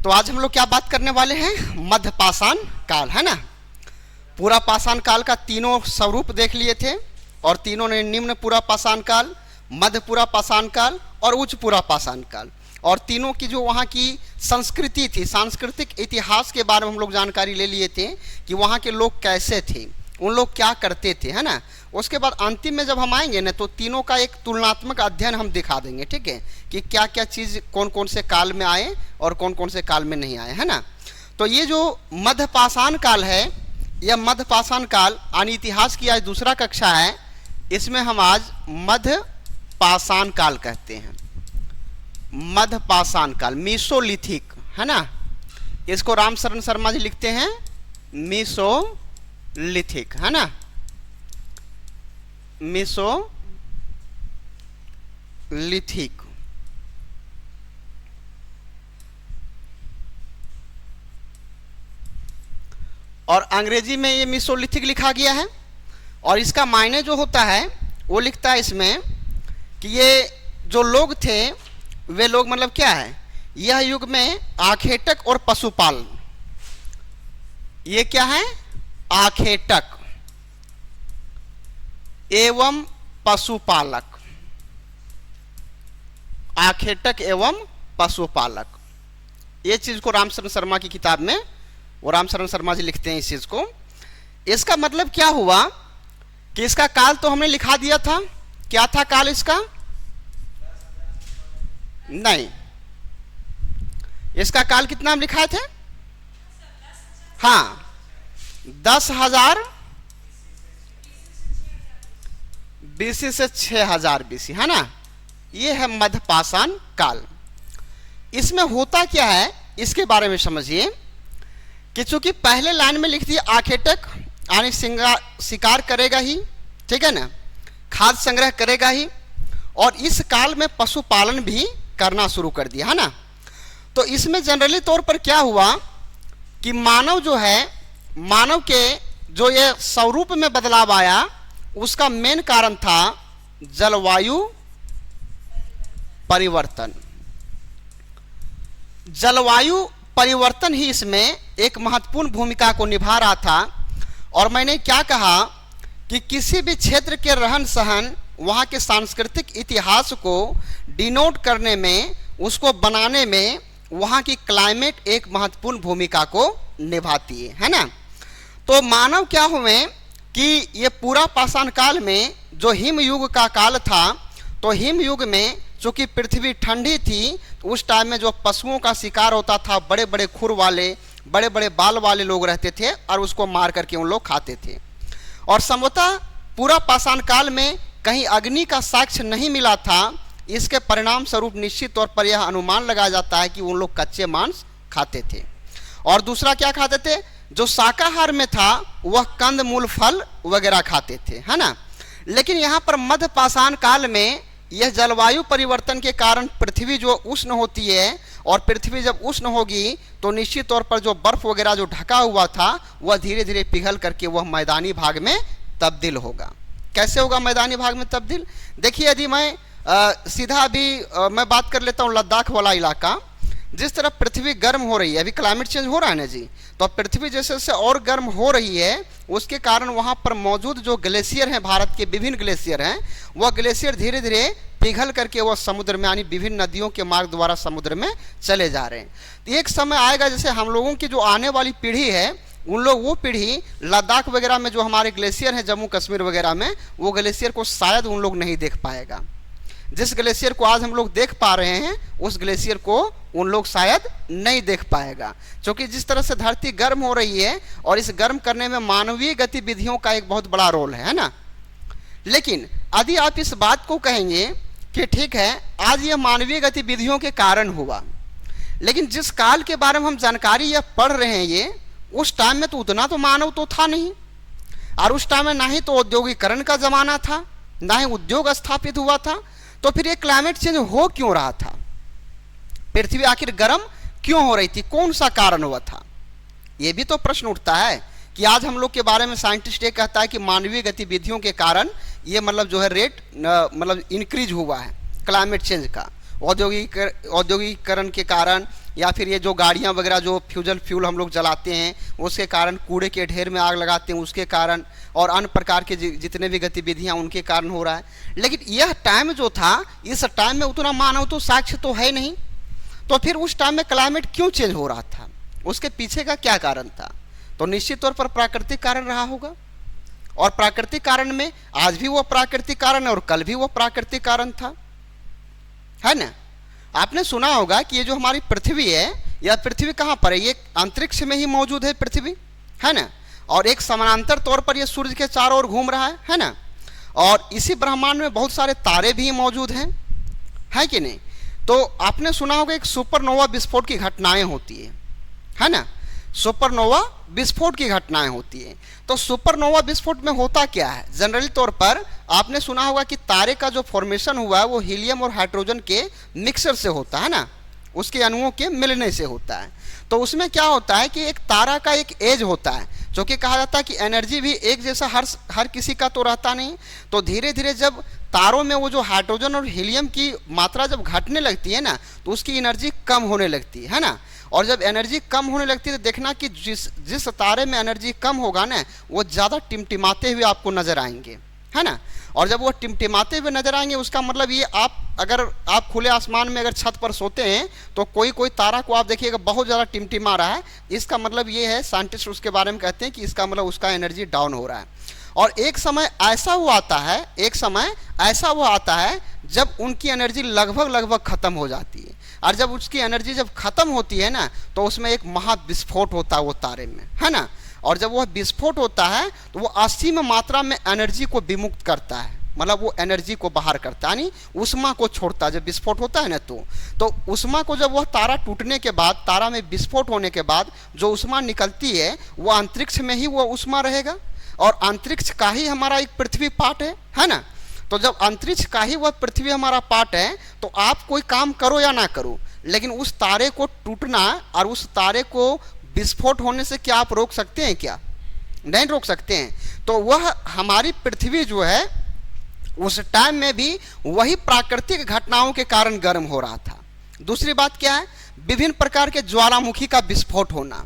तो आज हम लोग क्या बात करने वाले हैं, मध्य पाषाण काल, है ना। पूरा पाषाण काल का तीनों स्वरूप देख लिए थे और तीनों ने निम्न पूरा पाषाण काल, मध्य पूरा पाषाण काल और उच्च पूरा पाषाण काल, और तीनों की जो वहाँ की संस्कृति थी, सांस्कृतिक इतिहास के बारे में हम लोग जानकारी ले लिए थे कि वहाँ के लोग कैसे थे, उन लोग क्या करते थे, है ना। उसके बाद अंतिम में जब हम आएंगे ना तो तीनों का एक तुलनात्मक अध्ययन हम दिखा देंगे, ठीक है, कि क्या क्या चीज़ कौन कौन से काल में आए और कौन कौन से काल में नहीं आए, है ना। तो ये जो मध्य पाषाण काल है, यह मध्य पाषाण काल यानी इतिहास की आज दूसरा कक्षा है, इसमें हम आज मध्य पाषाण काल कहते हैं। मध्य पाषाण काल मीसोलिथिक, है ना। इसको रामशरण शर्मा जी लिखते हैं मीसोलिथिक, है ना, मीसोलिथिक। और अंग्रेजी में ये मीसोलिथिक लिखा गया है और इसका मायने जो होता है वो लिखता है इसमें कि ये जो लोग थे वे लोग मतलब क्या है, यह युग में आखेटक और पशुपालन, ये क्या है, आखेटक एवं पशुपालक, आखेटक एवं पशुपालक, ये चीज को रामशरण शर्मा की किताब में वो रामशरण शर्मा जी लिखते हैं इस चीज को। इसका मतलब क्या हुआ कि इसका काल तो हमने लिखा दिया था, क्या था काल इसका, नहीं, इसका काल कितना हम लिखाए थे, हाँ 10,000 बीसी से 6,000 बीसी, है ना। ये है मध्य पाषाण काल। इसमें होता क्या है इसके बारे में समझिए कि चूंकि पहले लाइन में लिख दिया आखेटक यानी शिकार करेगा ही, ठीक है ना, खाद्य संग्रह करेगा ही, और इस काल में पशुपालन भी करना शुरू कर दिया, है ना। तो इसमें जनरली तौर पर क्या हुआ कि मानव जो है, मानव के जो ये स्वरूप में बदलाव आया उसका मेन कारण था जलवायु परिवर्तन। जलवायु परिवर्तन ही इसमें एक महत्वपूर्ण भूमिका को निभा रहा था। और मैंने क्या कहा कि किसी भी क्षेत्र के रहन सहन, वहाँ के सांस्कृतिक इतिहास को डिनोट करने में, उसको बनाने में वहाँ की क्लाइमेट एक महत्वपूर्ण भूमिका को निभाती है ना। तो मानव क्या हुए कि ये पूरा पाषाण काल में जो हिम युग का काल था, तो हिम युग में चूँकि पृथ्वी ठंडी थी तो उस टाइम में जो पशुओं का शिकार होता था, बड़े बड़े खुर वाले, बड़े बड़े बाल वाले लोग रहते थे और उसको मार करके उन लोग खाते थे। और संभवतः पूरा पाषाण काल में कहीं अग्नि का साक्ष्य नहीं मिला था। इसके परिणाम स्वरूप निश्चित तौर पर यह अनुमान लगाया जाता है कि उन लोग कच्चे मांस खाते थे। और दूसरा क्या खाते थे, जो शाकाहार में था वह कंद मूल फल वगैरह खाते थे, है ना। लेकिन यहाँ पर मध्य पाषाण काल में यह जलवायु परिवर्तन के कारण पृथ्वी जो उष्ण होती है, और पृथ्वी जब उष्ण होगी तो निश्चित तौर पर जो बर्फ वगैरह जो ढका हुआ था वह धीरे धीरे पिघल करके वह मैदानी भाग में तब्दील होगा। कैसे होगा मैदानी भाग में तब्दील, देखिए यदि मैं सीधा अभी मैं बात कर लेता हूँ लद्दाख वाला इलाका, जिस तरह पृथ्वी गर्म हो रही है, अभी क्लाइमेट चेंज हो रहा है ना जी, तो पृथ्वी जैसे जैसे और गर्म हो रही है उसके कारण वहाँ पर मौजूद जो ग्लेशियर हैं, भारत के विभिन्न ग्लेशियर हैं, वह ग्लेशियर धीरे धीरे पिघल करके वह समुद्र में यानी विभिन्न नदियों के मार्ग द्वारा समुद्र में चले जा रहे हैं। तो एक समय आएगा जैसे हम लोगों की जो आने वाली पीढ़ी है, उन लोग वो पीढ़ी लद्दाख वगैरह में जो हमारे ग्लेशियर हैं, जम्मू कश्मीर वगैरह में, वो ग्लेशियर को शायद उन लोग नहीं देख पाएगा। जिस ग्लेशियर को आज हम लोग देख पा रहे हैं उस ग्लेशियर को उन लोग शायद नहीं देख पाएगा, क्योंकि जिस तरह से धरती गर्म हो रही है और इस गर्म करने में मानवीय गतिविधियों का एक बहुत बड़ा रोल है ना। लेकिन यदि आप इस बात को कहेंगे कि ठीक है आज ये मानवीय गतिविधियों के कारण हुआ, लेकिन जिस काल के बारे में हम जानकारी यह पढ़ रहे हैं ये, उस टाइम में तो उतना तो मानव तो था नहीं, और उस टाइम में ना ही तो औद्योगिकरण का जमाना था, ना ही उद्योग स्थापित हुआ था। तो फिर ये क्लाइमेट चेंज हो क्यों रहा था, पृथ्वी आखिर गर्म क्यों हो रही थी, कौन सा कारण हुआ था, ये भी तो प्रश्न उठता है। कि आज हम लोग के बारे में साइंटिस्ट ये कहता है कि मानवीय गतिविधियों के कारण ये मतलब जो है रेट मतलब इंक्रीज हुआ है क्लाइमेट चेंज का, औद्योगिकरण के कारण, या फिर ये जो गाड़ियाँ वगैरह जो फ्यूजल फ्यूल हम लोग जलाते हैं उसके कारण, कूड़े के ढेर में आग लगाते हैं उसके कारण, और अन्य प्रकार के जितने भी गतिविधियाँ उनके कारण हो रहा है। लेकिन यह टाइम जो था, इस टाइम में उतना मानव तो साक्ष्य तो है नहीं, तो फिर उस टाइम में क्लाइमेट क्यों चेंज हो रहा था, उसके पीछे का क्या कारण था? तो निश्चित तौर पर प्राकृतिक कारण रहा होगा। और प्राकृतिक कारण में आज भी वो प्राकृतिक कारण है और कल भी वो प्राकृतिक कारण था, है ना। आपने सुना होगा कि ये जो हमारी पृथ्वी है, यह पृथ्वी कहाँ पर है? ये अंतरिक्ष में ही मौजूद है पृथ्वी, है ना। और एक समानांतर तौर पर ये सूर्य के चारों ओर घूम रहा है ना। और इसी ब्रह्मांड में बहुत सारे तारे भी मौजूद हैं, है कि नहीं। तो आपने सुना होगा एक सुपरनोवा विस्फोट की घटनाएं होती है ना। सुपरनोवा विस्फोट की घटनाएं होती है। तो सुपरनोवा विस्फोट में होता क्या है? जनरली तौर पर आपने सुना होगा कि तारे का जो फॉर्मेशन हुआ है वो हीलियम और हाइड्रोजन के मिक्सचर से होता है ना, उसके अणुओं के मिलने से होता है। तो उसमें क्या होता है कि एक तारा का एक एज होता है, जो कि कहा जाता है कि एनर्जी भी एक जैसा हर किसी का तो रहता नहीं। तो धीरे धीरे जब तारों में वो जो हाइड्रोजन और हीलियम की मात्रा जब घटने लगती है ना, तो उसकी एनर्जी कम होने लगती है ना। और जब एनर्जी कम होने लगती है तो देखना कि जिस तारे में एनर्जी कम होगा ना, वो ज़्यादा टिमटिमाते हुए आपको नजर आएंगे, है ना। और जब वो टिमटिमाते हुए नजर आएंगे, उसका मतलब ये अगर आप खुले आसमान में अगर छत पर सोते हैं तो कोई तारा को आप देखिएगा बहुत ज़्यादा टिमटिमा रहा है, इसका मतलब ये है, साइंटिस्ट उसके बारे में कहते हैं कि इसका मतलब उसका एनर्जी डाउन हो रहा है। और एक समय ऐसा वो आता है जब उनकी एनर्जी लगभग खत्म हो जाती है। और जब उसकी एनर्जी जब खत्म होती है ना, तो उसमें एक महाविस्फोट होता है वो तारे में, है ना। और जब वह विस्फोट होता है तो वो असीम मात्रा में एनर्जी को विमुक्त करता है, मतलब वो एनर्जी को बाहर करता है, यानी उष्मा को छोड़ता है। जब विस्फोट होता है ना, तो उष्मा को, जब वह तारा टूटने के बाद, तारा में विस्फोट होने के बाद जो उष्मा निकलती है, वो अंतरिक्ष में ही वो उष्मा रहेगा। और अंतरिक्ष का ही हमारा एक पृथ्वी पार्ट है ना। तो जब अंतरिक्ष का ही वह पृथ्वी हमारा पार्ट है, तो आप कोई काम करो या ना करो, लेकिन उस तारे को टूटना और उस तारे को विस्फोट होने से क्या आप रोक सकते हैं? क्या नहीं रोक सकते हैं। तो वह हमारी पृथ्वी जो है, उस टाइम में भी वही प्राकृतिक घटनाओं के कारण गर्म हो रहा था। दूसरी बात क्या है? विभिन्न प्रकार के ज्वालामुखी का विस्फोट होना।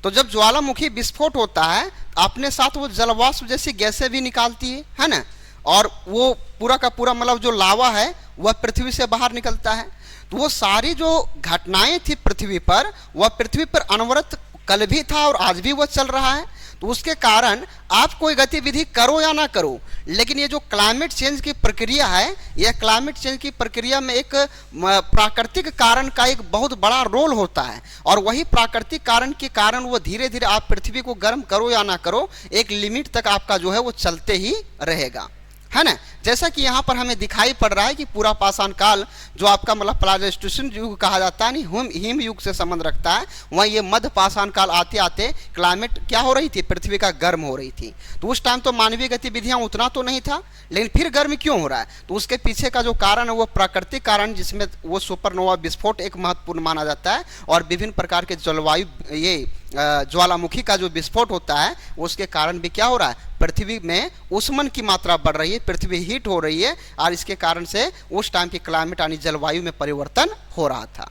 तो जब ज्वालामुखी विस्फोट होता है, अपने साथ वो जलवाष्प जैसी गैसें भी निकालती है ना। और वो पूरा का पूरा मतलब जो लावा है वह पृथ्वी से बाहर निकलता है। तो वो सारी जो घटनाएं थी पृथ्वी पर, वह पृथ्वी पर अनवरत कल भी था और आज भी वह चल रहा है। तो उसके कारण आप कोई गतिविधि करो या ना करो, लेकिन ये जो क्लाइमेट चेंज की प्रक्रिया है, यह क्लाइमेट चेंज की प्रक्रिया में एक प्राकृतिक कारण का एक बहुत बड़ा रोल होता है। और वही प्राकृतिक कारण के कारण वो धीरे धीरे आप पृथ्वी को गर्म करो या ना करो, एक लिमिट तक आपका जो है वो चलते ही रहेगा, है ना। जैसा कि यहाँ पर हमें दिखाई पड़ रहा है कि पूरा पाषाण काल जो आपका मतलब प्लाइस्टोसीन युग कहा जाता है, नहीं हिम युग से संबंध रखता है, वहाँ ये मध्य पाषाण काल आते आते क्लाइमेट क्या हो रही थी? पृथ्वी का गर्म हो रही थी। तो उस टाइम तो मानवीय गतिविधियाँ उतना तो नहीं था, लेकिन फिर गर्म क्यों हो रहा है? तो उसके पीछे का जो कारण है वो प्राकृतिक कारण, जिसमें वो सुपरनोवा विस्फोट एक महत्वपूर्ण माना जाता है। और विभिन्न प्रकार के जलवायु, ये ज्वालामुखी का जो विस्फोट होता है, उसके कारण भी क्या हो रहा है? पृथ्वी में ऊष्मन की मात्रा बढ़ रही है, पृथ्वी हीट हो रही है, और इसके कारण से उस टाइम की क्लाइमेट यानी जलवायु में परिवर्तन हो रहा था।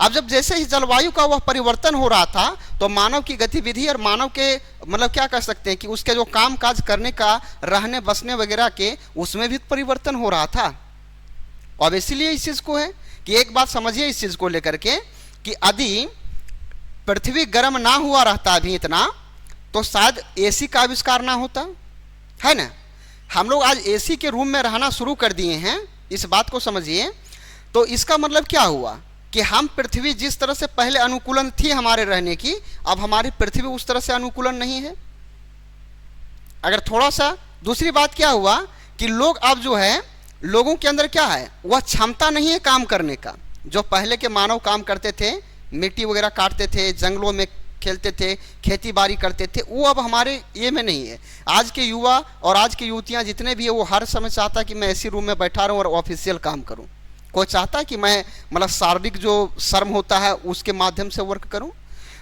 अब जब जैसे ही जलवायु का वह परिवर्तन हो रहा था, तो मानव की गतिविधि और मानव के मतलब क्या कह सकते हैं कि उसके जो काम काज करने का, रहने बसने वगैरह के, उसमें भी परिवर्तन हो रहा था। और इसीलिए इस चीज़ को है कि एक बात समझिए इस चीज़ को लेकर के कि यदि पृथ्वी गर्म ना हुआ रहता अभी इतना, तो शायद एसी का आविष्कार ना होता, है ना। हम लोग आज एसी के रूम में रहना शुरू कर दिए हैं, इस बात को समझिए। तो इसका मतलब क्या हुआ कि हम पृथ्वी जिस तरह से पहले अनुकूलन थी हमारे रहने की, अब हमारी पृथ्वी उस तरह से अनुकूलन नहीं है। अगर थोड़ा सा दूसरी बात क्या हुआ कि लोग अब जो है, लोगों के अंदर क्या है, वह क्षमता नहीं है काम करने का। जो पहले के मानव काम करते थे, मिट्टी वगैरह काटते थे, जंगलों में खेलते थे, खेती बाड़ी करते थे, वो अब हमारे ये में नहीं है। आज के युवा और आज की युवतियाँ जितने भी है, वो हर समय चाहता है कि मैं ऐसी रूम में बैठा रहूँ और ऑफिशियल काम करूँ। कोई चाहता है कि मैं मतलब शारीरिक जो श्रम होता है उसके माध्यम से वर्क करूँ।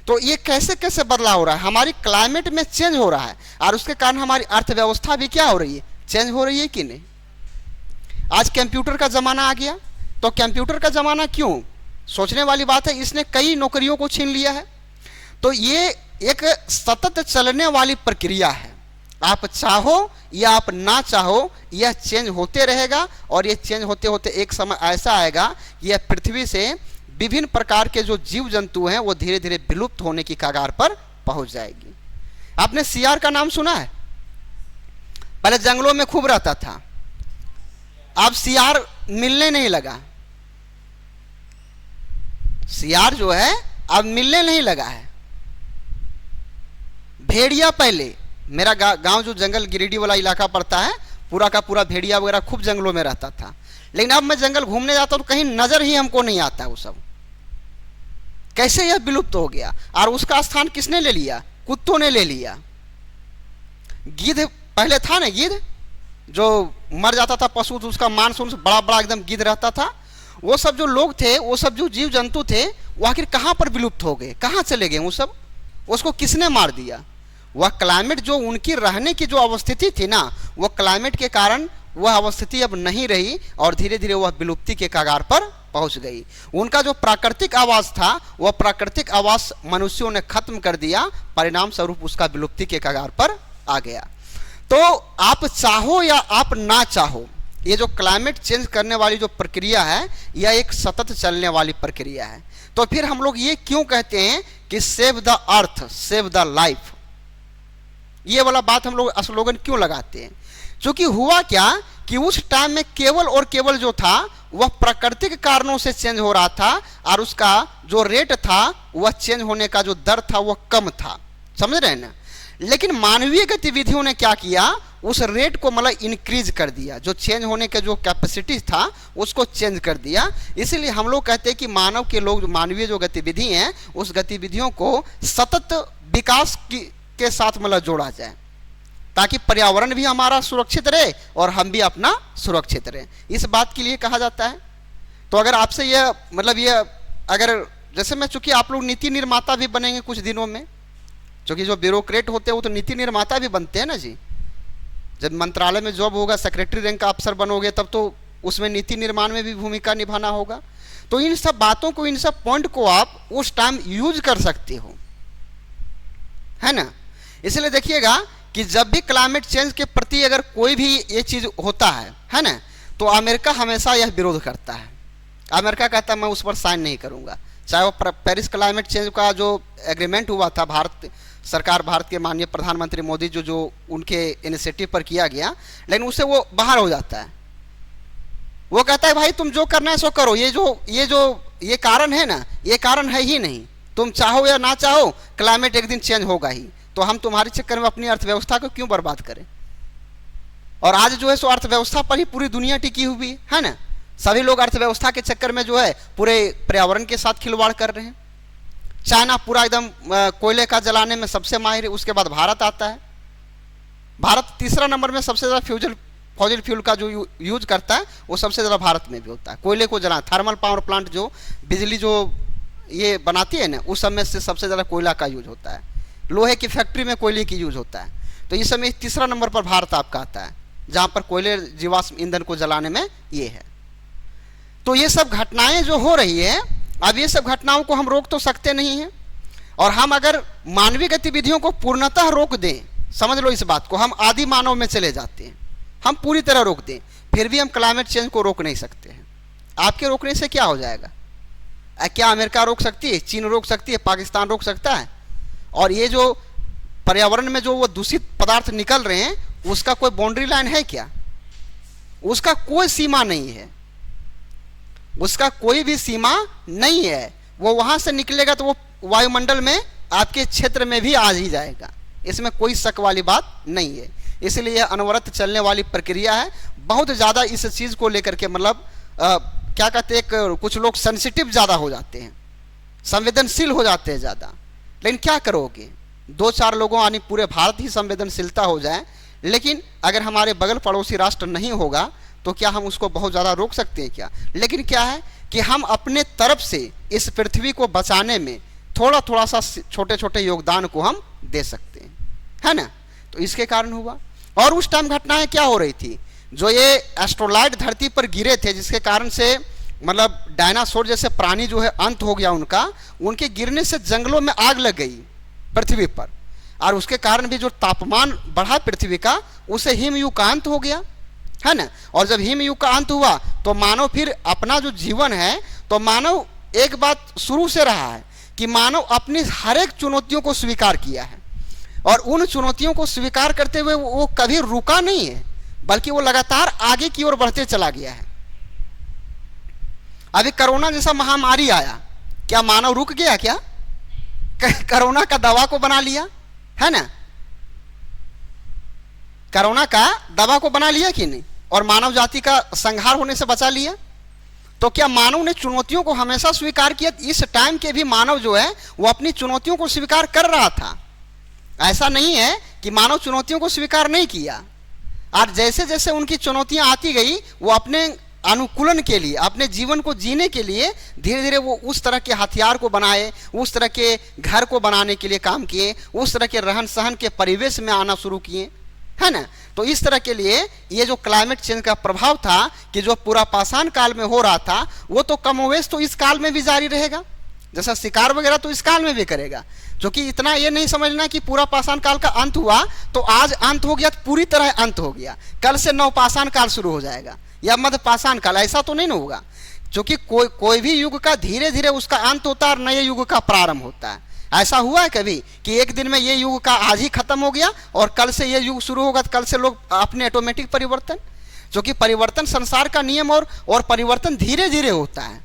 तो ये कैसे कैसे बदलाव हो रहा है? हमारी क्लाइमेट में चेंज हो रहा है, और उसके कारण हमारी अर्थव्यवस्था भी क्या हो रही है? चेंज हो रही है कि नहीं। आज कंप्यूटर का ज़माना आ गया। तो कंप्यूटर का ज़माना क्यों? सोचने वाली बात है, इसने कई नौकरियों को छीन लिया है। तो ये एक सतत चलने वाली प्रक्रिया है, आप चाहो या आप ना चाहो यह चेंज होते रहेगा, और ये चेंज होते होते एक समय ऐसा आएगा कि यह पृथ्वी से विभिन्न प्रकार के जो जीव जंतु हैं वो धीरे धीरे विलुप्त होने की कगार पर पहुंच जाएगी। आपने सियार का नाम सुना है? पहले जंगलों में खूब रहता था, अब सियार मिलने नहीं लगा। सियार जो है अब मिलने नहीं लगा है। भेड़िया, पहले मेरा गांव जो जंगल गिरिडीह वाला इलाका पड़ता है, पूरा का पूरा भेड़िया वगैरह खूब जंगलों में रहता था, लेकिन अब मैं जंगल घूमने जाता हूं तो कहीं नजर ही हमको नहीं आता वो सब। कैसे यह विलुप्त हो गया? और उसका स्थान किसने ले लिया? कुत्तों ने ले लिया। गिद्ध पहले था ना, गिद्ध जो मर जाता था पशु तो उसका मांस बड़ा बड़ा एकदम गिद्ध रहता था। वो सब जो लोग थे, वो सब जो जीव जंतु थे, वो आखिर कहां पर विलुप्त हो गए, कहां चले गए वो सब? उसको किसने मार दिया? वह क्लाइमेट जो उनकी रहने की जो अवस्थिति थी ना, वह क्लाइमेट के कारण वह अवस्थिति अब नहीं रही और धीरे धीरे वह विलुप्ति के कगार पर पहुंच गई। उनका जो प्राकृतिक आवास था, वह प्राकृतिक आवास मनुष्यों ने खत्म कर दिया, परिणाम स्वरूप उसका विलुप्ति के कगार पर आ गया। तो आप चाहो या आप ना चाहो, ये जो क्लाइमेट चेंज करने वाली जो प्रक्रिया है, यह एक सतत चलने वाली प्रक्रिया है। तो फिर हम लोग ये क्यों कहते हैं कि save the earth save the life? ये वाला बात हम लोग स्लोगन क्यों लगाते हैं? क्योंकि हुआ क्या कि उस टाइम में केवल और केवल जो था वह प्राकृतिक कारणों से चेंज हो रहा था, और उसका जो रेट था, वह चेंज होने का जो दर था वह कम था। समझ रहे हैं ना? लेकिन मानवीय गतिविधियों ने क्या किया, उस रेट को मतलब इंक्रीज कर दिया, जो चेंज होने का जो कैपेसिटी था उसको चेंज कर दिया। इसीलिए हम लोग कहते हैं कि मानव के लोग मानवीय जो गतिविधि हैं, उस गतिविधियों को सतत विकास के साथ मतलब जोड़ा जाए, ताकि पर्यावरण भी हमारा सुरक्षित रहे और हम भी अपना सुरक्षित रहे। इस बात के लिए कहा जाता है। तो अगर आपसे यह मतलब ये अगर जैसे मैं, चूंकि आप लोग नीति निर्माता भी बनेंगे कुछ दिनों में, क्योंकि जो ब्यूरोक्रेट होते हैं वो तो नीति निर्माता भी बनते हैं ना जी। जब मंत्रालय में जॉब होगा, सेक्रेटरी रैंक का अफसर बनोगे, तब तो उसमें नीति निर्माण में भी भूमिका निभाना होगा। तो इन सब बातों को, इन सब पॉइंट को आप उस टाइम यूज कर सकते हो, है ना? इसलिए देखिएगा कि जब भी क्लाइमेट चेंज के प्रति अगर कोई भी ये चीज होता है ना, तो अमेरिका हमेशा यह विरोध करता है। अमेरिका कहता है मैं उस पर साइन नहीं करूंगा, चाहे वो पेरिस क्लाइमेट चेंज का जो एग्रीमेंट हुआ था, भारत सरकार, भारत के माननीय प्रधानमंत्री मोदी जो उनके इनिशिएटिव पर किया गया, लेकिन उससे वो बाहर हो जाता है। वो कहता है भाई तुम जो करना है सो करो, ये कारण है ना, ये कारण है ही नहीं, तुम चाहो या ना चाहो क्लाइमेट एक दिन चेंज होगा ही। तो हम तुम्हारे चक्कर में अपनी अर्थव्यवस्था को क्यों बर्बाद करें? और आज जो है सो अर्थव्यवस्था पर ही पूरी दुनिया टिकी हुई है ना। सभी लोग अर्थव्यवस्था के चक्कर में जो है पूरे पर्यावरण के साथ खिलवाड़ कर रहे हैं। चाइना पूरा एकदम कोयले का जलाने में सबसे माहिर है, उसके बाद भारत आता है। भारत तीसरा नंबर में सबसे ज़्यादा फॉसिल फ्यूल का जो यूज करता है, वो सबसे ज़्यादा भारत में भी होता है। कोयले को जला, थर्मल पावर प्लांट जो बिजली जो ये बनाती है ना, उस समय से सबसे ज़्यादा कोयला का यूज होता है। लोहे की फैक्ट्री में कोयले की यूज होता है। तो इस समय तीसरा नंबर पर भारत आपका आता है, जहाँ पर कोयले जीवाश्म ईंधन को जलाने में ये है। तो ये सब घटनाएं जो हो रही है, अब ये सब घटनाओं को हम रोक तो सकते नहीं हैं, और हम अगर मानवीय गतिविधियों को पूर्णतः रोक दें, समझ लो इस बात को, हम आदि मानव में चले जाते हैं, हम पूरी तरह रोक दें, फिर भी हम क्लाइमेट चेंज को रोक नहीं सकते हैं। आपके रोकने से क्या हो जाएगा? क्या अमेरिका रोक सकती है? चीन रोक सकती है? पाकिस्तान रोक सकता है? और ये जो पर्यावरण में जो वो दूषित पदार्थ निकल रहे हैं, उसका कोई बाउंड्री लाइन है क्या? उसका कोई सीमा नहीं है, उसका कोई भी सीमा नहीं है। वो वहां से निकलेगा तो वो वायुमंडल में आपके क्षेत्र में भी आ ही जाएगा, इसमें कोई शक वाली बात नहीं है। इसलिए यह अनवरत चलने वाली प्रक्रिया है। बहुत ज़्यादा इस चीज़ को लेकर के मतलब क्या कहते हैं, कुछ लोग सेंसिटिव ज़्यादा हो जाते हैं, संवेदनशील हो जाते हैं ज़्यादा। लेकिन क्या करोगे, 2-4 लोगों यानी पूरे भारत ही संवेदनशीलता हो जाए, लेकिन अगर हमारे बगल पड़ोसी राष्ट्र नहीं होगा तो क्या हम उसको बहुत ज़्यादा रोक सकते हैं क्या? लेकिन क्या है कि हम अपने तरफ से इस पृथ्वी को बचाने में थोड़ा थोड़ा सा छोटे छोटे योगदान को हम दे सकते हैं, है ना। तो इसके कारण हुआ। और उस टाइम घटनाएं क्या हो रही थी, जो ये एस्ट्रोलाइट धरती पर गिरे थे, जिसके कारण से मतलब डायनासोर जैसे प्राणी जो है अंत हो गया उनका, उनके गिरने से जंगलों में आग लग गई पृथ्वी पर, और उसके कारण भी जो तापमान बढ़ा पृथ्वी का, उसे हिमयुग का अंत हो गया, है ना। और जब हिमयुग का अंत हुआ तो मानव फिर अपना जो जीवन है, तो मानव एक बात शुरू से रहा है कि मानव अपनी हर एक चुनौतियों को स्वीकार किया है, और उन चुनौतियों को स्वीकार करते हुए वो कभी रुका नहीं है, बल्कि वो लगातार आगे की ओर बढ़ते चला गया है। अभी कोरोना जैसा महामारी आया, क्या मानव रुक गया क्या? कोरोना का दवा को बना लिया, है ना, कोरोना का दवा को बना लिया कि नहीं, और मानव जाति का संहार होने से बचा लिया। तो क्या मानव ने चुनौतियों को हमेशा स्वीकार किया? इस टाइम के भी मानव जो है वो अपनी चुनौतियों को स्वीकार कर रहा था। ऐसा नहीं है कि मानव चुनौतियों को स्वीकार नहीं किया, और जैसे जैसे उनकी चुनौतियां आती गई, वो अपने अनुकूलन के लिए, अपने जीवन को जीने के लिए धीरे धीरे वो उस तरह के हथियार को बनाए, उस तरह के घर को बनाने के लिए काम किए, उस तरह के रहन सहन के परिवेश में आना शुरू किए, है ना। तो इस तरह के लिए ये जो क्लाइमेट चेंज का प्रभाव था कि जो पूरा पाषाण काल में हो रहा था, वो तो कमोवेश तो इस काल में भी जारी रहेगा। जैसा शिकार वगैरह तो इस काल में भी करेगा, क्योंकि इतना ये नहीं समझना कि पूरा पाषाण काल का अंत हुआ तो आज अंत हो गया, तो पूरी तरह अंत हो गया, कल से नवपाषाण काल शुरू हो जाएगा या मध्य पाषाण काल, ऐसा तो नहीं ना होगा। क्योंकि कोई भी युग का धीरे धीरे उसका अंत होता है और नए युग का प्रारंभ होता है। ऐसा हुआ है कभी कि एक दिन में ये युग का आज ही खत्म हो गया और कल से ये युग शुरू होगा, तो कल से लोग अपने ऑटोमेटिक परिवर्तन, क्योंकि परिवर्तन संसार का नियम और परिवर्तन धीरे धीरे होता है।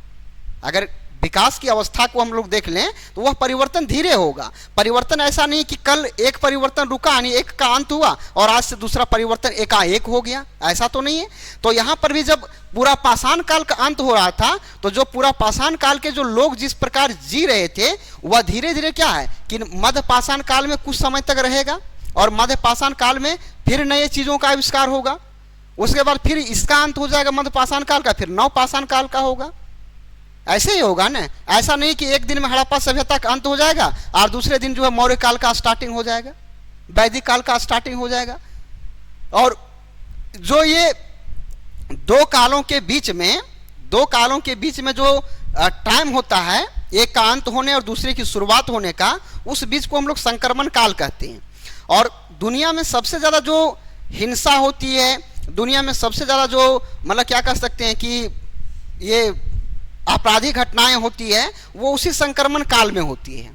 अगर विकास की अवस्था को हम लोग देख लें तो वह परिवर्तन धीरे होगा। परिवर्तन ऐसा नहीं कि कल एक परिवर्तन रुका यानी एक का अंत हुआ और आज से दूसरा परिवर्तन एकाएक हो गया, ऐसा तो नहीं है। तो यहाँ पर भी जब पूरा पाषाण काल का अंत हो रहा था, तो जो पूरा पाषाण काल के जो लोग जिस प्रकार जी रहे थे, वह धीरे धीरे क्या है कि मध्य पाषाण काल में कुछ समय तक रहेगा, और मध्य पाषाण काल में फिर नए चीजों का आविष्कार होगा, उसके बाद फिर इसका अंत हो जाएगा मध्य पाषाण काल का, फिर नव पाषाण काल का होगा। ऐसे ही होगा ना, ऐसा नहीं कि एक दिन में हड़प्पा सभ्यता का अंत हो जाएगा और दूसरे दिन जो है मौर्य काल का स्टार्टिंग हो जाएगा, वैदिक काल का स्टार्टिंग हो जाएगा। और जो ये दो कालों के बीच में जो टाइम होता है, एक का अंत होने और दूसरे की शुरुआत होने का, उस बीच को हम लोग संक्रमण काल कहते हैं। और दुनिया में सबसे ज़्यादा जो हिंसा होती है, दुनिया में सबसे ज़्यादा जो मतलब क्या कह सकते हैं कि ये आपराधिक घटनाएं होती है, वो उसी संक्रमण काल में होती है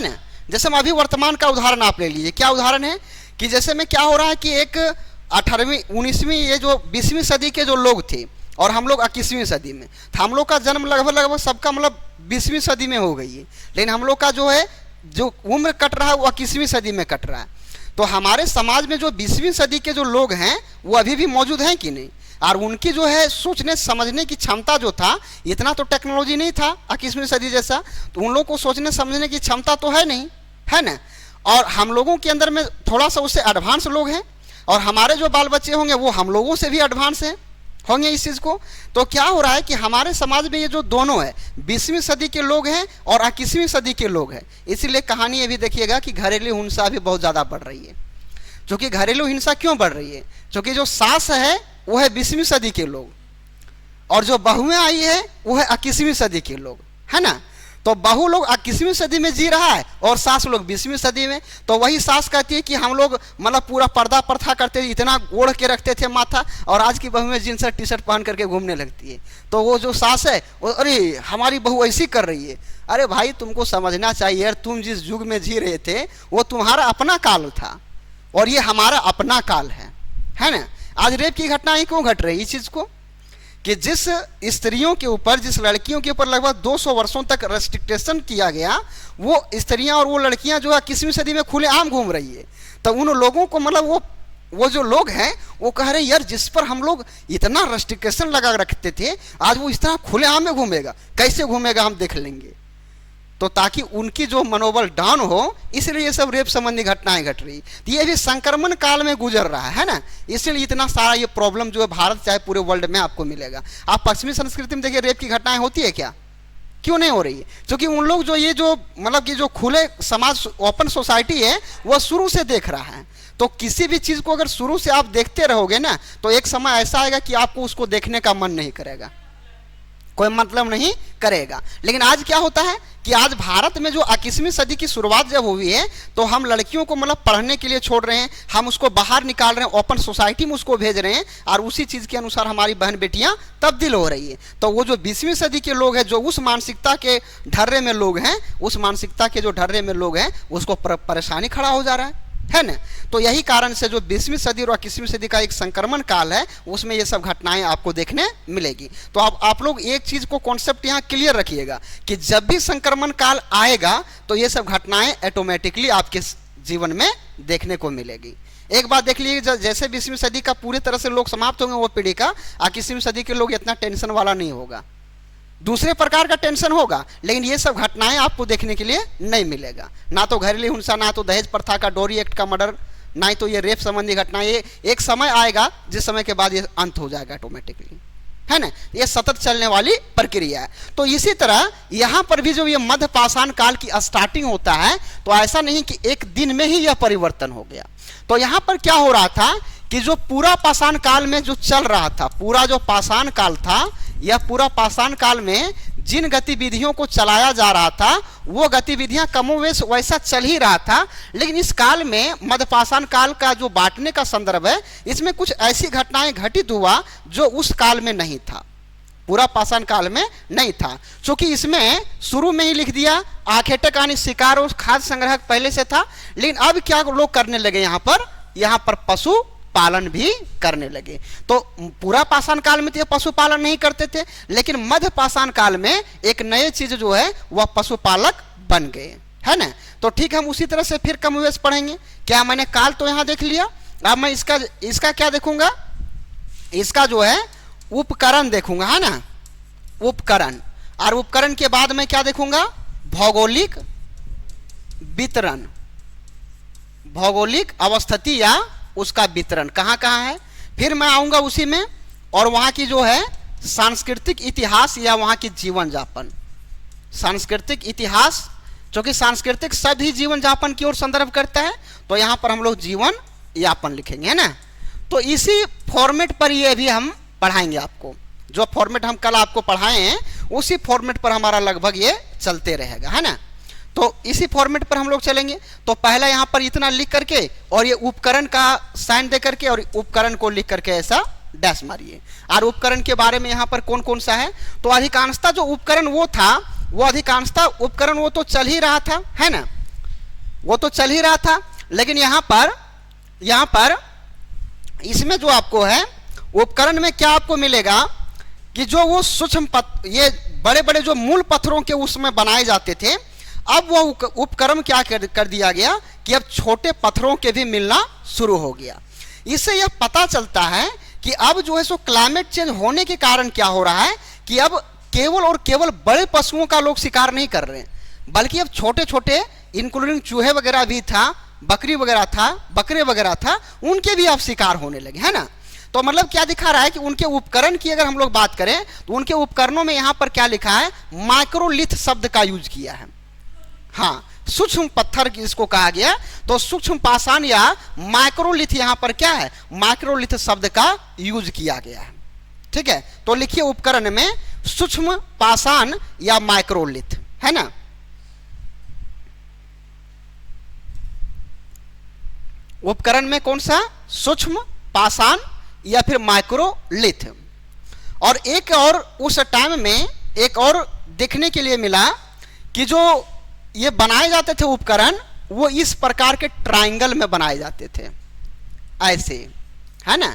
ना। जैसे हम अभी वर्तमान का उदाहरण आप ले लीजिए, क्या उदाहरण है कि जैसे में क्या हो रहा है कि एक 18वीं 19वीं ये जो 20वीं सदी के जो लोग थे और हम लोग 21वीं सदी में, तो हम लोग का जन्म लगभग सबका मतलब 20वीं सदी में हो गई है, लेकिन हम लोग का जो है जो उम्र कट रहा है वो 21वीं सदी में कट रहा है। तो हमारे समाज में जो 20वीं सदी के जो लोग हैं वो अभी भी मौजूद हैं कि नहीं, और उनकी जो है सोचने समझने की क्षमता जो था, इतना तो टेक्नोलॉजी नहीं था 21वीं सदी जैसा, तो उन लोगों को सोचने समझने की क्षमता तो है नहीं, है ना। और हम लोगों के अंदर में थोड़ा सा उससे एडवांस लोग हैं, और हमारे जो बाल बच्चे होंगे वो हम लोगों से भी एडवांस हैं होंगे इस चीज़ को। तो क्या हो रहा है कि हमारे समाज में ये जो दोनों है, 20वीं सदी के लोग हैं और 21वीं सदी के लोग हैं। इसीलिए कहानी ये भी देखिएगा कि घरेलू हिंसा भी बहुत ज़्यादा बढ़ रही है। क्योंकि घरेलू हिंसा क्यों बढ़ रही है? क्योंकि जो सास है वो है 20वीं सदी के लोग, और जो बहुएं आई है वो है 21वीं सदी के लोग, है ना। तो बहू लोग 21वीं सदी में जी रहा है और सास लोग 20वीं सदी में। तो वही सास कहती है कि हम लोग मतलब पूरा पर्दा प्रथा करते थे, इतना ओढ़ के रखते थे माथा, और आज की बहू में जींस टी शर्ट पहन करके घूमने लगती है। तो वो जो सास है वो, अरे हमारी बहू ऐसी कर रही है। अरे भाई, तुमको समझना चाहिए यार, तुम जिस युग में जी रहे थे वो तुम्हारा अपना काल था और ये हमारा अपना काल है ना। आज रेप की घटनाएं क्यों घट रही? इस चीज को कि जिस स्त्रियों के ऊपर, जिस लड़कियों के ऊपर लगभग 200 वर्षों तक रेस्ट्रिक्टेशन किया गया, वो स्त्रियां और वो लड़कियां जो है 21वीं सदी में खुलेआम घूम रही है। तो उन लोगों को मतलब वो जो लोग हैं वो कह रहे हैं यार, जिस पर हम लोग इतना रेस्ट्रिक्टेशन लगा रखते थे, आज वो इस तरह खुलेआम में घूमेगा, कैसे घूमेगा हम देख लेंगे। तो ताकि उनकी जो मनोबल डाउन हो, इसलिए ये सब रेप संबंधी घटनाएं घट रही। तो ये भी संक्रमण काल में गुजर रहा है ना, इसलिए इतना सारा ये प्रॉब्लम जो है भारत चाहे पूरे वर्ल्ड में आपको मिलेगा। आप पश्चिमी संस्कृति में देखिए, रेप की घटनाएं होती है क्या? क्यों नहीं हो रही है? क्योंकि उन लोग जो ये जो मतलब कि जो खुले समाज, ओपन सोसाइटी है, वह शुरू से देख रहा है। तो किसी भी चीज को अगर शुरू से आप देखते रहोगे ना, तो एक समय ऐसा आएगा कि आपको उसको देखने का मन नहीं करेगा, कोई मतलब नहीं करेगा। लेकिन आज क्या होता है कि आज भारत में जो 21वीं सदी की शुरुआत जब हुई है तो हम लड़कियों को मतलब पढ़ने के लिए छोड़ रहे हैं, हम उसको बाहर निकाल रहे हैं, ओपन सोसाइटी में उसको भेज रहे हैं और उसी चीज़ के अनुसार हमारी बहन बेटियां तब्दील हो रही है। तो वो जो 20वीं सदी के लोग हैं, जो उस मानसिकता के ढर्रे में लोग हैं, उस मानसिकता के जो ढर्रे में लोग हैं, उसको परेशानी खड़ा हो जा रहा है ना। तो यही कारण से जो 20वीं सदी और 21वीं सदी का एक संक्रमण काल है, उसमें ये सब घटनाएं आपको देखने मिलेगी। तो अब आप लोग एक चीज को कॉन्सेप्ट यहाँ क्लियर रखिएगा कि जब भी संक्रमण काल आएगा तो ये सब घटनाएं ऑटोमेटिकली आपके जीवन में देखने को मिलेगी। एक बात देख लीजिए, जैसे 20वीं सदी का पूरी तरह से लोग समाप्त होंगे वो पीढ़ी का, 21वीं सदी के लोग इतना टेंशन वाला नहीं होगा, दूसरे प्रकार का टेंशन होगा, लेकिन ये सब घटनाएं आपको देखने के लिए नहीं मिलेगा। ना तो घरेलू हिंसा, ना तो दहेज प्रथा का, डोरी एक्ट का मर्डर, ना तो ये रेप संबंधी घटनाएं। ये एक समय आएगा जिस समय के बाद ये अंत हो जाएगा ऑटोमेटिकली, है ना। ये सतत चलने वाली प्रक्रिया है। तो इसी तरह यहाँ पर भी जो ये मध्य पाषाण काल की स्टार्टिंग होता है, तो ऐसा नहीं कि एक दिन में ही यह परिवर्तन हो गया। तो यहाँ पर क्या हो रहा था कि जो पूरा पाषाण काल में जो चल रहा था, पूरा जो पाषाण काल था, यह पूरा पाषाण काल में जिन गतिविधियों को चलाया जा रहा था वो गतिविधियां कमोवेश वैसा चल ही रहा था। लेकिन इस काल में मध्यपाषाण काल का जो बांटने का संदर्भ है, इसमें कुछ ऐसी घटनाएं घटित हुआ जो उस काल में नहीं था, पूरा पाषाण काल में नहीं था। क्योंकि इसमें शुरू में ही लिख दिया आखेटक यानी शिकार और खाद्य संग्रह पहले से था, लेकिन अब क्या लोग करने लगे, यहाँ पर पशु पालन भी करने लगे। तो पूरा पाषाण काल में तो पशुपालन नहीं करते थे, लेकिन मध्य पाषाण काल में एक नए चीज जो है वह पशुपालक बन गए, है ना। तो ठीक, हम उसी तरह से फिर कमोवेश पढ़ेंगे। क्या मैंने काल तो यहां देख लिया, अब मैं इसका क्या देखूंगा, इसका जो है उपकरण देखूंगा, है ना, उपकरण। और उपकरण के बाद मैं क्या देखूंगा, भौगोलिक वितरण, भौगोलिक अवस्थिति या उसका वितरण कहाँ कहाँ है। फिर मैं आऊंगा उसी में और वहाँ की जो है सांस्कृतिक इतिहास या वहाँ की जीवन यापन, सांस्कृतिक इतिहास, क्योंकि सांस्कृतिक सभी जीवन यापन की ओर संदर्भ करता है, तो यहाँ पर हम लोग जीवन यापन लिखेंगे, है ना। तो इसी फॉर्मेट पर ये भी हम पढ़ाएंगे आपको, जो फॉर्मेट हम कल आपको पढ़ाए हैं उसी फॉर्मेट पर हमारा लगभग ये चलते रहेगा, है ना। तो इसी फॉर्मेट पर हम लोग चलेंगे। तो पहला यहाँ पर इतना लिख करके और ये उपकरण का साइन दे करके और उपकरण को लिख करके ऐसा डैश मारिए। और उपकरण के बारे में यहाँ पर कौन कौन सा है, तो अधिकांशता जो उपकरण वो था, वो अधिकांशता उपकरण वो तो चल ही रहा था, है ना, वो तो चल ही रहा था। लेकिन यहाँ पर इसमें जो आपको है उपकरण में क्या आपको मिलेगा कि जो वो सूक्ष्म ये बड़े बड़े जो मूल पत्थरों के उसमें बनाए जाते थे, अब वो उपकरण क्या कर दिया गया कि अब छोटे पत्थरों के भी मिलना शुरू हो गया। इससे यह पता चलता है कि अब जो है सो क्लाइमेट चेंज होने के कारण क्या हो रहा है कि अब केवल और केवल बड़े पशुओं का लोग शिकार नहीं कर रहे हैं, बल्कि अब छोटे छोटे इंक्लूडिंग चूहे वगैरह भी था, बकरी वगैरह था, बकरे वगैरह था, उनके भी अब शिकार होने लगे, है ना। तो मतलब क्या दिखा रहा है कि उनके उपकरण की अगर हम लोग बात करें तो उनके उपकरणों में यहाँ पर क्या लिखा है, माइक्रोलिथ शब्द का यूज किया है। हाँ, सूक्ष्म पत्थर इसको कहा गया, तो सूक्ष्म पाषाण या माइक्रोलिथ यहाँ पर क्या है, माइक्रोलिथ शब्द का यूज किया गया है। ठीक है, तो लिखिए उपकरण में सूक्ष्म पाषाण या माइक्रोलिथ, है ना। उपकरण में कौन सा, सूक्ष्म पाषाण या फिर माइक्रोलिथ। और एक और उस टाइम में एक और देखने के लिए मिला कि जो ये बनाए जाते थे उपकरण, वो इस प्रकार के ट्रायंगल में बनाए जाते थे, ऐसे, है ना,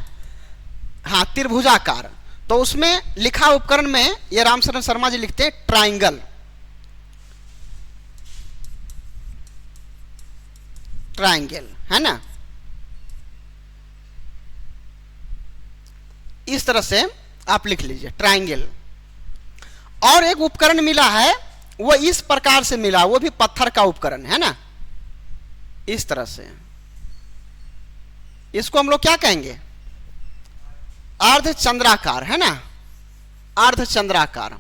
हाँ, त्रिभुजाकार। तो उसमें लिखा उपकरण में ये रामशरण शर्मा जी लिखते हैं ट्रायंगल, ट्रायंगल, है ना। इस तरह से आप लिख लीजिए ट्रायंगल। और एक उपकरण मिला है, वो इस प्रकार से मिला, वो भी पत्थर का उपकरण, है ना, इस तरह से। इसको हम लोग क्या कहेंगे, अर्धचंद्राकार, है ना, अर्धचंद्राकार।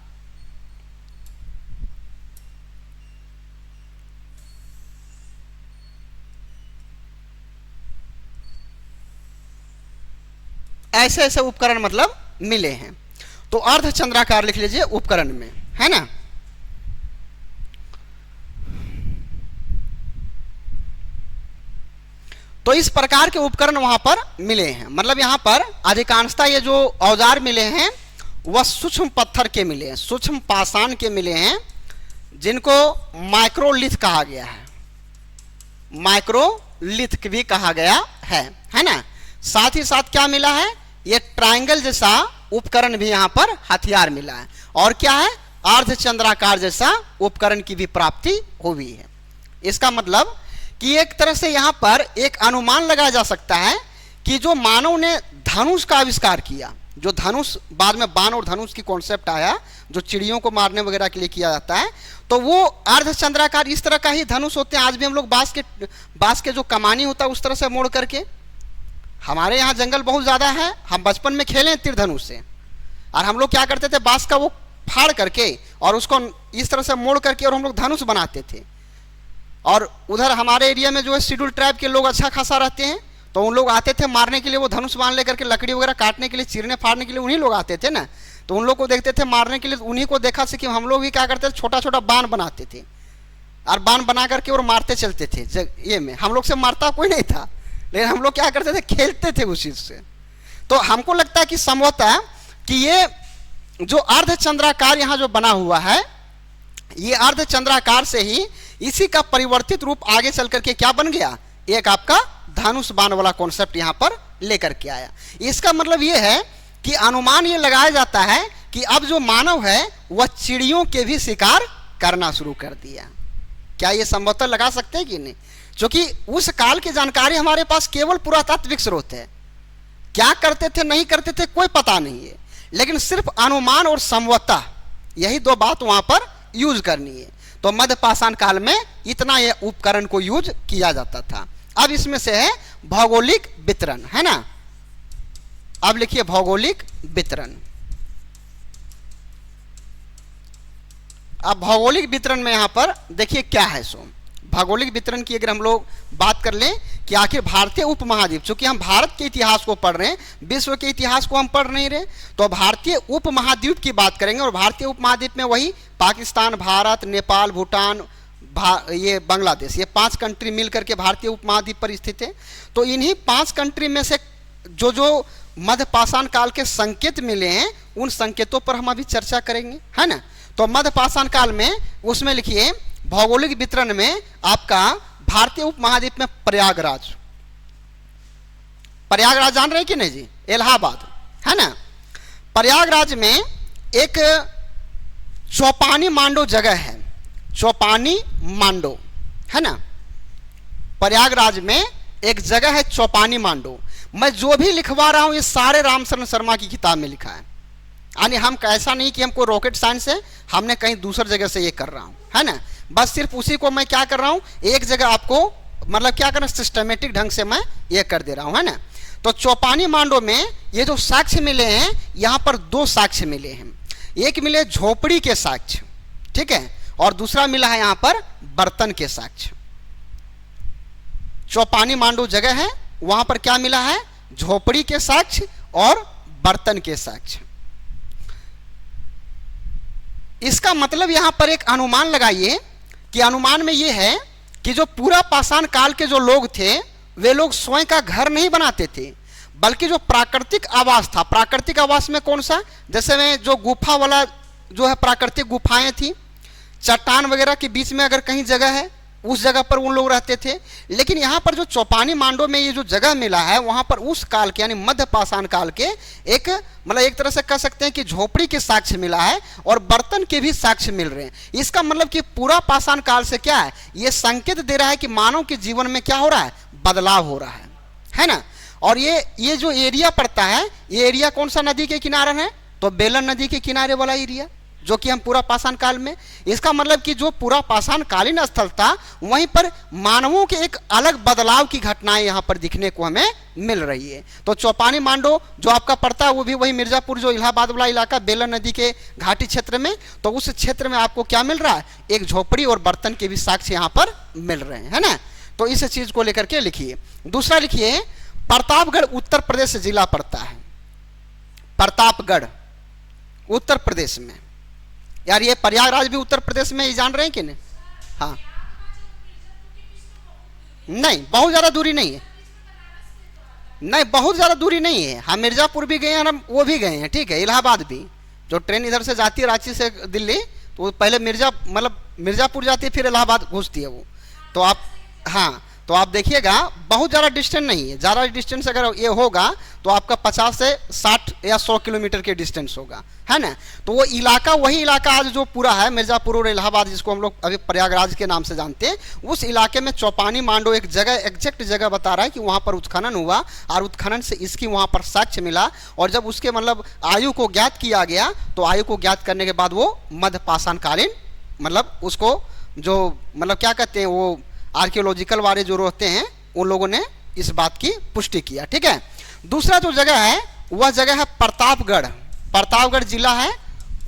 ऐसे ऐसे उपकरण मतलब मिले हैं। तो अर्धचंद्राकार लिख लीजिए उपकरण में, है ना। तो इस प्रकार के उपकरण वहां पर मिले हैं। मतलब यहां पर अधिकांशतः ये जो औजार मिले हैं वह सूक्ष्म पत्थर के मिले हैं, सूक्ष्म पाषाण के मिले हैं, जिनको माइक्रोलिथ कहा गया है, माइक्रोलिथ भी कहा गया है ना। साथ ही साथ क्या मिला है, ये ट्रायंगल जैसा उपकरण भी यहां पर हथियार मिला है, और क्या है, अर्धचंद्राकार जैसा उपकरण की भी प्राप्ति हुई है। इसका मतलब कि एक तरह से यहां पर एक अनुमान लगाया जा सकता है कि जो मानव ने धनुष का आविष्कार किया, जो धनुष बाद में बाण और धनुष की कॉन्सेप्ट आया, जो चिड़ियों को मारने वगैरह के लिए किया जाता है, तो वो अर्धचंद्राकार इस तरह का ही धनुष होते हैं। आज भी हम लोग बांस के जो कमानी होता है उस तरह से मोड़ करके, हमारे यहाँ जंगल बहुत ज़्यादा है, हम बचपन में खेले तीर धनुष से, और हम लोग क्या करते थे, बांस का वो फाड़ करके और उसको इस तरह से मोड़ करके और हम लोग धनुष बनाते थे। और उधर हमारे एरिया में जो है शेड्यूल ट्राइब के लोग अच्छा खासा रहते हैं, तो उन लोग आते थे मारने के लिए, वो धनुष बांध लेकर के लकड़ी वगैरह काटने के लिए, चीरने फाड़ने के लिए उन्हीं लोग आते थे ना। तो उन लोग को देखते थे मारने के लिए, उन्हीं को देखा से कि हम लोग भी क्या करते थे, छोटा छोटा बाण बनाते थे और बाण बना करके और मारते चलते थे। ये में हम लोग से मारता कोई नहीं था, लेकिन हम लोग क्या करते थे, खेलते थे उस चीज से। तो हमको लगता है कि संभवतः कि ये जो अर्धचंद्राकार यहाँ जो बना हुआ है, ये अर्धचंद्राकार से ही इसी का परिवर्तित रूप आगे चल करके क्या बन गया, एक आपका धनुष बाण वाला कॉन्सेप्ट यहां पर लेकर के आया। इसका मतलब ये है कि अनुमान ये लगाया जाता है कि अब जो मानव है वह चिड़ियों के भी शिकार करना शुरू कर दिया। क्या ये संभवतः लगा सकते हैं कि नहीं, क्योंकि उस काल की जानकारी हमारे पास केवल पुरातात्विक स्रोत है। क्या करते थे नहीं करते थे कोई पता नहीं है, लेकिन सिर्फ अनुमान और संभवतः यही दो बात वहां पर यूज करनी है। तो मध्य पाषाण काल में इतना यह उपकरण को यूज किया जाता था। अब इसमें से है भौगोलिक वितरण, है ना। अब लिखिए भौगोलिक वितरण। अब भौगोलिक वितरण में यहां पर देखिए क्या है। सो भौगोलिक वितरण की अगर हम लोग बात कर लें कि आखिर भारतीय उपमहाद्वीप, चूंकि हम भारत के इतिहास को पढ़ रहे हैं, विश्व के इतिहास को हम पढ़ नहीं रहे, तो भारतीय उपमहाद्वीप की बात करेंगे। और भारतीय उपमहाद्वीप में वही पाकिस्तान, भारत, नेपाल, भूटान, ये बांग्लादेश, ये 5 कंट्री मिल करके भारतीय उपमहाद्वीप पर स्थित है। तो इन्हीं 5 कंट्री में से जो मध्य पाषाण काल के संकेत मिले हैं, उन संकेतों पर हम अभी चर्चा करेंगे, है ना। तो मध्य पाषाण काल में उसमें लिखिए भौगोलिक वितरण में आपका भारतीय उपमहाद्वीप में प्रयागराज जान रहे हैं कि नहीं जी, इलाहाबाद, है ना। प्रयागराज में एक चौपानी मांडो जगह है, चौपानी मांडो, है ना। प्रयागराज में एक जगह है चौपानी मांडो। मैं जो भी लिखवा रहा हूं ये सारे रामशरण शर्मा की किताब में लिखा है, यानी हम ऐसा नहीं कि हमको रॉकेट साइंस है, हमने कहीं दूसरी जगह से ये कर रहा हूं, है ना। बस सिर्फ उसी को मैं क्या कर रहा हूं, एक जगह आपको मतलब क्या करना, सिस्टमेटिक ढंग से मैं ये कर दे रहा हूं, है ना। तो चौपानी मांडो में ये जो साक्ष्य मिले हैं, यहां पर 2 साक्ष्य मिले हैं। एक मिले झोपड़ी के साक्ष्य, ठीक है, और दूसरा मिला है यहां पर बर्तन के साक्ष्य। चौपानी मांडो जगह है, वहां पर क्या मिला है, झोपड़ी के साक्ष्य और बर्तन के साक्ष्य। इसका मतलब यहां पर एक अनुमान लगाइए कि अनुमान में यह है कि जो पूरा पाषाण काल के जो लोग थे, वे लोग स्वयं का घर नहीं बनाते थे, बल्कि जो प्राकृतिक आवास था, प्राकृतिक आवास में कौन सा, जैसे में जो गुफा वाला जो है प्राकृतिक गुफाएं थी, चट्टान वगैरह के बीच में अगर कहीं जगह है, उस जगह पर उन लोग रहते थे। लेकिन यहाँ पर जो चौपानी मांडो में ये जो जगह मिला है, वहाँ पर उस काल के यानी मध्य पाषाण काल के एक मतलब एक तरह से कह सकते हैं कि झोपड़ी के साक्ष्य मिला है और बर्तन के भी साक्ष्य मिल रहे हैं। इसका मतलब कि पूरा पाषाण काल से क्या है, ये संकेत दे रहा है कि मानव के जीवन में क्या हो रहा है, बदलाव हो रहा है ना। और ये जो एरिया पड़ता है, ये एरिया कौन सा नदी के किनारे है, तो बेलन नदी के किनारे वाला एरिया, जो कि हम पूरा पाषाण काल में, इसका मतलब कि जो पूरा पाषाण कालीन स्थल था, वहीं पर मानवों के एक अलग बदलाव की घटनाएं यहाँ पर दिखने को हमें मिल रही है। तो चौपानी मांडो जो आपका पड़ता है, वो भी वही मिर्जापुर जो इलाहाबाद वाला इलाका, बेलन नदी के घाटी क्षेत्र में, तो उस क्षेत्र में आपको क्या मिल रहा है, एक झोपड़ी और बर्तन के भी साक्ष्य यहाँ पर मिल रहे हैं, है ना। तो इस चीज को लेकर के लिखिए। दूसरा लिखिए, प्रतापगढ़ उत्तर प्रदेश जिला पड़ता है, प्रतापगढ़ उत्तर प्रदेश में। यार ये प्रयागराज भी उत्तर प्रदेश में, ये जान रहे हैं कि नहीं? हाँ, नहीं बहुत ज़्यादा दूरी नहीं है, नहीं बहुत ज़्यादा दूरी नहीं है। हम मिर्ज़ापुर भी गए हैं, हम वो भी गए हैं, ठीक है। इलाहाबाद भी, जो ट्रेन इधर से जाती है रांची से दिल्ली, तो पहले मिर्ज़ापुर जाती है, फिर इलाहाबाद घुसती है वो। तो आप, हाँ, तो आप देखिएगा बहुत ज़्यादा डिस्टेंस नहीं है। ज़्यादा डिस्टेंस अगर ये होगा तो आपका 50 से 60 या 100 किलोमीटर के डिस्टेंस होगा, है ना। तो वो इलाका, वही इलाका आज जो पूरा है मिर्ज़ापुर और इलाहाबाद, जिसको हम लोग अभी प्रयागराज के नाम से जानते हैं, उस इलाके में चौपानी मांडो एक जगह, एग्जैक्ट जगह बता रहा है कि वहाँ पर उत्खनन हुआ और उत्खनन से इसकी वहाँ पर साक्ष्य मिला। और जब उसके मतलब आयु को ज्ञात किया गया, तो आयु को ज्ञात करने के बाद वो मध्य पाषाणकालीन, मतलब उसको जो मतलब क्या कहते हैं, वो आर्कियोलॉजिकल वाले जो रहते हैं उन लोगों ने इस बात की पुष्टि किया, ठीक है। दूसरा जो जगह है वह जगह है प्रतापगढ़। प्रतापगढ़ जिला है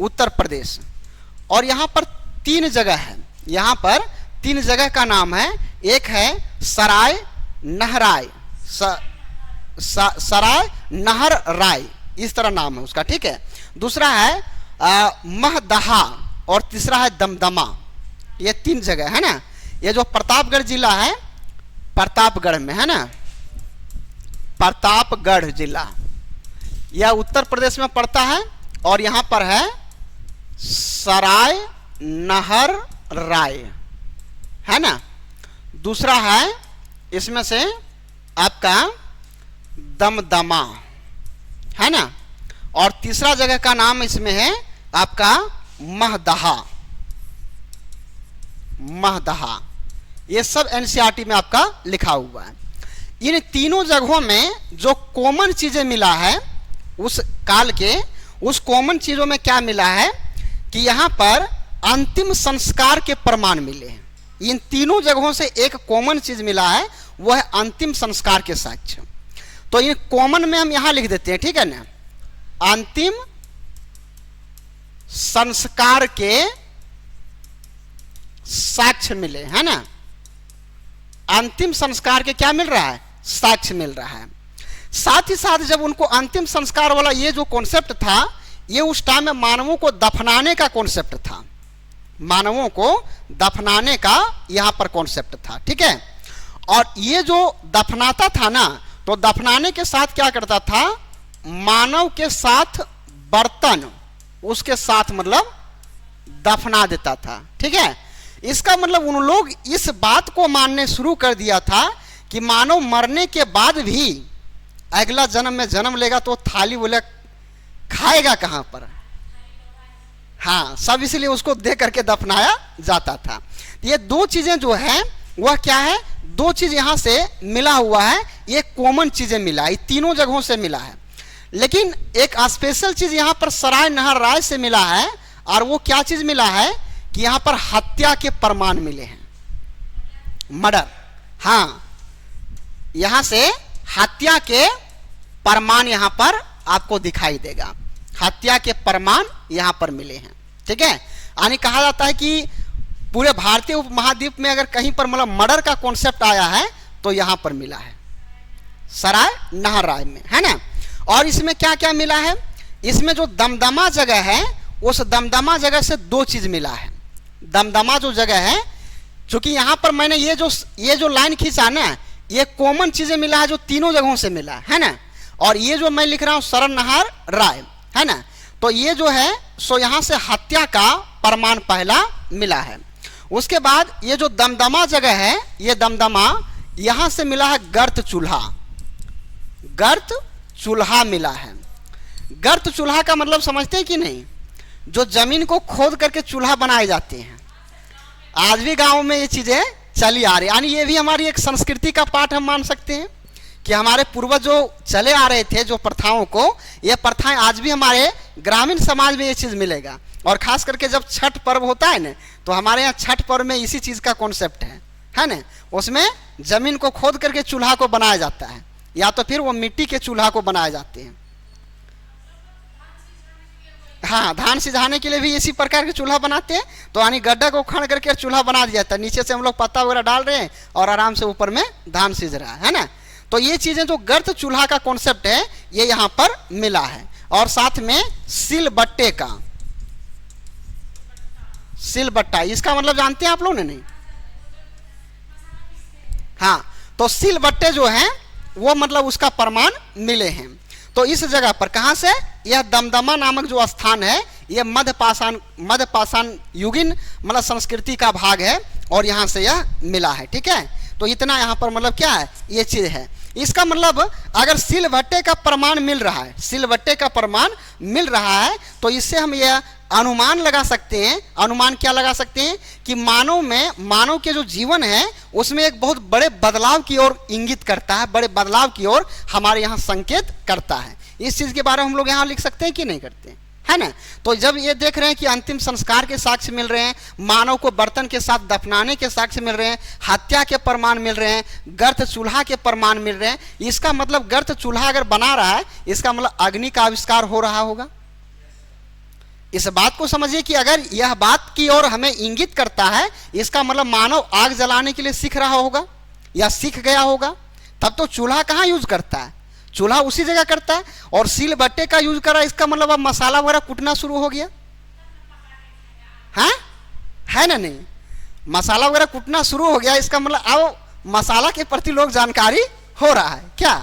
उत्तर प्रदेश। और यहाँ पर 3 जगह है, यहाँ पर 3 जगह का नाम है। एक है सराय नहराय, सराय नहर राय, इस तरह नाम है उसका, ठीक है। दूसरा है महदहा और तीसरा है दमदमा। ये 3 जगह है ना। ये जो प्रतापगढ़ जिला है, प्रतापगढ़ में है ना, प्रतापगढ़ जिला यह उत्तर प्रदेश में पड़ता है। और यहाँ पर है सराय नहर राय, है ना। दूसरा है इसमें से आपका दमदमा, है ना। और तीसरा जगह का नाम इसमें है आपका महदहा, महदहा। ये सब एनसीईआरटी में आपका लिखा हुआ है। इन तीनों जगहों में जो कॉमन चीजें मिला है उस काल के, उस कॉमन चीजों में क्या मिला है कि यहाँ पर अंतिम संस्कार के प्रमाण मिले हैं। इन तीनों जगहों से एक कॉमन चीज मिला है, वह है अंतिम संस्कार के साक्ष्य। तो इन कॉमन में हम यहां लिख देते हैं, ठीक है ना। अंतिम संस्कार के साक्ष्य मिले, है ना। अंतिम संस्कार के क्या मिल रहा है? साक्ष्य मिल रहा है। साथ ही साथ जब उनको अंतिम संस्कार वाला ये जो कॉन्सेप्ट था, ये उस टाइम में मानवों को दफनाने का कॉन्सेप्ट था, मानवों को दफनाने का यहां पर कॉन्सेप्ट था, ठीक है। और ये जो दफनाता था ना, तो दफनाने के साथ क्या करता था, मानव के साथ बर्तन उसके साथ मतलब दफना देता था, ठीक है। इसका मतलब उन लोग इस बात को मानने शुरू कर दिया था कि मानव मरने के बाद भी अगला जन्म में जन्म लेगा तो थाली बोले खाएगा कहां पर, हाँ, सब इसलिए उसको दे करके दफनाया जाता था। ये 2 चीजें जो है वह क्या है, 2 चीज यहां से मिला हुआ है, ये कॉमन चीजें मिला, ये तीनों जगहों से मिला है। लेकिन एक स्पेशल चीज यहां पर सराय नहर राय से मिला है, और वो क्या चीज मिला है कि यहां पर हत्या के प्रमाण मिले हैं, मर्डर, हाँ, यहां से हत्या के प्रमाण यहां पर आपको दिखाई देगा, हत्या के प्रमाण यहां पर मिले हैं, ठीक है। यानी कहा जाता है कि पूरे भारतीय उपमहाद्वीप में अगर कहीं पर मतलब मर्डर का कॉन्सेप्ट आया है तो यहां पर मिला है, सराय नहर राय में, है ना। और इसमें क्या क्या मिला है, इसमें जो दमदमा जगह है, उस दमदमा जगह से 2 चीज मिला है। दमदमा जो जगह है, क्योंकि यहां पर मैंने ये जो लाइन खींचा ना, ये कॉमन चीजें मिला है जो तीनों जगहों से मिला है ना। और ये जो मैं लिख रहा हूं सरण नहर राय, है ना, तो ये जो है सो यहां से हत्या का प्रमाण पहला मिला है। उसके बाद ये जो दमदमा जगह है, ये दमदमा यहां से मिला है गर्त चूल्हा, गर्त चूल्हा मिला है। गर्त चूल्हा का मतलब समझते हैं कि नहीं, जो जमीन को खोद करके चूल्हा बनाए जाते हैं। आज भी गांव में ये चीजें चली आ रही, यानी ये भी हमारी एक संस्कृति का पार्ट हम मान सकते हैं कि हमारे पूर्वज जो चले आ रहे थे जो प्रथाओं को, ये प्रथाएं आज भी हमारे ग्रामीण समाज में ये चीज मिलेगा। और खास करके जब छठ पर्व होता है ना, तो हमारे यहाँ छठ पर्व में इसी चीज का कॉन्सेप्ट है ना। उसमें जमीन को खोद करके चूल्हा को बनाया जाता है, या तो फिर वो मिट्टी के चूल्हा को बनाए जाते हैं। हाँ, धान सिझाने के लिए भी इसी प्रकार के चूल्हा बनाते हैं। तो यानी गड्ढा को खड़ करके चूल्हा बना दिया जाता है, नीचे से हम लोग पत्ता वगैरह डाल रहे हैं और आराम से ऊपर में धान सिझ रहा है ना। तो ये चीजें जो गर्त चूल्हा का कॉन्सेप्ट है, ये यहाँ पर मिला है। और साथ में सिलबट्टे का, सिलबट्टा, इसका मतलब जानते हैं आप लोग ने? नहीं। हाँ, तो सिलबट्टे जो हैं वो मतलब उसका प्रमाण मिले हैं। तो इस जगह पर कहां से, यह दमदमा नामक जो स्थान है यह मध्य पाषाण युगीन मतलब संस्कृति का भाग है और यहां से यह मिला है। ठीक है, तो इतना यहां पर मतलब क्या है, ये चीज है। इसका मतलब अगर सिलबट्टे का प्रमाण मिल रहा है, सिलबट्टे का प्रमाण मिल रहा है, तो इससे हम यह अनुमान लगा सकते हैं। अनुमान क्या लगा सकते हैं कि मानव के जो जीवन है उसमें एक बहुत बड़े बदलाव की ओर इंगित करता है, बड़े बदलाव की ओर हमारे यहाँ संकेत करता है। इस चीज के बारे में हम लोग यहाँ लिख सकते हैं कि नहीं करते हैं, है ना? तो जब ये देख रहे हैं कि अंतिम संस्कार के साक्ष्य मिल रहे हैं, मानव को बर्तन के साथ दफनाने के साक्ष्य मिल रहे हैं, हत्या के प्रमाण मिल रहे हैं, गर्त चूल्हा के प्रमाण मिल रहे हैं, इसका मतलब गर्त चूल्हा अगर बना रहा है इसका मतलब अग्नि का आविष्कार हो रहा होगा। इस बात को समझिए कि अगर यह बात की ओर हमें इंगित करता है, इसका मतलब मानव आग जलाने के लिए सीख रहा होगा या सीख गया होगा। तब तो चूल्हा कहाँ यूज करता है, चूल्हा उसी जगह करता है। और सिलबट्टे का यूज करा, इसका मतलब अब मसाला वगैरह कूटना शुरू हो गया है ना? नहीं, मसाला वगैरह कूटना शुरू हो गया, इसका मतलब अब मसाला के प्रति लोग जानकारी हो रहा है क्या?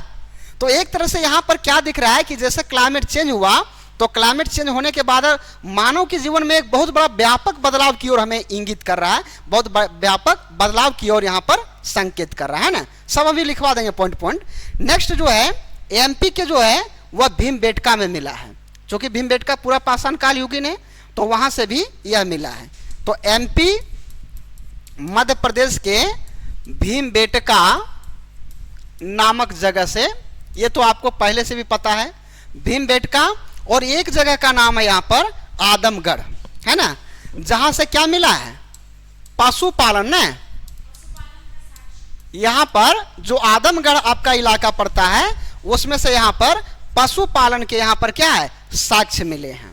तो एक तरह से यहाँ पर क्या दिख रहा है कि जैसे क्लाइमेट चेंज हुआ, तो क्लाइमेट चेंज होने के बाद मानव के जीवन में एक बहुत बड़ा व्यापक बदलाव की ओर हमें इंगित कर रहा है, बहुत व्यापक बदलाव की ओर यहाँ पर संकेत कर रहा है ना। सब अभी लिखवा देंगे पॉइंट पॉइंट। नेक्स्ट जो है एमपी के जो है वह भीमबेटका में मिला है, क्योंकि भीमबेटका पूरा पाषाण काल युगीन है, तो वहां से भी यह मिला है। तो एमपी मध्य प्रदेश के भीमबेटका नामक जगह से, ये तो आपको पहले से भी पता है भीमबेटका, और एक जगह का नाम है यहाँ पर आदमगढ़, है ना, जहां से क्या मिला है, पशुपालन ना। यहां पर जो आदमगढ़ आपका इलाका पड़ता है उसमें से यहां पर पशुपालन के यहां पर क्या है, साक्ष्य मिले हैं।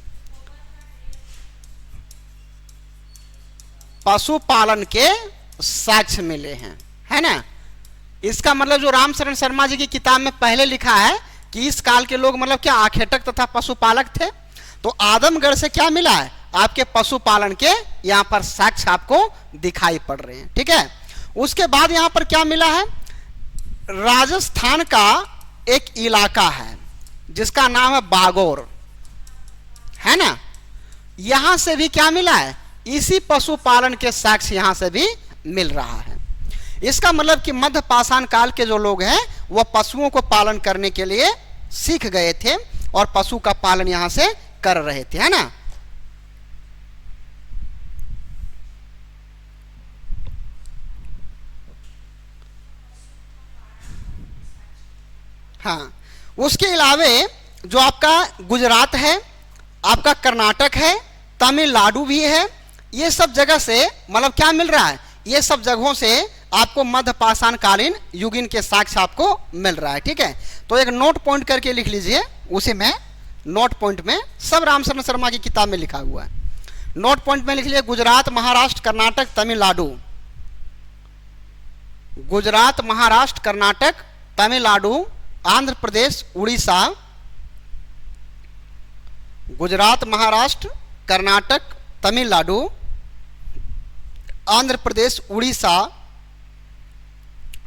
पशुपालन के साक्ष्य मिले हैं, है ना। इसका मतलब जो रामशरण शर्मा जी की किताब में पहले लिखा है कि इस काल के लोग मतलब क्या आखेटक तथा पशुपालक थे, तो आदमगढ़ से क्या मिला है, आपके पशुपालन के यहां पर साक्ष्य आपको दिखाई पड़ रहे हैं। ठीक है, उसके बाद यहां पर क्या मिला है, राजस्थान का एक इलाका है जिसका नाम है बागोर, है ना, यहां से भी क्या मिला है, इसी पशुपालन के साक्ष्य यहां से भी मिल रहा है। इसका मतलब कि मध्य पाषाण काल के जो लोग हैं वह पशुओं को पालन करने के लिए सीख गए थे और पशु का पालन यहां से कर रहे थे, है ना। हाँ, उसके अलावे जो आपका गुजरात है, आपका कर्नाटक है, तमिलनाडु भी है, ये सब जगह से मतलब क्या मिल रहा है, ये सब जगहों से आपको मध्य पाषाण कालीन युगीन के साक्ष्य आपको मिल रहा है। ठीक है, तो एक नोट पॉइंट करके लिख लीजिए, उसी में नोट पॉइंट में सब रामशरण शर्मा की किताब में लिखा हुआ है। नोट पॉइंट में लिख लीजिए गुजरात, महाराष्ट्र, कर्नाटक, तमिलनाडु, गुजरात, महाराष्ट्र, कर्नाटक, तमिलनाडु, आंध्र प्रदेश, उड़ीसा, गुजरात, महाराष्ट्र, कर्नाटक, तमिलनाडु, आंध्र प्रदेश, उड़ीसा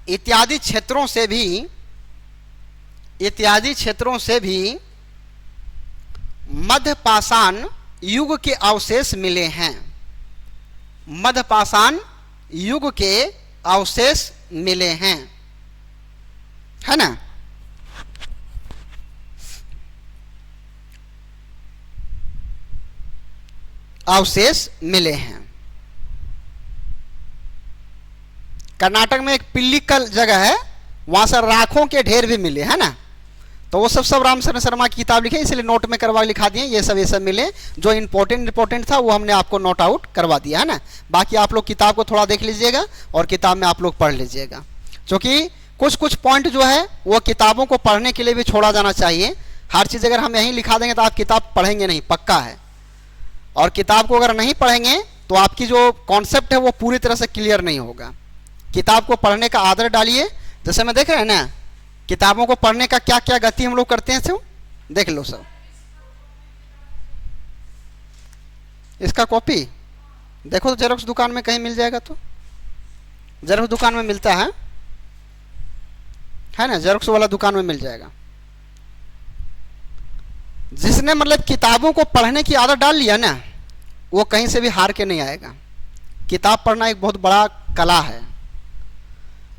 इत्यादि क्षेत्रों से भी मध्य पाषाण युग के अवशेष मिले हैं। मध्य पाषाण युग के अवशेष मिले हैं, है ना। अवशेष मिले हैं। कर्नाटक में एक पिल्लिकल जगह है, वहां से राखों के ढेर भी मिले, है ना। तो वो सब रामशरण शर्मा की किताब लिखे, इसलिए नोट में करवा लिखा दिए, ये सब मिले। जो इंपॉर्टेंट था वो हमने आपको नोट आउट करवा दिया, है ना। बाकी आप लोग किताब को थोड़ा देख लीजिएगा और किताब में आप लोग पढ़ लीजिएगा, क्योंकि कुछ पॉइंट जो है वो किताबों को पढ़ने के लिए भी छोड़ा जाना चाहिए। हर चीज़ अगर हम यहीं लिखा देंगे तो आप किताब पढ़ेंगे नहीं, पक्का है। और किताब को अगर नहीं पढ़ेंगे तो आपकी जो कॉन्सेप्ट है वो पूरी तरह से क्लियर नहीं होगा। किताब को पढ़ने का आदत डालिए। जैसे मैं देख रहे हैं ना, किताबों को पढ़ने का क्या क्या गति हम लोग करते हैं, सब देख लो सब, इसका कॉपी देखो तो जेरोक्स दुकान में कहीं मिल जाएगा, तो जेरोक्स दुकान में मिलता है ना, जेरोक्स वाला दुकान में मिल जाएगा। जिसने मतलब किताबों को पढ़ने की आदत डाल लिया ना, वो कहीं से भी हार के नहीं आएगा। किताब पढ़ना एक बहुत बड़ा कला है,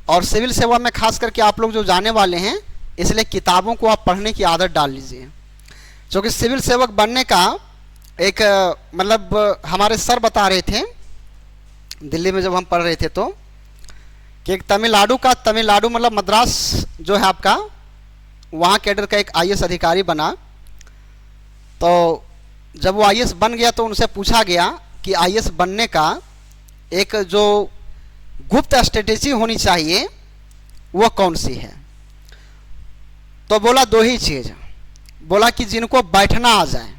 और सिविल सेवा में खास करके आप लोग जो जाने वाले हैं, इसलिए किताबों को आप पढ़ने की आदत डाल लीजिए। क्योंकि सिविल सेवक बनने का एक मतलब हमारे सर बता रहे थे दिल्ली में जब हम पढ़ रहे थे, तो कि एक तमिलनाडु मतलब मद्रास जो है आपका, वहाँ कैडर का एक आईएएस अधिकारी बना। तो जब वो आईएएस बन गया तो उनसे पूछा गया कि आईएएस बनने का एक जो गुप्त स्ट्रेटेजी होनी चाहिए वो कौन सी है। तो बोला 2 ही चीज़, बोला कि जिनको बैठना आ जाए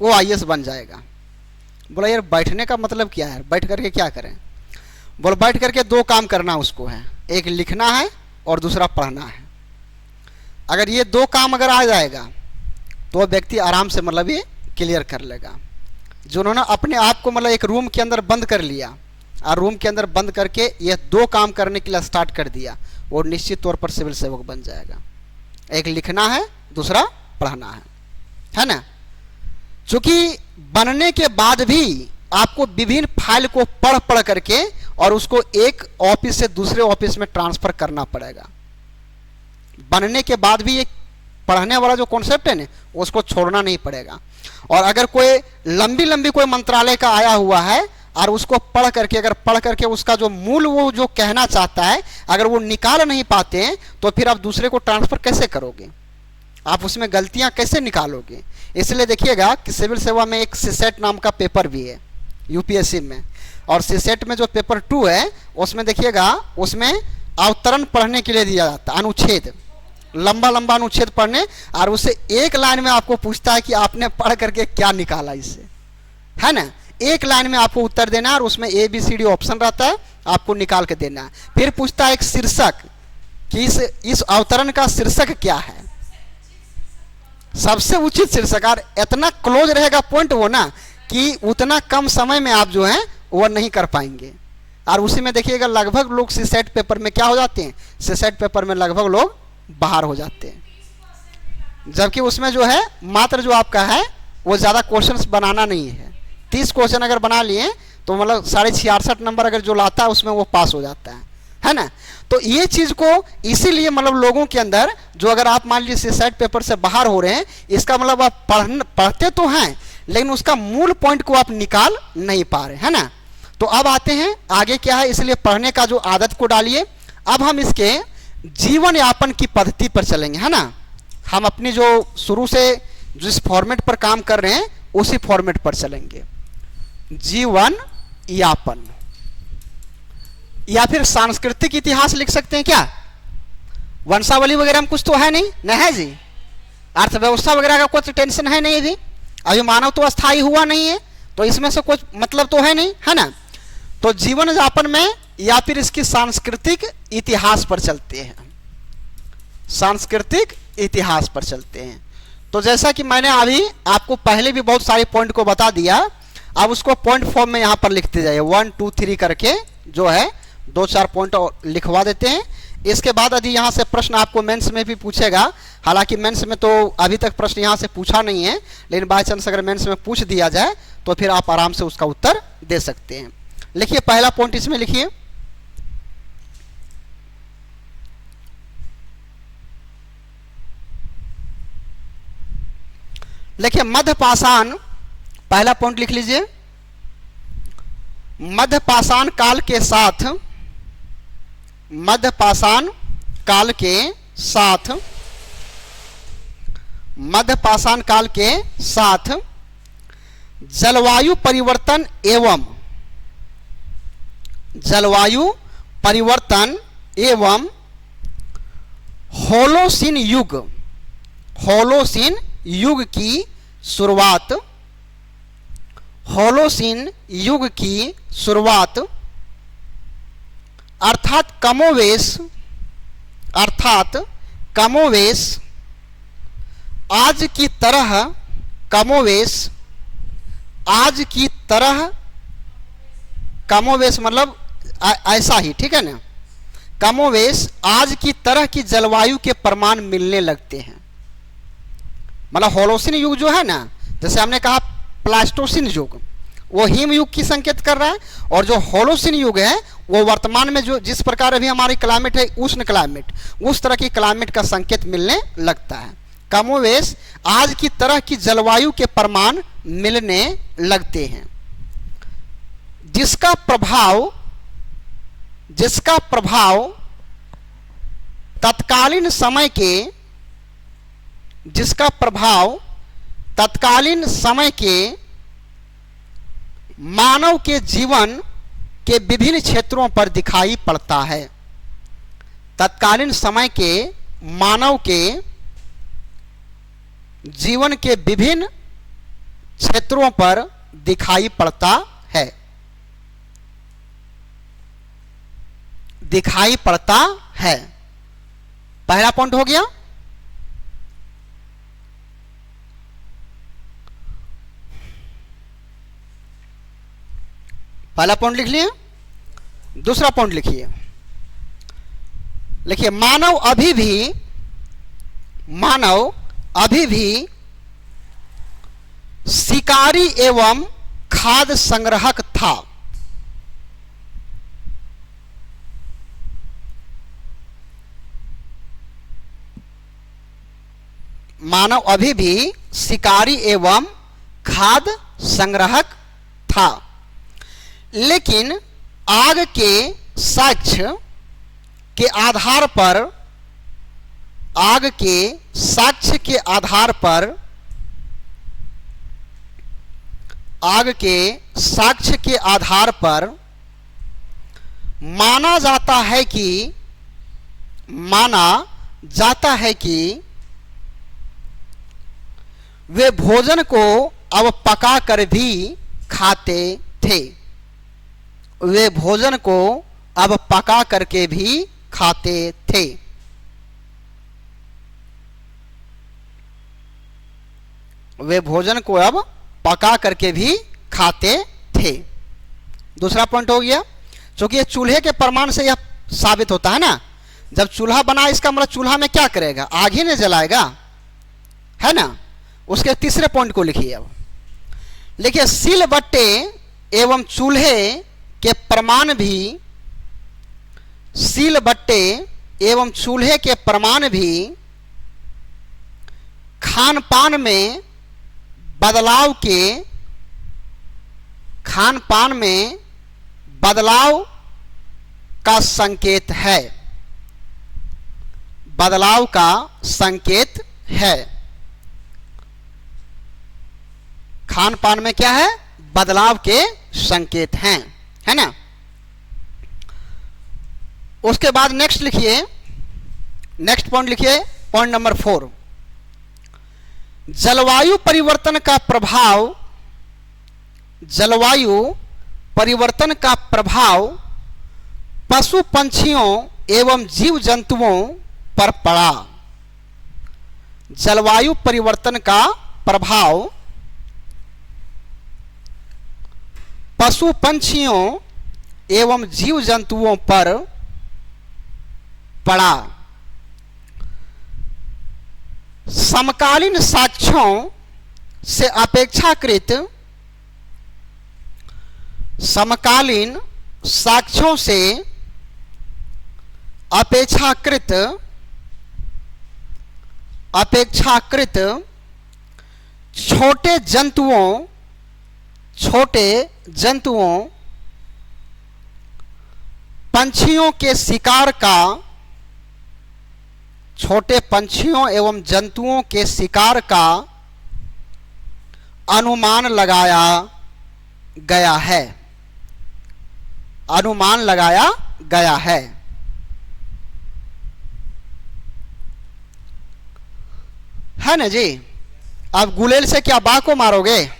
वो आईएएस बन जाएगा। बोला यार बैठने का मतलब क्या है, बैठ करके क्या करें। बोला बैठ करके 2 काम करना उसको है, एक लिखना है और दूसरा पढ़ना है। अगर ये 2 काम अगर आ जाएगा तो व्यक्ति आराम से मतलब ये क्लियर कर लेगा। जिन्होंने अपने आप को मतलब एक रूम के अंदर बंद कर लिया और रूम के अंदर बंद करके ये 2 काम करने के लिए स्टार्ट कर दिया, वो निश्चित तौर पर सिविल सेवक बन जाएगा। एक लिखना है, दूसरा पढ़ना है ना। चूंकि बनने के बाद भी आपको विभिन्न फाइल को पढ़ करके और उसको एक ऑफिस से दूसरे ऑफिस में ट्रांसफर करना पड़ेगा। बनने के बाद भी एक पढ़ने वाला जो कॉन्सेप्ट है ना, उसको छोड़ना नहीं पड़ेगा। और अगर कोई लंबी कोई मंत्रालय का आया हुआ है और उसको पढ़ करके उसका जो मूल वो जो कहना चाहता है अगर वो निकाल नहीं पाते हैं, तो फिर आप दूसरे को ट्रांसफर कैसे करोगे, आप उसमें गलतियां कैसे निकालोगे। इसलिए देखिएगा कि सिविल सेवा में एक सीसेट नाम का पेपर भी है यूपीएससी में, और सीसेट में जो पेपर 2 है उसमें देखिएगा, उसमें अवतरण पढ़ने के लिए दिया जाता है, अनुच्छेद, लंबा अनुच्छेद पढ़ने, और उससे एक लाइन में आपको पूछता है कि आपने पढ़ करके क्या निकाला इससे, है ना। एक लाइन में आपको उत्तर देना है और उसमें ABCD ऑप्शन रहता है, आपको निकाल के देना है। फिर पूछता है एक शीर्षक कि इस अवतरण का शीर्षक क्या है, सबसे उचित शीर्षक। और इतना क्लोज रहेगा पॉइंट वो ना कि उतना कम समय में आप जो है वो नहीं कर पाएंगे। और उसी में देखिएगा लगभग लोग सीसेट पेपर में क्या हो जाते हैं, सीसेट पेपर में लगभग लोग बाहर हो जाते हैं, जबकि उसमें जो है मात्र जो आपका है वो ज़्यादा क्वेश्चंस बनाना नहीं है। 30 क्वेश्चन अगर बना लिए तो मतलब 66.5 नंबर अगर जो लाता है उसमें वो पास हो जाता है ना। तो ये चीज़ को इसीलिए मतलब लोगों के अंदर जो, अगर आप मान लीजिए सीसेट पेपर से बाहर हो रहे हैं, इसका मतलब आप पढ़ते तो हैं लेकिन उसका मूल पॉइंट को आप निकाल नहीं पा रहे, है ना। तो अब आते हैं आगे क्या है, इसलिए पढ़ने का जो आदत को डालिए। अब हम इसके जीवन यापन की पद्धति पर चलेंगे, है ना। हम अपनी जो शुरू से जिस फॉर्मेट पर काम कर रहे हैं उसी फॉर्मेट पर चलेंगे। जीवन यापन या फिर सांस्कृतिक इतिहास लिख सकते हैं क्या। वंशावली वगैरह में कुछ तो है नहीं है जी। अर्थव्यवस्था वगैरह का कुछ टेंशन है नहीं जी। अभी मानव तो अस्थायी हुआ नहीं है, तो इसमें से कुछ मतलब तो है नहीं, है ना। तो जीवन यापन में या फिर इसकी सांस्कृतिक इतिहास पर चलते हैं, सांस्कृतिक इतिहास पर चलते हैं। तो जैसा कि मैंने अभी आपको पहले भी बहुत सारे पॉइंट को बता दिया, अब उसको पॉइंट फॉर्म में यहाँ पर लिखते जाइए, 1 2 3 करके जो है 2-4 पॉइंट और लिखवा देते हैं। इसके बाद यदि यहाँ से प्रश्न आपको मेंस में भी पूछेगा, हालांकि मेंस में तो अभी तक प्रश्न यहाँ से पूछा नहीं है, लेकिन बाई चांस अगर मेंस में पूछ दिया जाए तो फिर आप आराम से उसका उत्तर दे सकते हैं। लिखिए पहला पॉइंट इसमें लिखिए, देखिए मध्यपाषाण, पहला पॉइंट लिख लीजिए। मध्यपाषाण काल के साथ, मध्यपाषाण काल के साथ, मध्यपाषाण काल के साथ जलवायु परिवर्तन एवं जलवायु परिवर्तन एवं होलोसीन युग, होलोसीन युग की शुरुआत, होलोसीन युग की शुरुआत अर्थात कमोवेश आज की तरह, कमोवेश आज की तरह, कमोवेश मतलब ऐसा ही, ठीक है ना, कमोवेश आज की तरह की जलवायु के प्रमाण मिलने लगते हैं। मतलब होलोसिन युग जो है ना, जैसे हमने कहा प्लास्टोसिन युग, वो हिम युग की संकेत कर रहा है, और जो होलोसिन युग है वो वर्तमान में जो जिस प्रकार अभी हमारी क्लाइमेट है, उष्ण क्लाइमेट, उस तरह की क्लाइमेट का संकेत मिलने लगता है। कमोवेश आज की तरह की जलवायु के प्रमाण मिलने लगते हैं, जिसका प्रभाव तत्कालीन समय के मानव के जीवन के विभिन्न क्षेत्रों पर दिखाई पड़ता है। तत्कालीन समय के मानव के जीवन के विभिन्न क्षेत्रों पर दिखाई पड़ता है, दिखाई पड़ता है। पहला पॉइंट हो गया। पहला पॉइंट लिख लिए। दूसरा पॉइंट लिखिए, लिखिए मानव अभी भी शिकारी एवं खाद्य संग्राहक था। मानव अभी भी शिकारी एवं खाद्य संग्राहक था, लेकिन आग के साक्ष्य के आधार पर माना जाता है कि वे भोजन को अब पका कर भी खाते थे। वे भोजन को अब पका करके भी खाते थे। वे भोजन को अब पका करके भी खाते थे। दूसरा पॉइंट हो गया, क्योंकि ये चूल्हे के प्रमाण से यह साबित होता है ना। जब चूल्हा बना, इसका मतलब चूल्हा में क्या करेगा, आग ही नहीं जलाएगा, है ना। उसके तीसरे पॉइंट को लिखिए। अब लिखिए सिल बट्टे एवं चूल्हे के प्रमाण भी खान पान में बदलाव का संकेत है। बदलाव का संकेत है। खान पान में क्या है, बदलाव के संकेत हैं, है ना। उसके बाद नेक्स्ट लिखिए, नेक्स्ट पॉइंट लिखिए, पॉइंट नंबर 4। जलवायु परिवर्तन का प्रभाव पशु पंछियों एवं जीव जंतुओं पर पड़ा। जलवायु परिवर्तन का प्रभाव पशु पंछियों एवं जीव जंतुओं पर पड़ा। समकालीन साक्ष्यों से अपेक्षाकृत छोटे जंतुओं पंछियों के शिकार का, छोटे पंछियों एवं जंतुओं के शिकार का अनुमान लगाया गया है। अनुमान लगाया गया है। है ना जी। आप गुलेल से क्या बाघ को मारोगे,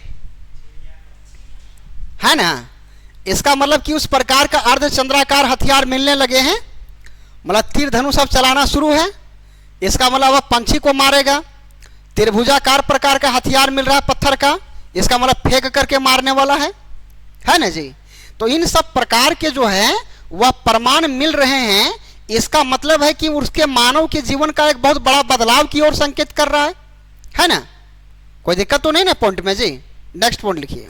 है ना। इसका मतलब कि उस प्रकार का अर्धचंद्राकार हथियार मिलने लगे हैं, मतलब तीर धनुष अब चलाना शुरू है। इसका मतलब अब पंछी को मारेगा। त्रिभुजाकार प्रकार का हथियार मिल रहा है पत्थर का, इसका मतलब फेंक करके मारने वाला है ना जी। तो इन सब प्रकार के जो है वह प्रमाण मिल रहे हैं। इसका मतलब है कि उसके मानव के जीवन का एक बहुत बड़ा बदलाव की ओर संकेत कर रहा है ना। कोई दिक्कत तो नहीं ना पॉइंट में जी। नेक्स्ट पॉइंट लिखिए।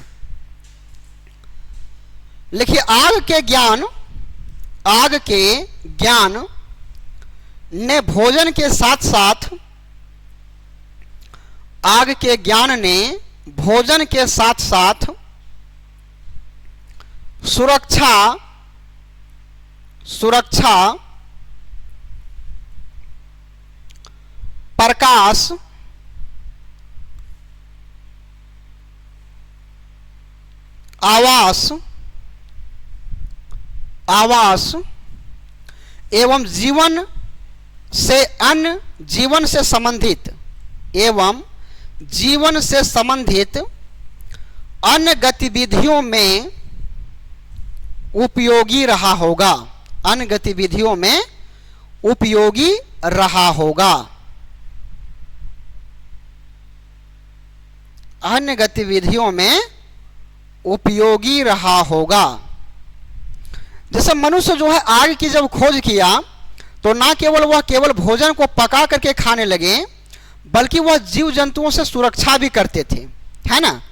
लिखिए आग के ज्ञान ने भोजन के साथ साथ आग के ज्ञान ने भोजन के साथ साथ सुरक्षा प्रकाश आवास एवं जीवन से संबंधित अन्य गतिविधियों में उपयोगी रहा होगा। अन्य गतिविधियों में उपयोगी रहा होगा। अन्य गतिविधियों में उपयोगी रहा होगा। जैसे मनुष्य जो है आग की जब खोज किया तो ना केवल वह केवल भोजन को पका करके खाने लगे बल्कि वह जीव जंतुओं से सुरक्षा भी करते थे, है ना।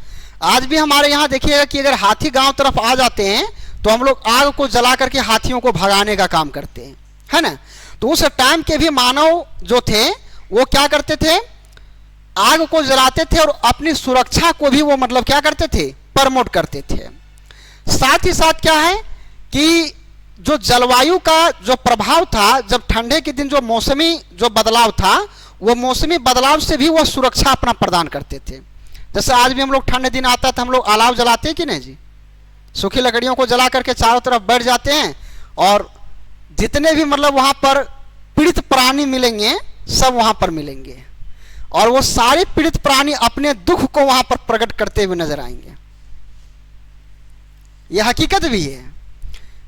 आज भी हमारे यहाँ देखिएगा कि अगर हाथी गांव तरफ आ जाते हैं तो हम लोग आग को जला करके हाथियों को भगाने का काम करते हैं, है ना। तो उस टाइम के भी मानव जो थे वो क्या करते थे, आग को जलाते थे और अपनी सुरक्षा को भी वो मतलब क्या करते थे, प्रमोट करते थे। साथ ही साथ क्या है कि जो जलवायु का जो प्रभाव था, जब ठंडे के दिन जो मौसमी जो बदलाव था, वो मौसमी बदलाव से भी वो सुरक्षा अपना प्रदान करते थे। जैसे आज भी हम लोग ठंडे दिन आता है तो हम लोग अलाव जलाते हैं कि नहीं जी। सूखी लकड़ियों को जला करके चारों तरफ बैठ जाते हैं और जितने भी मतलब वहां पर पीड़ित प्राणी मिलेंगे सब वहां पर मिलेंगे और वो सारे पीड़ित प्राणी अपने दुख को वहां पर प्रकट करते हुए नजर आएंगे। यह हकीकत भी है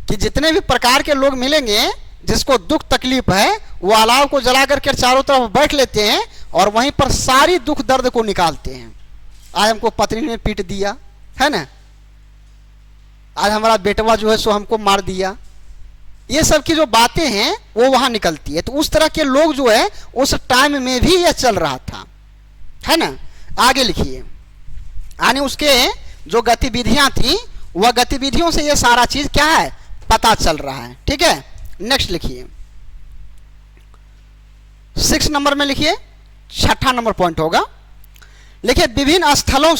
कि जितने भी प्रकार के लोग मिलेंगे जिसको दुख तकलीफ है वो अलाव को जला करके चारों तरफ बैठ लेते हैं और वहीं पर सारी दुख दर्द को निकालते हैं। आज हमको पत्नी ने पीट दिया, है ना, आज हमारा बेटवा जो है सो हमको मार दिया, ये सब की जो बातें हैं वो वहां निकलती है। तो उस तरह के लोग जो है उस टाइम में भी यह चल रहा था, है ना। आगे लिखिए, यानी उसके जो गतिविधियां थी वह गतिविधियों से ये सारा चीज क्या है पता चल रहा है। ठीक है, नेक्स्ट लिखिए 6 नंबर में लिखिए, 6ठा नंबर पॉइंट होगा। लिखिए विभिन्न स्थलों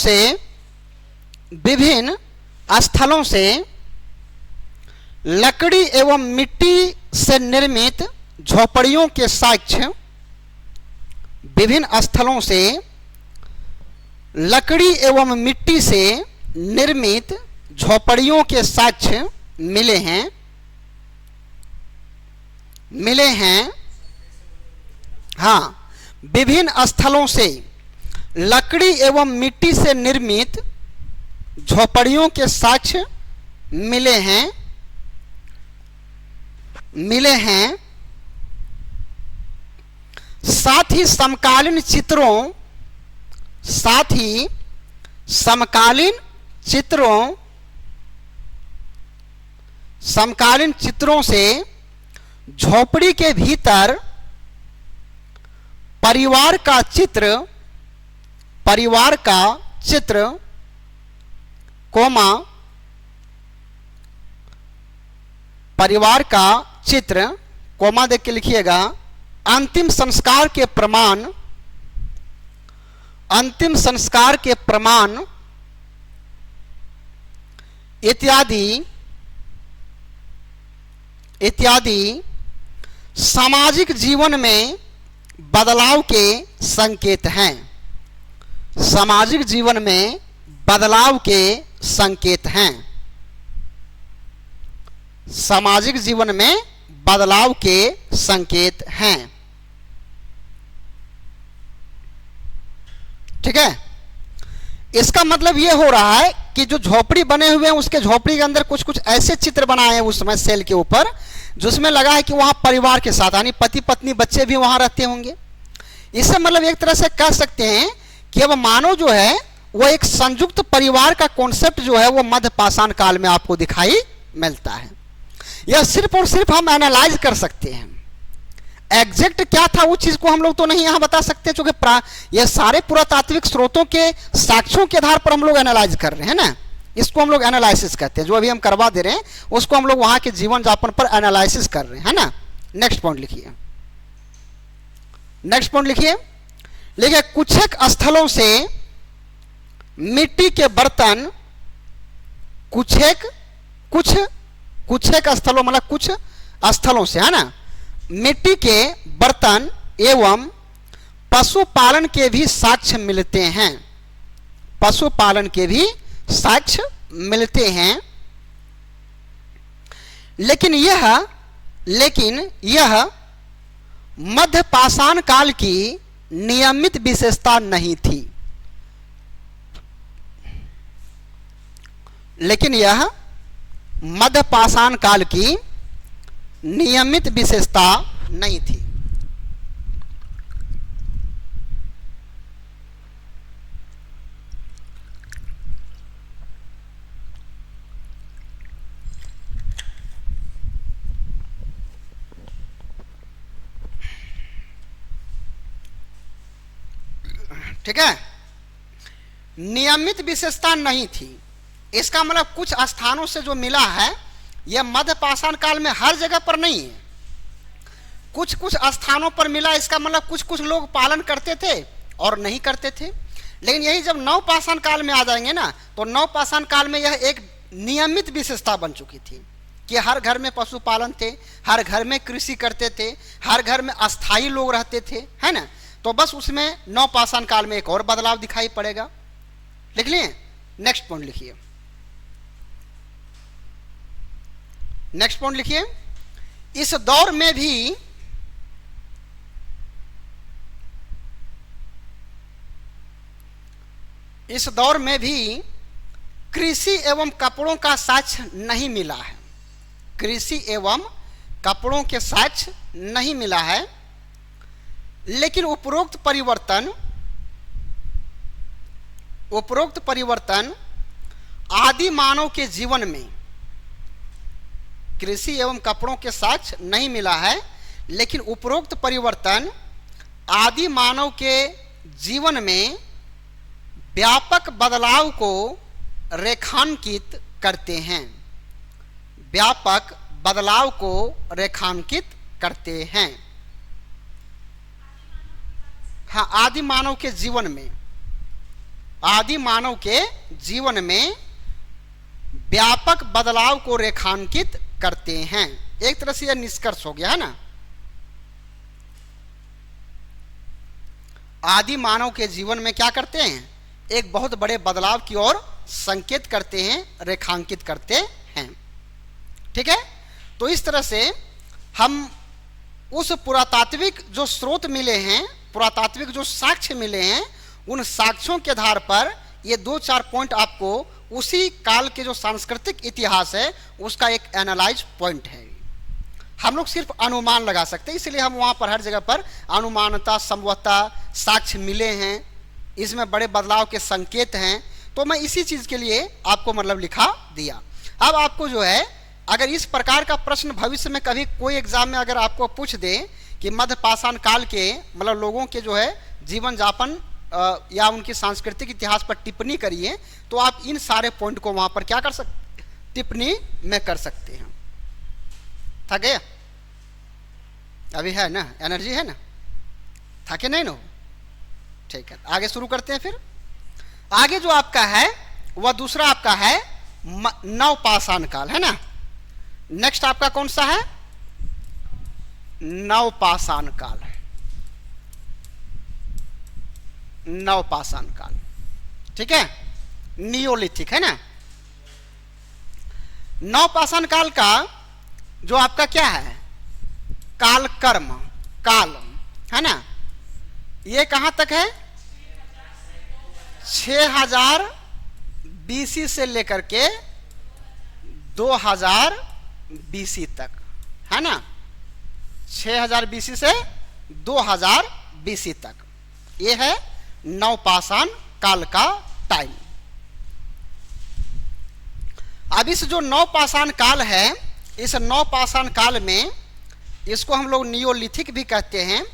से लकड़ी एवं मिट्टी से निर्मित झोपड़ियों के साक्ष्य, विभिन्न स्थलों से लकड़ी एवं मिट्टी से निर्मित झोपड़ियों के साक्ष्य मिले हैं। हाँ, विभिन्न स्थलों से लकड़ी एवं मिट्टी से निर्मित झोपड़ियों के साक्ष्य मिले हैं। साथ ही समकालीन चित्रों से झोपड़ी के भीतर परिवार का चित्र कोमा देख के लिखिएगा, अंतिम संस्कार के प्रमाण इत्यादि सामाजिक जीवन में बदलाव के संकेत हैं। सामाजिक जीवन में बदलाव के संकेत हैं। सामाजिक जीवन में बदलाव के संकेत हैं। ठीक है, इसका मतलब यह हो रहा है कि जो झोपड़ी बने हुए हैं उसके झोपड़ी के अंदर कुछ कुछ ऐसे चित्र बनाए हैं उस समय सेल के ऊपर, जिसमें लगा है कि वहां परिवार के साथ यानी पति पत्नी बच्चे भी वहां रहते होंगे। इससे मतलब एक तरह से कह सकते हैं कि अब मानव जो है वो एक संयुक्त परिवार का कॉन्सेप्ट जो है वो मध्य पाषाण काल में आपको दिखाई मिलता है। यह सिर्फ और सिर्फ हम एनालाइज कर सकते हैं, एग्जैक्ट क्या था उस चीज को हम लोग तो नहीं यहां बता सकते, क्योंकि ये सारे पुरातात्विक स्रोतों के साक्ष्यों के आधार पर हम लोग एनालाइज कर रहे हैं ना, इसको हम लोग एनालिसिस कहते हैं। जो अभी हम करवा दे रहे हैं उसको हम लोग वहां के जीवन यापन पर एनालिसिस कर रहे हैं, है ना। नेक्स्ट पॉइंट लिखिए, नेक्स्ट पॉइंट लिखिए। लिखिए कुछेक स्थलों से मिट्टी के बर्तन, कुछेक स्थलों मतलब कुछ स्थलों से, है ना, मिट्टी के बर्तन एवं पशुपालन के भी साक्ष्य मिलते हैं, पशुपालन के भी साक्ष्य मिलते हैं। लेकिन यह मध्य पाषाण काल की नियमित विशेषता नहीं थी, लेकिन यह मध्य पाषाण काल की नियमित विशेषता नहीं थी। ठीक है, नियमित विशेषता नहीं थी, इसका मतलब कुछ स्थानों से जो मिला है यह मध्य पाषाण काल में हर जगह पर नहीं है, कुछ कुछ स्थानों पर मिला। इसका मतलब कुछ कुछ लोग पालन करते थे और नहीं करते थे। लेकिन यही जब नव पाषाण काल में आ जाएंगे ना, तो नव पाषाण काल में यह एक नियमित विशेषता बन चुकी थी कि हर घर में पशुपालन थे, हर घर में कृषि करते थे, हर घर में अस्थायी लोग रहते थे, है ना। तो बस उसमें नव पाषाण काल में एक और बदलाव दिखाई पड़ेगा। लिख लिए, नेक्स्ट पॉइंट लिखिए, नेक्स्ट पॉइंट लिखिए। इस दौर में भी कृषि एवं कपड़ों का साक्ष्य नहीं मिला है, कृषि एवं कपड़ों के साक्ष्य नहीं मिला है। लेकिन उपरोक्त परिवर्तन आदि मानव के जीवन में, कृषि एवं कपड़ों के साक्ष्य नहीं मिला है, लेकिन उपरोक्त परिवर्तन आदि मानव के जीवन में व्यापक बदलाव को रेखांकित करते हैं, व्यापक बदलाव को रेखांकित करते हैं। हाँ, आदि मानव के जीवन में, आदि मानव के जीवन में व्यापक बदलाव को रेखांकित करते हैं। एक तरह से यह निष्कर्ष हो गया है ना, आदि मानव के जीवन में क्या करते हैं, एक बहुत बड़े बदलाव की ओर संकेत करते हैं, रेखांकित करते हैं। ठीक है, तो इस तरह से हम उस पुरातात्विक जो स्रोत मिले हैं, पुरातात्विक जो साक्ष्य मिले हैं, उन साक्ष्यों के आधार पर ये 2-4 पॉइंट आपको उसी काल के जो सांस्कृतिक इतिहास है उसका एक एनालाइज पॉइंट है। हम लोग सिर्फ अनुमान लगा सकते हैं, इसलिए हम वहाँ पर हर जगह पर अनुमानता, संभवतः साक्ष्य मिले हैं, इसमें बड़े बदलाव के संकेत हैं, तो मैं इसी चीज़ के लिए आपको मतलब लिखा दिया। अब आपको जो है, अगर इस प्रकार का प्रश्न भविष्य में कभी कोई एग्जाम में अगर आपको पूछ दे कि मध्य पाषाण काल के मतलब लोगों के जो है जीवन यापन या उनकी सांस्कृतिक इतिहास पर टिप्पणी करिए, तो आप इन सारे पॉइंट को वहाँ पर क्या कर सकते, टिप्पणी में कर सकते हैं। था गया, अभी है ना, एनर्जी है ना, था कि नहीं ना? ठीक है, आगे शुरू करते हैं। फिर आगे जो आपका है वह दूसरा आपका है नव पाषाण काल, है ना। नेक्स्ट आपका कौन सा है, नव पाषाण काल, नव पाषाण काल। ठीक है, नियोलिथिक, है ना। नव पाषाण काल का जो आपका क्या है, काल कर्म काल, है ना, ये कहां तक है, 6000 बीसी से लेकर के 2000 बीसी तक, है ना। 6000 बीसी से 2000 बीसी तक, ये है नव पाषाण काल का टाइम। अब इस जो नवपाषाण काल है, इस नवपाषाण काल में इसको हम लोग नियोलिथिक भी कहते हैं।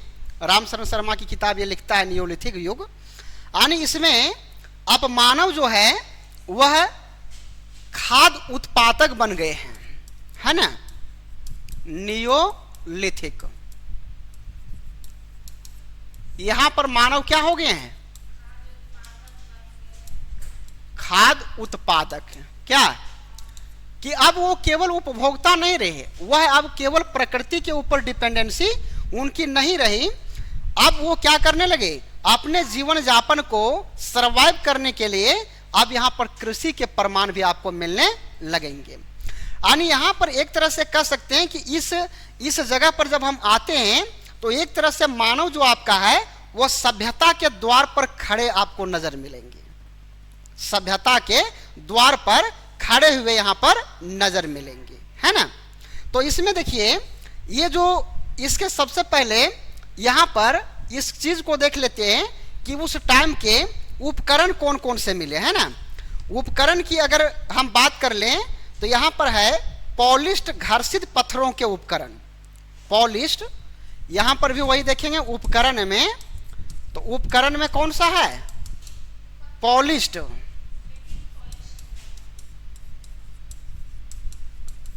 रामशरण शर्मा की किताब ये लिखता है नियोलिथिक युग। यानी इसमें अब मानव जो है वह खाद्य उत्पादक बन गए हैं, है ना। नियोलिथिक, यहां पर मानव क्या हो गए हैं? खाद्य उत्पादक। क्या कि अब वो केवल उपभोक्ता नहीं रहे, वह अब केवल प्रकृति के ऊपर डिपेंडेंसी उनकी नहीं रही। अब वो क्या करने लगे? अपने जीवन यापन को सरवाइव करने के लिए अब यहाँ पर कृषि के प्रमाण भी आपको मिलने लगेंगे। यानी यहाँ पर एक तरह से कह सकते हैं कि इस जगह पर जब हम आते हैं तो एक तरह से मानव जो आपका है वो सभ्यता के द्वार पर खड़े आपको नजर मिलेंगे। सभ्यता के द्वार पर खड़े हुए यहाँ पर नजर मिलेंगे, है ना। तो इसमें देखिए, ये जो इसके सबसे पहले यहाँ पर इस चीज को देख लेते हैं कि उस टाइम के उपकरण कौन कौन से मिले, है ना। उपकरण की अगर हम बात कर लें तो यहाँ पर है पॉलिश्ड घर्षित पत्थरों के उपकरण। पॉलिश्ड, यहाँ पर भी वही देखेंगे उपकरण में, तो उपकरण में कौन सा है? पॉलिश्ड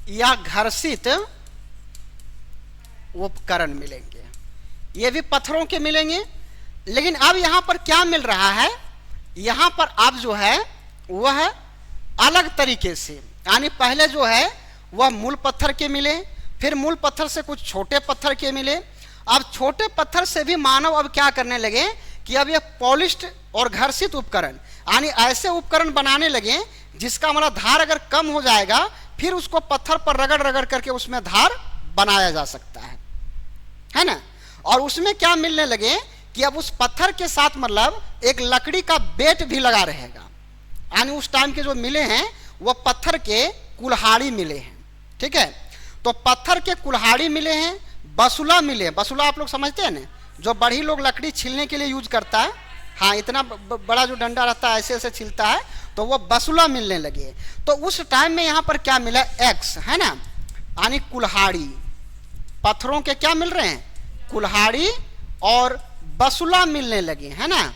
या घर्षित उपकरण मिलेंगे। ये भी पत्थरों के मिलेंगे। लेकिन अब यहां पर क्या मिल रहा है? यहां पर अब जो है वह अलग तरीके से, यानी पहले जो है वह मूल पत्थर के मिले, फिर मूल पत्थर से कुछ छोटे पत्थर के मिले। अब छोटे पत्थर से भी मानव अब क्या करने लगे कि अब ये पॉलिश्ड और घर्षित उपकरण, यानी ऐसे उपकरण बनाने लगे जिसका हमारा धार अगर कम हो जाएगा फिर उसको पत्थर पर रगड़ रगड़ करके उसमें धार बनाया जा सकता है ना। और उसमें क्या मिलने लगे कि अब उस पत्थर के साथ मतलब एक लकड़ी का बेट भी लगा रहेगा। यानी उस टाइम के जो मिले हैं वो पत्थर के कुल्हाड़ी मिले हैं, ठीक है। तो पत्थर के कुल्हाड़ी मिले हैं, बसुला मिले। बसुला आप लोग समझते हैं ना, जो बड़ी लोग लकड़ी छीलने के लिए यूज करता है। हाँ, इतना बड़ा जो डंडा रहता है ऐसे ऐसे छिलता है, तो वो बसुला मिलने लगे। तो उस टाइम में यहाँ पर क्या मिला? एक्स, है ना, यानी कुल्हाड़ी। पत्थरों के क्या मिल रहे हैं? कुल्हाड़ी और बसुला मिलने लगे, है ना।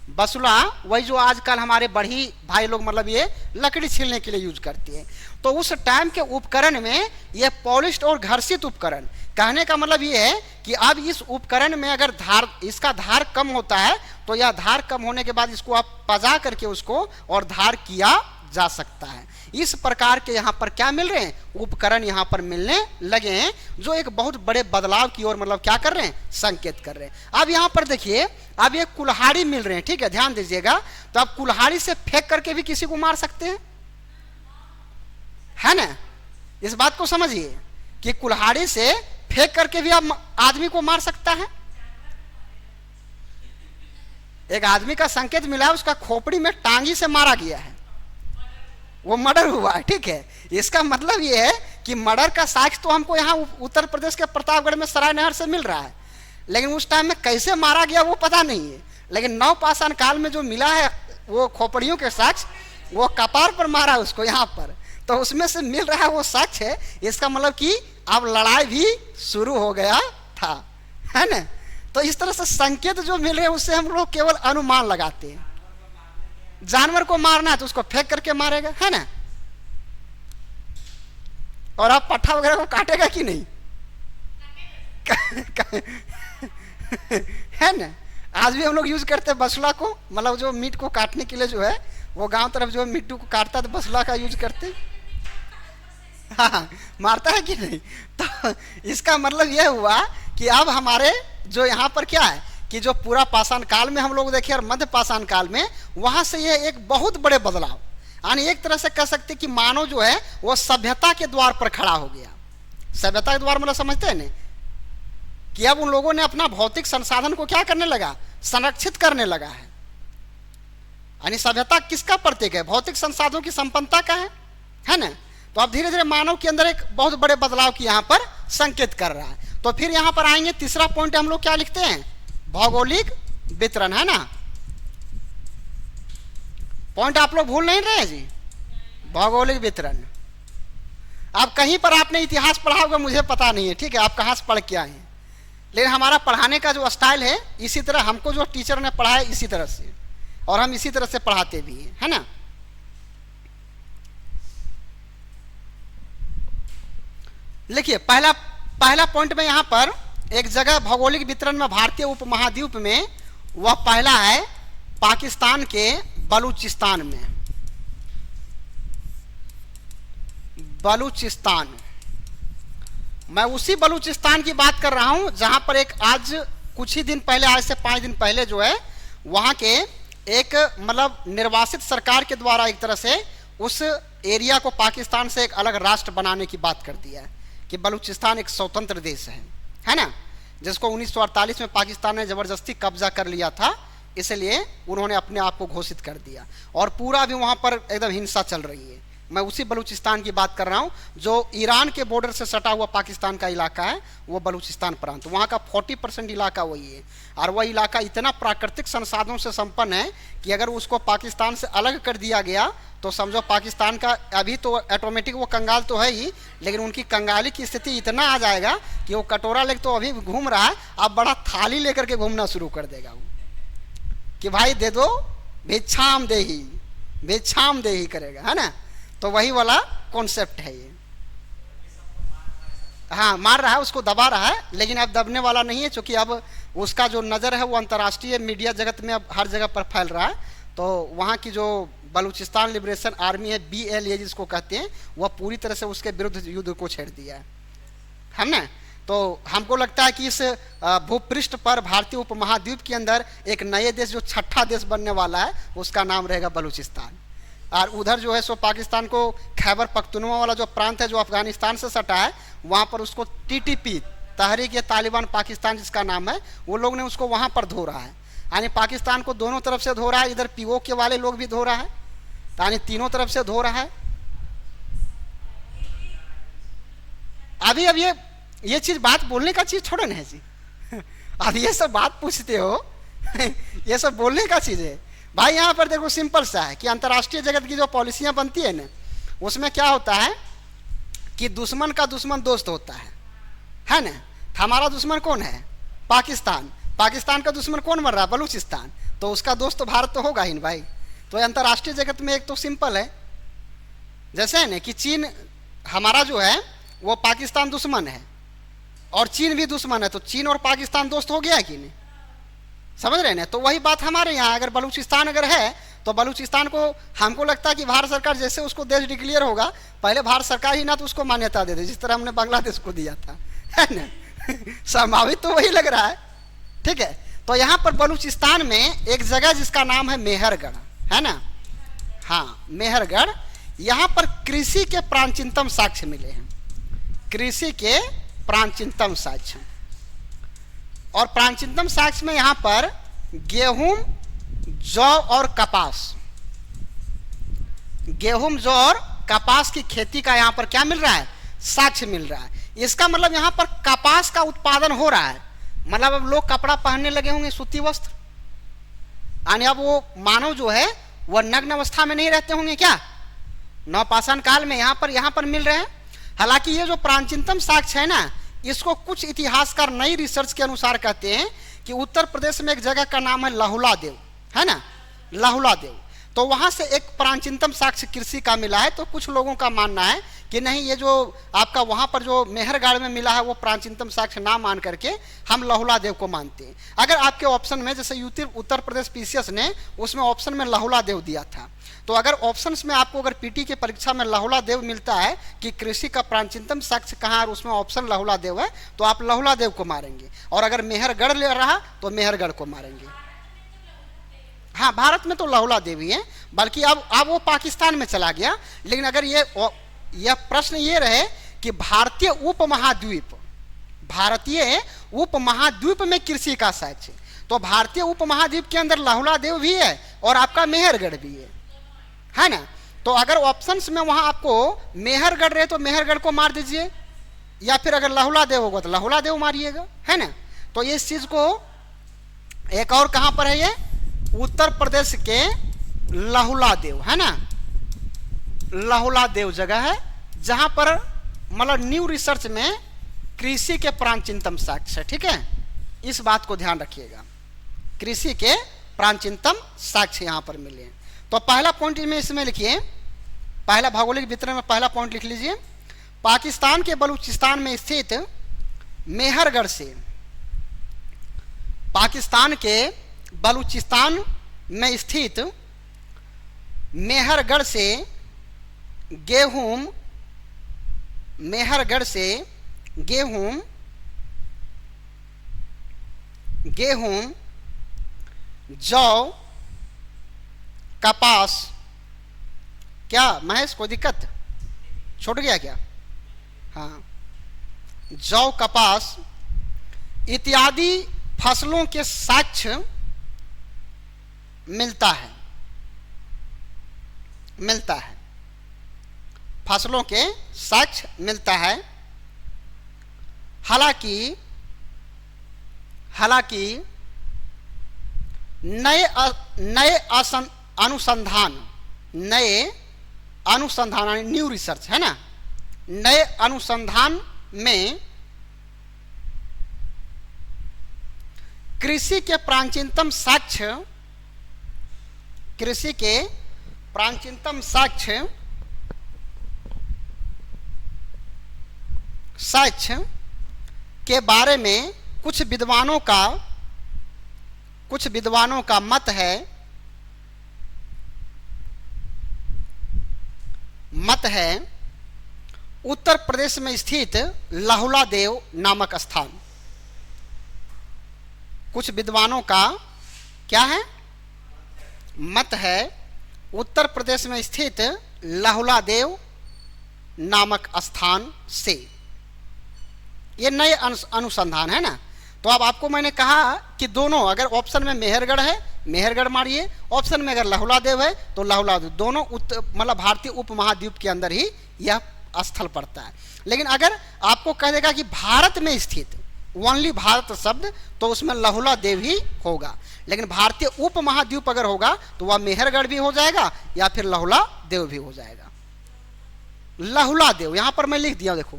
बसुला वही जो आजकल हमारे बड़ी भाई लोग मतलब ये लकड़ी छीलने के लिए यूज करती है। तो उस टाइम के उपकरण में ये पॉलिश्ड और घर्षित उपकरण, कहने का मतलब ये है कि अब इस उपकरण में अगर धार, इसका धार कम होता है तो यह धार कम होने के बाद इसको आप पजा करके उसको और धार किया जा सकता है। इस प्रकार के यहाँ पर क्या मिल रहे हैं? उपकरण यहाँ पर मिलने लगे हैं, जो एक बहुत बड़े बदलाव की ओर मतलब क्या कर रहे हैं? संकेत कर रहे हैं। अब यहाँ पर देखिए, अब ये कुल्हाड़ी मिल रहे हैं, ठीक है, ध्यान दीजिएगा। तो आप कुल्हाड़ी से फेंक करके भी किसी को मार सकते हैं, है ना। इस बात को समझिए कि कुल्हाड़ी से फेंक करके भी आप आदमी को मार सकता है। एक आदमी का संकेत मिला, उसका खोपड़ी में टांगी से मारा गया है, वो मर्डर हुआ है, ठीक है। इसका मतलब ये है कि मर्डर का साक्ष्य तो हमको यहाँ उत्तर प्रदेश के प्रतापगढ़ में सराय नहर से मिल रहा है, लेकिन उस टाइम में कैसे मारा गया वो पता नहीं है। लेकिन नवपाषाण काल में जो मिला है वो खोपड़ियों के साक्ष्य, वो कपार पर मारा उसको यहाँ पर, तो उसमें से मिल रहा है वो साक्ष्य है। इसका मतलब कि अब लड़ाई भी शुरू हो गया था, है ना। तो इस तरह से संकेत जो मिल रहे हैं उससे हम लोग केवल अनुमान लगाते हैं। जानवर को मारना है तो उसको फेंक करके मारेगा, है ना। और आप पट्ठा वगैरह को काटेगा कि नहीं? है ना। आज भी हम लोग यूज करते हैं बसुला को, मतलब जो मीट को काटने के लिए जो है वो गांव तरफ जो है मिट्टू को काटता है तो बसुला का यूज करते। हाँ, मारता है कि नहीं। तो इसका मतलब यह हुआ कि अब हमारे जो यहाँ पर क्या है कि जो पूरा पाषाण काल में हम लोग देखे और मध्य पाषाण काल में, वहां से ये एक बहुत बड़े बदलाव, यानी एक तरह से कह सकते कि मानव जो है वो सभ्यता के द्वार पर खड़ा हो गया। सभ्यता के द्वार मतलब समझते हैं ना कि अब उन लोगों ने अपना भौतिक संसाधन को क्या करने लगा? संरक्षित करने लगा है। यानी सभ्यता किसका प्रतीक है? भौतिक संसाधनों की संपन्नता का है ना। तो अब धीरे धीरे मानव के अंदर एक बहुत बड़े बदलाव की यहाँ पर संकेत कर रहा है। तो फिर यहाँ पर आएंगे, तीसरा पॉइंट हम लोग क्या लिखते हैं? भौगोलिक वितरण, है ना। पॉइंट आप लोग भूल नहीं रहे हैं जी, भौगोलिक वितरण। अब कहीं पर आपने इतिहास पढ़ा होगा, मुझे पता नहीं है, ठीक है, आप कहाँ से पढ़ के आए हैं, लेकिन हमारा पढ़ाने का जो स्टाइल है इसी तरह, हमको जो टीचर ने पढ़ाया इसी तरह से, और हम इसी तरह से पढ़ाते भी हैं, है ना। देखिए पहला पॉइंट में यहां पर एक जगह भौगोलिक वितरण में भारतीय उपमहाद्वीप में, वह पहला है पाकिस्तान के बलूचिस्तान में। बलूचिस्तान, मैं उसी बलूचिस्तान की बात कर रहा हूं जहां पर एक आज कुछ ही दिन पहले, आज से 5 दिन पहले जो है, वहां के एक मतलब निर्वासित सरकार के द्वारा एक तरह से उस एरिया को पाकिस्तान से एक अलग राष्ट्र बनाने की बात कर दिया है कि बलूचिस्तान एक स्वतंत्र देश है ना, जिसको 1948 में पाकिस्तान ने जबरदस्ती कब्जा कर लिया था, इसलिए उन्होंने अपने आप को घोषित कर दिया, और पूरा भी वहां पर एकदम हिंसा चल रही है। मैं उसी बलूचिस्तान की बात कर रहा हूं जो ईरान के बॉर्डर से सटा हुआ पाकिस्तान का इलाका है, वो बलूचिस्तान प्रांत, वहां का 40% इलाका वही है, और वह इलाका इतना प्राकृतिक संसाधनों से संपन्न है कि अगर उसको पाकिस्तान से अलग कर दिया गया तो समझो पाकिस्तान का, अभी तो ऑटोमेटिक वो कंगाल तो है ही, लेकिन उनकी कंगाली की स्थिति इतना आ जाएगा कि वो कटोरा लेकर तो अभी घूम रहा है, अब बड़ा थाली लेकर के घूमना शुरू कर देगा वो, कि भाई दे दो, भिक्षाम देही करेगा, है ना। तो वही वाला कॉन्सेप्ट है ये। हाँ, मार रहा है, उसको दबा रहा है, लेकिन अब दबने वाला नहीं है, क्योंकि अब उसका जो नज़र है वो अंतर्राष्ट्रीय मीडिया जगत में अब हर जगह पर फैल रहा है। तो वहाँ की जो बलूचिस्तान लिबरेशन आर्मी है, BLA जिसको कहते हैं, वह पूरी तरह से उसके विरुद्ध युद्ध को छेड़ दिया है ना। तो हमको लगता है कि इस भूपृष्ठ पर भारतीय उपमहाद्वीप के अंदर एक नए देश, जो 6ठा देश बनने वाला है, उसका नाम रहेगा बलूचिस्तान। और उधर जो है सो पाकिस्तान को खैबर पख्तूनख्वा वाला जो प्रांत है जो अफगानिस्तान से सटा है, वहाँ पर उसको TTP, तहरीक तालिबान पाकिस्तान जिसका नाम है, वो लोग ने उसको वहाँ पर धो रहा है, यानी पाकिस्तान को दोनों तरफ से धो रहा है, इधर POK वाले लोग भी धो रहा है, यानी तीनों तरफ से धो रहा है। अभी ये चीज बात बोलने का चीज छोड़ो ना जी अब ये सब बात पूछते हो ये सब बोलने का चीज है भाई। यहाँ पर देखो सिंपल सा है कि अंतर्राष्ट्रीय जगत की जो पॉलिसियां बनती है ना, उसमें क्या होता है कि दुश्मन का दुश्मन दोस्त होता है ना। हमारा दुश्मन कौन है? पाकिस्तान। पाकिस्तान का दुश्मन कौन बन रहा है? बलूचिस्तान। तो उसका दोस्त तो भारत तो होगा ही भाई। तो अंतर्राष्ट्रीय जगत में एक तो सिंपल है, जैसे है ना कि चीन हमारा जो है वो पाकिस्तान दुश्मन है और चीन भी दुश्मन है, तो चीन और पाकिस्तान दोस्त हो गया कि नहीं? समझ रहे ना। तो वही बात हमारे यहाँ अगर बलूचिस्तान अगर है तो बलूचिस्तान को हमको लगता है कि भारत सरकार जैसे उसको देश डिक्लेयर होगा, पहले भारत सरकार ही ना तो उसको मान्यता दे दे, जिस तरह हमने बांग्लादेश को दिया था, है ना संभावित तो वही लग रहा है। ठीक है, तो यहाँ पर बलूचिस्तान में एक जगह जिसका नाम है मेहरगढ़, है ना। हाँ, मेहरगढ़। यहाँ पर कृषि के प्राचीनतम साक्ष्य मिले हैं, कृषि के प्राचीनतम साक्ष्य। और प्राचीनतम साक्ष्य में यहाँ पर गेहूं, जौ और कपास, गेहूं, जौ और कपास की खेती का यहाँ पर क्या मिल रहा है? साक्ष्य मिल रहा है। इसका मतलब यहाँ पर कपास का उत्पादन हो रहा है, मतलब अब लोग कपड़ा पहनने लगे होंगे, सूती वस्त्र, यानी अब वो मानव जो है वह नग्न अवस्था में नहीं रहते होंगे क्या? नवपाषाण काल में यहाँ पर मिल रहे हैं। हालांकि ये जो प्राचीनतम साक्ष्य है ना, इसको कुछ इतिहासकार नई रिसर्च के अनुसार कहते हैं कि उत्तर प्रदेश में एक जगह का नाम है लहुला देव, है ना, लहुला देव। तो वहां से एक प्राचीनतम साक्ष्य कृषि का मिला है। तो कुछ लोगों का मानना है कि नहीं, ये जो आपका वहां पर जो मेहरगढ़ में मिला है वो प्राचीनतम साक्ष्य ना मान करके हम लहुला देव को मानते हैं। अगर आपके ऑप्शन में जैसे उत्तर प्रदेश PCS ने उसमें ऑप्शन में लहुला देव दिया था, तो अगर ऑप्शंस में आपको अगर PT की परीक्षा में लहुला देव मिलता है कि कृषि का प्राचीनतम साक्ष्य कहाँ है और उसमें ऑप्शन लहुला देव है, तो आप लहुला देव को मारेंगे, और अगर मेहरगढ़ ले रहा तो मेहरगढ़ को मारेंगे। हाँ, भारत में तो लहुला देव ही है, बल्कि अब वो पाकिस्तान में चला गया। लेकिन अगर यह प्रश्न ये रहे कि भारतीय उपमहाद्वीप में कृषि का साक्ष्य, तो भारतीय उपमहाद्वीप के अंदर लहुला देव भी है और आपका मेहरगढ़ भी है ना। तो अगर ऑप्शंस में वहां आपको मेहरगढ़ रहे तो मेहरगढ़ को मार दीजिए, या फिर अगर लहुला देव होगा तो लहुला देव मारिएगा, है ना। तो इस चीज को एक और कहां पर है, ये उत्तर प्रदेश के लहुला देव, है ना, लहुला देव जगह है जहां पर मतलब न्यू रिसर्च में कृषि के प्राचीनतम साक्ष्य है। ठीक है, इस बात को ध्यान रखिएगा, कृषि के प्राचीनतम साक्ष्य यहां पर मिले। तो पहला पॉइंट में इसमें लिखिए, पहला भौगोलिक वितरण में पहला पॉइंट लिख लीजिए, पाकिस्तान के बलूचिस्तान में स्थित मेहरगढ़ से, पाकिस्तान के बलूचिस्तान में स्थित मेहरगढ़ से गेहूं, मेहरगढ़ से गेहूं, गेहूं, जौ, कपास, क्या महेश कोई दिक्कत छूट गया क्या? हाँ, जौ, कपास इत्यादि फसलों के साक्ष्य मिलता है, मिलता है, फसलों के साक्ष्य मिलता है। हालांकि हालांकि नए अनुसंधान, नए अनुसंधान न्यू रिसर्च है ना, नए अनुसंधान में कृषि के प्राचीनतम साक्ष्य, कृषि के प्राचीनतम साक्ष्य के बारे में कुछ विद्वानों का मत है उत्तर प्रदेश में स्थित लहुला देव नामक स्थान। कुछ विद्वानों का क्या है? मत है उत्तर प्रदेश में स्थित लहुला देव नामक स्थान से। ये नए अनुसंधान है ना। तो अब आपको मैंने कहा कि दोनों, अगर ऑप्शन में मेहरगढ़ है मेहरगढ़ मारिए, ऑप्शन में अगर लहुला देव है तो लहुला देव, दोनों मतलब भारतीय उपमहाद्वीप के अंदर ही यह स्थल पड़ता है। लेकिन अगर आपको कह देगा कि भारत में स्थित, ओनली भारत शब्द, तो उसमें लहुला देव ही होगा। लेकिन भारतीय उपमहाद्वीप अगर होगा तो वह मेहरगढ़ भी हो जाएगा या फिर लहुला देव भी हो जाएगा। लहुला देव यहां पर मैं लिख दिया, देखो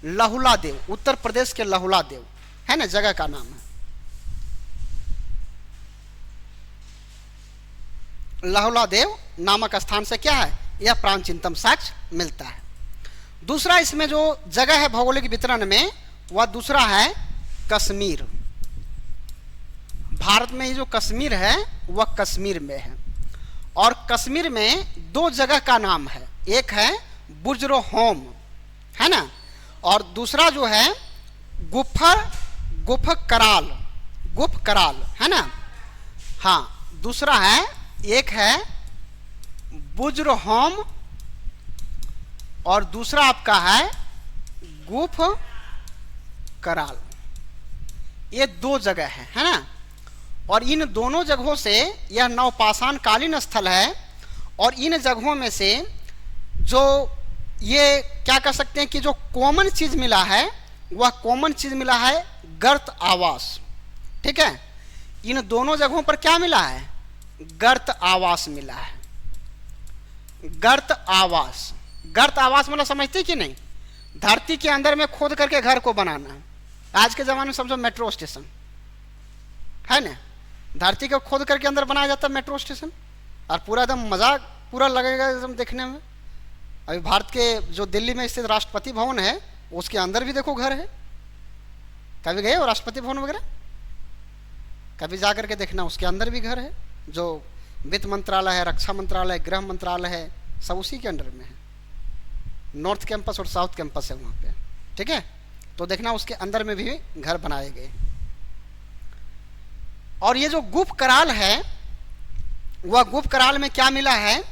लहुला देव, उत्तर प्रदेश के लहुला देव है ना, जगह का नाम है। लहुला देव नामक स्थान से क्या है, यह प्राचीनतम साक्ष्य मिलता है। दूसरा इसमें जो जगह है भौगोलिक वितरण में, वह दूसरा है कश्मीर। भारत में ये जो कश्मीर है वह कश्मीर में है, और कश्मीर में दो जगह का नाम है, एक है बुर्जरोहोम है ना, और दूसरा जो है गुफकराल है ना। हाँ, दूसरा है, एक है बुर्जरोहोम और दूसरा आपका है गुफकराल। ये दो जगह है ना। और इन दोनों जगहों से यह नवपाषाण कालीन स्थल है, और इन जगहों में से जो ये क्या कह सकते हैं कि जो कॉमन चीज मिला है, वह कॉमन चीज मिला है गर्त आवास। ठीक है, इन दोनों जगहों पर क्या मिला है, गर्त आवास मिला है। गर्त आवास, गर्त आवास मतलब समझते कि नहीं, धरती के अंदर में खोद करके घर को बनाना है। आज के जमाने में समझो मेट्रो स्टेशन है ना, धरती को खोद करके अंदर बनाया जाता है मेट्रो स्टेशन, और पूरा एकदम मजाक पूरा लगेगा एकदम देखने में। अभी भारत के जो दिल्ली में स्थित राष्ट्रपति भवन है, उसके अंदर भी देखो घर है। कभी गए हो राष्ट्रपति भवन वगैरह? कभी जा करके देखना, उसके अंदर भी घर है। जो वित्त मंत्रालय है, रक्षा मंत्रालय, गृह मंत्रालय है, सब उसी के अंडर में है। नॉर्थ कैंपस और साउथ कैंपस है वहाँ पे। ठीक है, तो देखना उसके अंदर में भी घर बनाए गए। और ये जो गुफकराल है, वह गुफकराल में क्या मिला है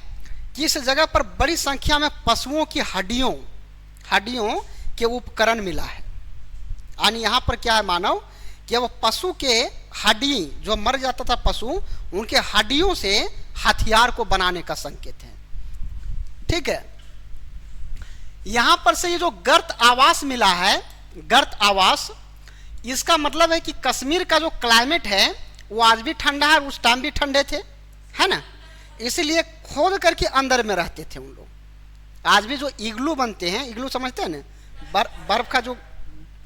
कि इस जगह पर बड़ी संख्या में पशुओं की हड्डियों के उपकरण मिला है। यानी यहाँ पर क्या है मानव कि वो पशु के हड्डी, जो मर जाता था पशु, उनके हड्डियों से हथियार को बनाने का संकेत है। ठीक है, यहां पर से ये जो गर्त आवास मिला है, गर्त आवास, इसका मतलब है कि कश्मीर का जो क्लाइमेट है वो आज भी ठंडा है, उस टाइम भी ठंडे थे, है ना। इसलिए खोद करके अंदर में रहते थे उन लोग। आज भी जो इग्लू बनते हैं, इग्लू समझते हैं ना, बर्फ का जो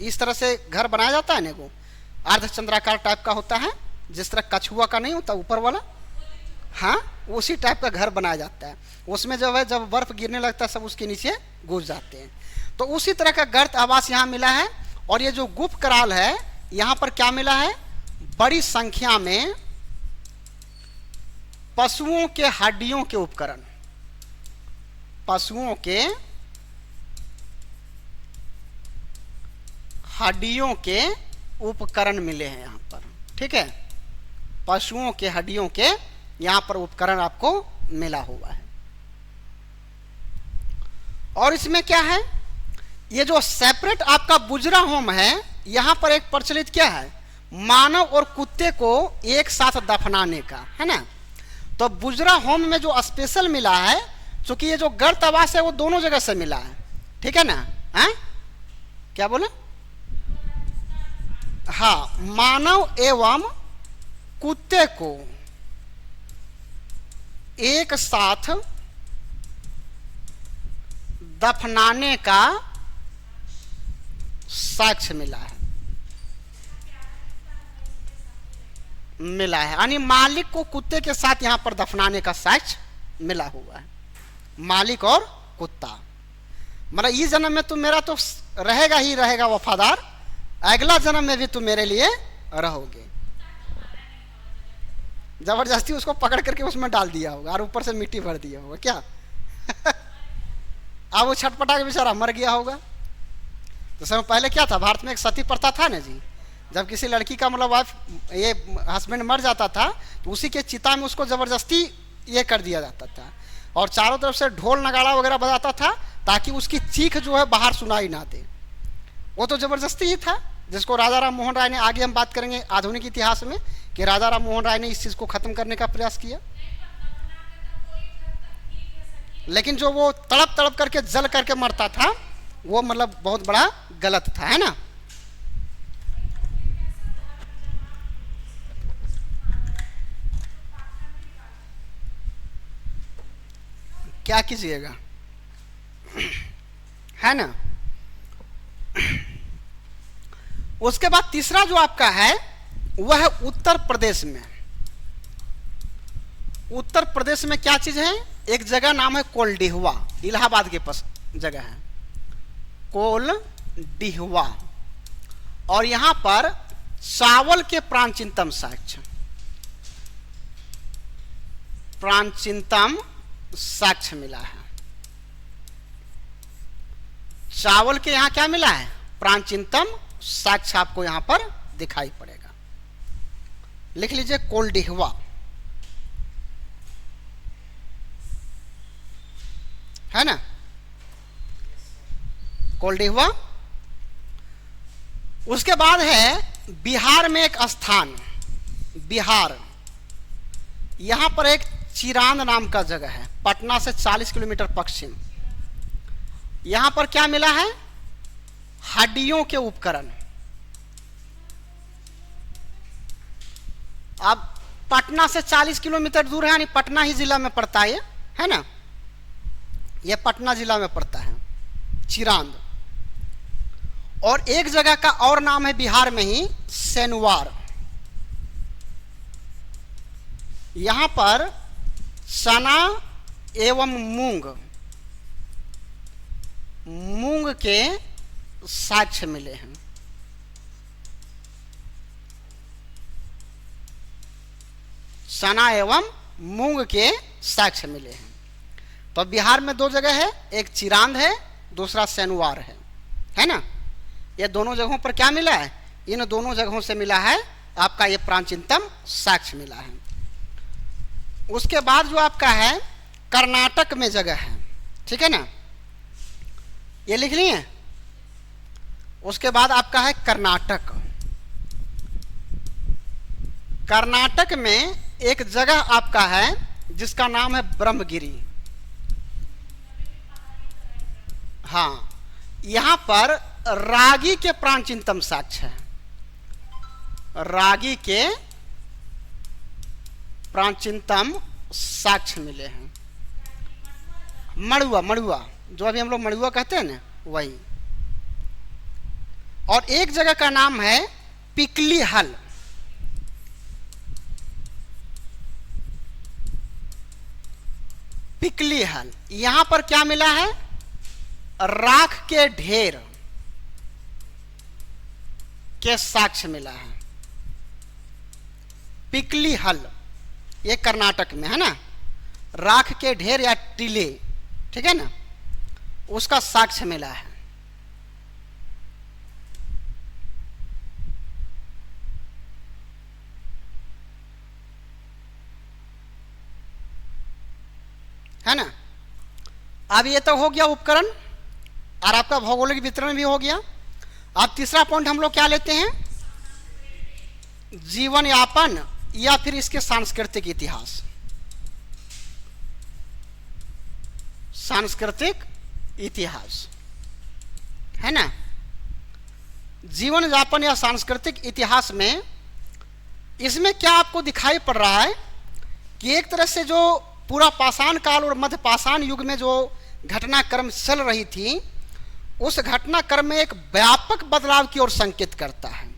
इस तरह से घर बनाया जाता है ना, वो अर्धचंद्राकार टाइप का होता है, जिस तरह कछुआ का नहीं होता ऊपर वाला, हाँ उसी टाइप का घर बनाया जाता है। उसमें जो है जब बर्फ गिरने लगता है सब उसके नीचे घुस जाते हैं। तो उसी तरह का गर्त आवास यहाँ मिला है। और ये जो गुप्त कराल है, यहाँ पर क्या मिला है, बड़ी संख्या में पशुओं के हड्डियों के उपकरण, पशुओं के हड्डियों के उपकरण मिले हैं यहाँ पर। ठीक है, पशुओं के हड्डियों के यहाँ पर उपकरण आपको मिला हुआ है। और इसमें क्या है, ये जो सेपरेट आपका बुजरा होम है, यहाँ पर एक प्रचलित क्या है, मानव और कुत्ते को एक साथ दफनाने का है ना। तो बुजरा होम में जो स्पेशल मिला है, क्योंकि ये जो गर्त आवास है वो दोनों जगह से मिला है। ठीक है ना, है क्या बोले, हाँ मानव एवं कुत्ते को एक साथ दफनाने का साक्ष्य मिला है, यानी मालिक को कुत्ते के साथ यहां पर दफनाने का साक्ष्य मिला हुआ है। मालिक और कुत्ता, मतलब इस जन्म में तुम मेरा तो रहेगा ही रहेगा वफादार, अगला जन्म में भी तुम मेरे लिए रहोगे। जबरदस्ती उसको पकड़ करके उसमें डाल दिया होगा और ऊपर से मिट्टी भर दिया होगा क्या। अब वो छटपटा के बेचारा मर गया होगा। तो समय पहले क्या था, भारत में एक सती प्रथा था ना जी, जब किसी लड़की का मतलब वाइफ ये हस्बैंड मर जाता था तो उसी के चिता में उसको जबरदस्ती ये कर दिया जाता था और चारों तरफ से ढोल नगाड़ा वगैरह बजाता था ताकि उसकी चीख जो है बाहर सुनाई ना दे। वो तो जबरदस्ती ही था, जिसको राजा राम मोहन राय ने, आगे हम बात करेंगे आधुनिक इतिहास में कि राजा राम मोहन राय ने इस चीज को खत्म करने का प्रयास किया। लेकिन जो वो तड़प तड़प करके जल करके मरता था वो मतलब बहुत बड़ा गलत था, है ना। क्या कीजिएगा, है ना। उसके बाद तीसरा जो आपका है वह है उत्तर प्रदेश में। उत्तर प्रदेश में क्या चीज है, एक जगह नाम है कोलडिहवा, इलाहाबाद के पास जगह है कोलडिहवा। और यहां पर चावल के प्राचीनतम साक्ष्य, प्राचीनतम साक्ष्य मिला है। चावल के यहां क्या मिला है, प्राचीनतम साक्ष्य आपको यहां पर दिखाई पड़ेगा। लिख लीजिए कोलडिहवा, है ना, कोलडिहवा। उसके बाद है बिहार में एक स्थान, बिहार, यहां पर एक चिरांद नाम का जगह है, पटना से 40 किलोमीटर पश्चिम। यहां पर क्या मिला है, हड्डियों के उपकरण। अब पटना से 40 किलोमीटर दूर है, यानी पटना ही जिला में पड़ता है ना, यह पटना जिला में पड़ता है चिरांद। और एक जगह का और नाम है बिहार में ही, सेनुवार। यहां पर चना एवं मूंग के साक्ष्य मिले हैं। चना एवं मूंग के साक्ष्य मिले हैं। तो बिहार में दो जगह है, एक चिरांद है, दूसरा सेनुवार है ना। ये दोनों जगहों पर क्या मिला है, इन दोनों जगहों से मिला है आपका ये प्राचीनतम साक्ष्य मिला है। उसके बाद जो आपका है कर्नाटक में जगह है, ठीक है ना, ये लिख लिए। उसके बाद आपका है कर्नाटक। कर्नाटक में एक जगह आपका है जिसका नाम है ब्रह्मगिरी। हाँ, यहां पर रागी के प्राचीनतम साक्ष्य है, रागी के प्राचीनतम साक्ष्य मिले हैं। मड़ुआ, मड़ुआ जो अभी हम लोग मड़ुआ कहते हैं ना, वही। और एक जगह का नाम है पिकली हल। पिकली हल, यहां पर क्या मिला है? राख के ढेर के साक्ष्य मिला है। पिकली हल ये कर्नाटक में है ना, राख के ढेर या टीले, ठीक है ना, उसका साक्ष्य मिला है। है ना। अब ये तो हो गया उपकरण और आपका भौगोलिक वितरण भी हो गया। अब तीसरा पॉइंट हम लोग क्या लेते हैं? जीवन यापन या फिर इसके सांस्कृतिक इतिहास। सांस्कृतिक इतिहास, है ना। जीवन यापन या सांस्कृतिक इतिहास में इसमें क्या आपको दिखाई पड़ रहा है कि एक तरह से जो पूरा पाषाण काल और मध्य पाषाण युग में जो घटनाक्रम चल रही थी, उस घटनाक्रम में एक व्यापक बदलाव की ओर संकेत करता है।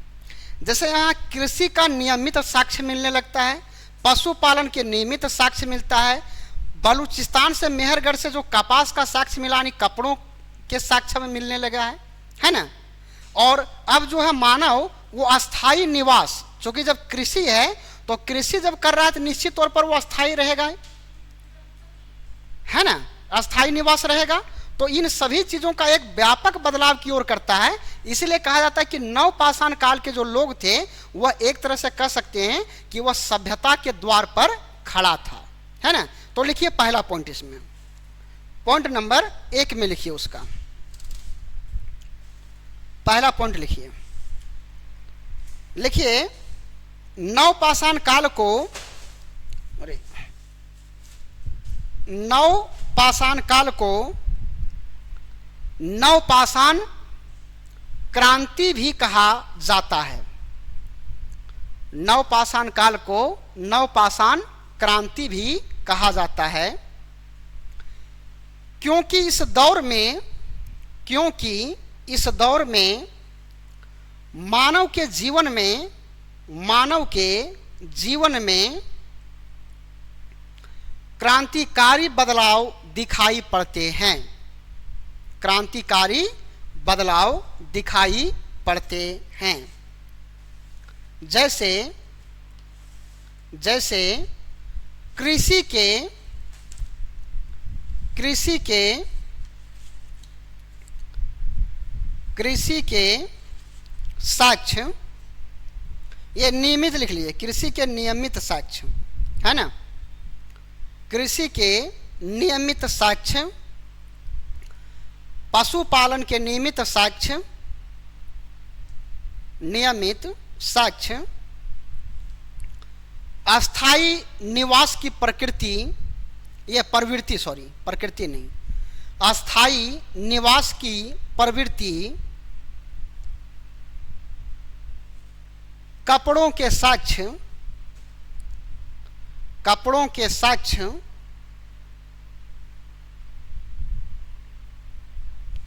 जैसे यहाँ कृषि का नियमित साक्ष्य मिलने लगता है, पशुपालन के नियमित साक्ष्य मिलता है, बलूचिस्तान से मेहरगढ़ से जो कपास का साक्ष्य मिला, यानी कपड़ों के साक्ष्य में मिलने लगा है ना। और अब जो है मानव वो अस्थाई निवास, क्योंकि जब कृषि है तो कृषि जब कर रहा है तो निश्चित तौर पर वो अस्थाई रहेगा, है ना, अस्थाई निवास रहेगा। तो इन सभी चीजों का एक व्यापक बदलाव की ओर करता है। इसलिए कहा जाता है कि नवपाषाण काल के जो लोग थे वह एक तरह से कह सकते हैं कि वह सभ्यता के द्वार पर खड़ा था, है ना। तो लिखिए पहला पॉइंट, इसमें पॉइंट नंबर 1 में लिखिए, उसका पहला पॉइंट लिखिए। लिखिए नवपाषाण काल को, अरे नवपाषाण काल को नवपाषाण क्रांति भी कहा जाता है। नवपाषाण काल को नवपाषाण क्रांति भी कहा जाता है, क्योंकि इस दौर में मानव के जीवन में क्रांतिकारी बदलाव दिखाई पड़ते हैं। क्रांतिकारी बदलाव दिखाई पड़ते हैं। जैसे कृषि के साक्ष्य, ये नियमित लिख लीजिए, कृषि के नियमित साक्ष्य, है ना। कृषि के नियमित साक्ष्य, पशुपालन के नियमित साक्ष्य, अस्थाई निवास की प्रकृति, ये प्रकृति नहीं, अस्थाई निवास की प्रवृत्ति, कपड़ों के साक्ष्य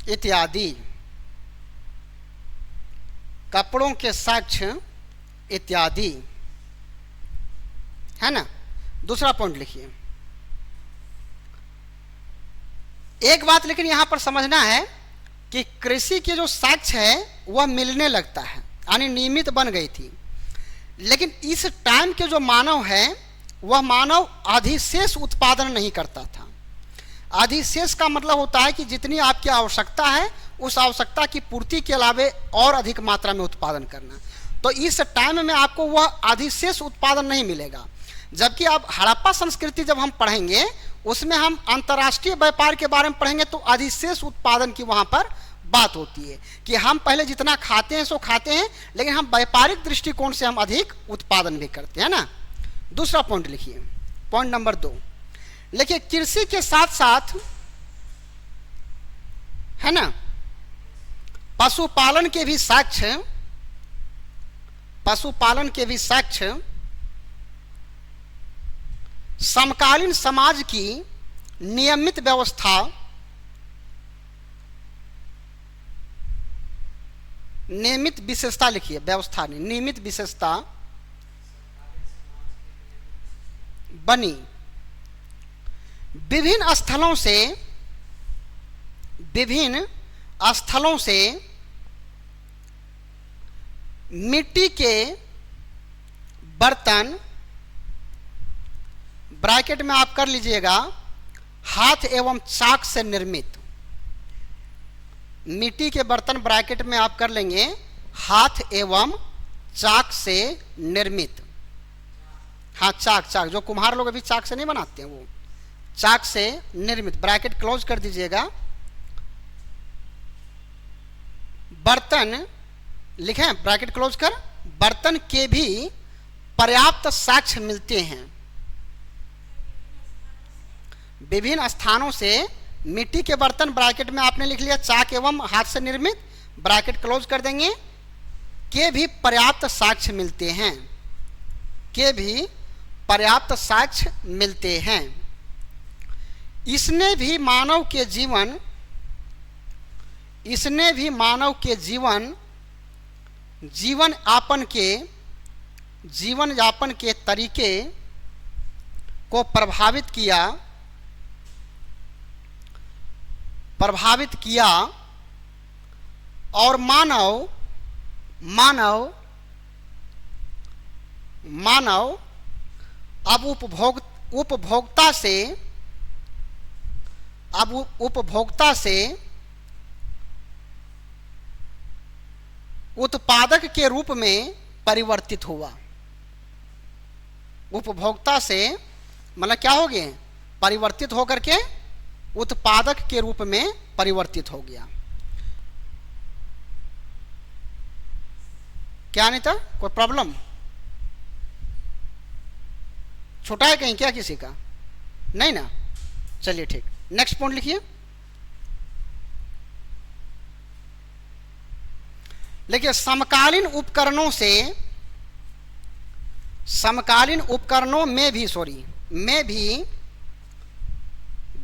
इत्यादि, कपड़ों के साक्ष्य इत्यादि, है ना। दूसरा पॉइंट लिखिए। एक बात लेकिन यहां पर समझना है कि कृषि के जो साक्ष्य है वह मिलने लगता है, यानी नियमित बन गई थी। लेकिन इस टाइम के जो मानव है वह मानव अधिशेष उत्पादन नहीं करता था। अधिशेष का मतलब होता है कि जितनी आपकी आवश्यकता है उस आवश्यकता की पूर्ति के अलावे और अधिक मात्रा में उत्पादन करना। तो इस टाइम में आपको वह अधिशेष उत्पादन नहीं मिलेगा। जबकि अब हड़प्पा संस्कृति जब हम पढ़ेंगे उसमें हम अंतर्राष्ट्रीय व्यापार के बारे में पढ़ेंगे तो अधिशेष उत्पादन की वहां पर बात होती है कि हम पहले जितना खाते हैं सो खाते हैं, लेकिन हम व्यापारिक दृष्टिकोण से हम अधिक उत्पादन भी करते हैं ना। दूसरा पॉइंट लिखिए, पॉइंट नंबर 2 लिखिए, कृषि के साथ साथ, है ना, पशुपालन के भी साक्ष्य समकालीन समाज की नियमित व्यवस्था, नियमित विशेषता लिखिए, व्यवस्था नहीं, नियमित विशेषता बनी। विभिन्न स्थलों से मिट्टी के बर्तन, ब्रैकेट में आप कर लीजिएगा, हाथ एवं चाक से निर्मित। मिट्टी के बर्तन ब्रैकेट में आप कर लेंगे, हाथ एवं चाक से निर्मित। हाँ, चाक जो कुम्हार लोग अभी चाक से नहीं बनाते हैं, वो चाक से निर्मित, ब्रैकेट क्लोज कर दीजिएगा। बर्तन लिखें, ब्रैकेट क्लोज कर, बर्तन के भी पर्याप्त साक्ष्य मिलते हैं। विभिन्न स्थानों से मिट्टी के बर्तन, ब्रैकेट में आपने लिख लिया चाक एवं हाथ से निर्मित, ब्रैकेट क्लोज कर देंगे, के भी पर्याप्त साक्ष्य मिलते हैं, के भी पर्याप्त साक्ष्य मिलते हैं। इसने भी मानव के जीवन यापन के तरीके को प्रभावित किया और मानव अब उपभोक्ता से उत्पादक के रूप में परिवर्तित हुआ। उपभोक्ता से मतलब क्या हो गए, परिवर्तित होकर के उत्पादक के रूप में परिवर्तित हो गया। क्या नहीं था, कोई प्रॉब्लम छोटा है कहीं क्या किसी का, नहीं ना? चलिए ठीक, नेक्स्ट पॉइंट लिखिए। देखिए, समकालीन उपकरणों में भी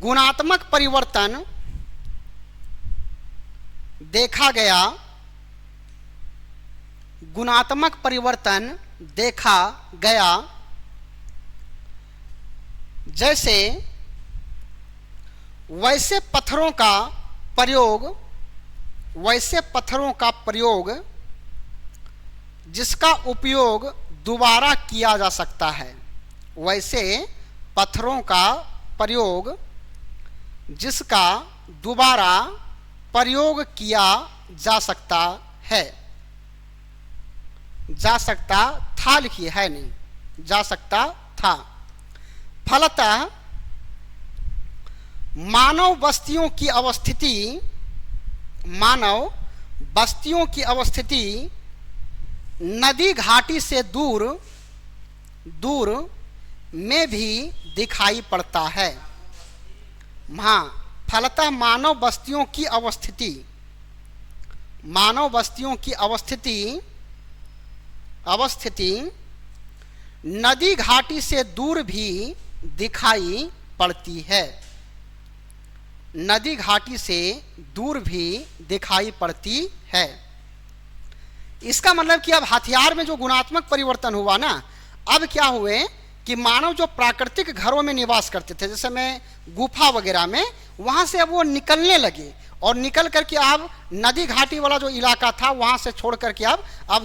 गुणात्मक परिवर्तन देखा गया। जैसे वैसे पत्थरों का प्रयोग जिसका उपयोग दोबारा किया जा सकता है। वैसे पत्थरों का प्रयोग जिसका दोबारा प्रयोग किया जा सकता है। जा सकता था लिखिए, है नहीं, जा सकता था। फलतः मानव बस्तियों की अवस्थिति नदी घाटी से दूर में भी दिखाई पड़ता है। हाँ, फलतः मानव बस्तियों की अवस्थिति नदी घाटी से दूर भी दिखाई पड़ती है। नदी घाटी से दूर भी दिखाई पड़ती है। इसका मतलब कि अब हथियार में जो गुणात्मक परिवर्तन हुआ ना, अब क्या हुए कि मानव जो प्राकृतिक घरों में निवास करते थे, जैसे में गुफा वगैरह में, वहां से अब वो निकलने लगे और निकल करके अब नदी घाटी वाला जो इलाका था वहां से छोड़ करके अब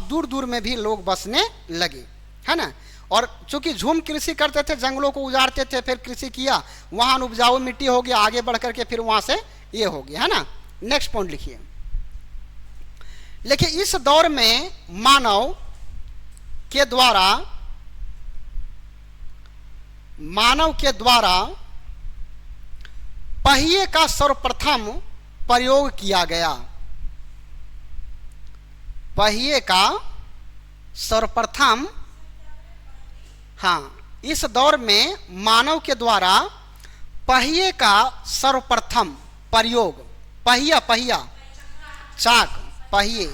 दूर दूर में भी लोग बसने लगे, है ना। और चूंकि झूम कृषि करते थे, जंगलों को उजाड़ते थे, फिर कृषि किया, वहां उपजाऊ मिट्टी हो गया, आगे बढ़ करके फिर वहां से ये हो गया, है ना। नेक्स्ट पॉइंट लिखिए। देखिए, इस दौर में मानव के द्वारा पहिए का सर्वप्रथम प्रयोग किया गया। पहिए का सर्वप्रथम, हाँ, इस दौर में मानव के द्वारा पहिए का सर्वप्रथम प्रयोग, पहिया चाक, पहिए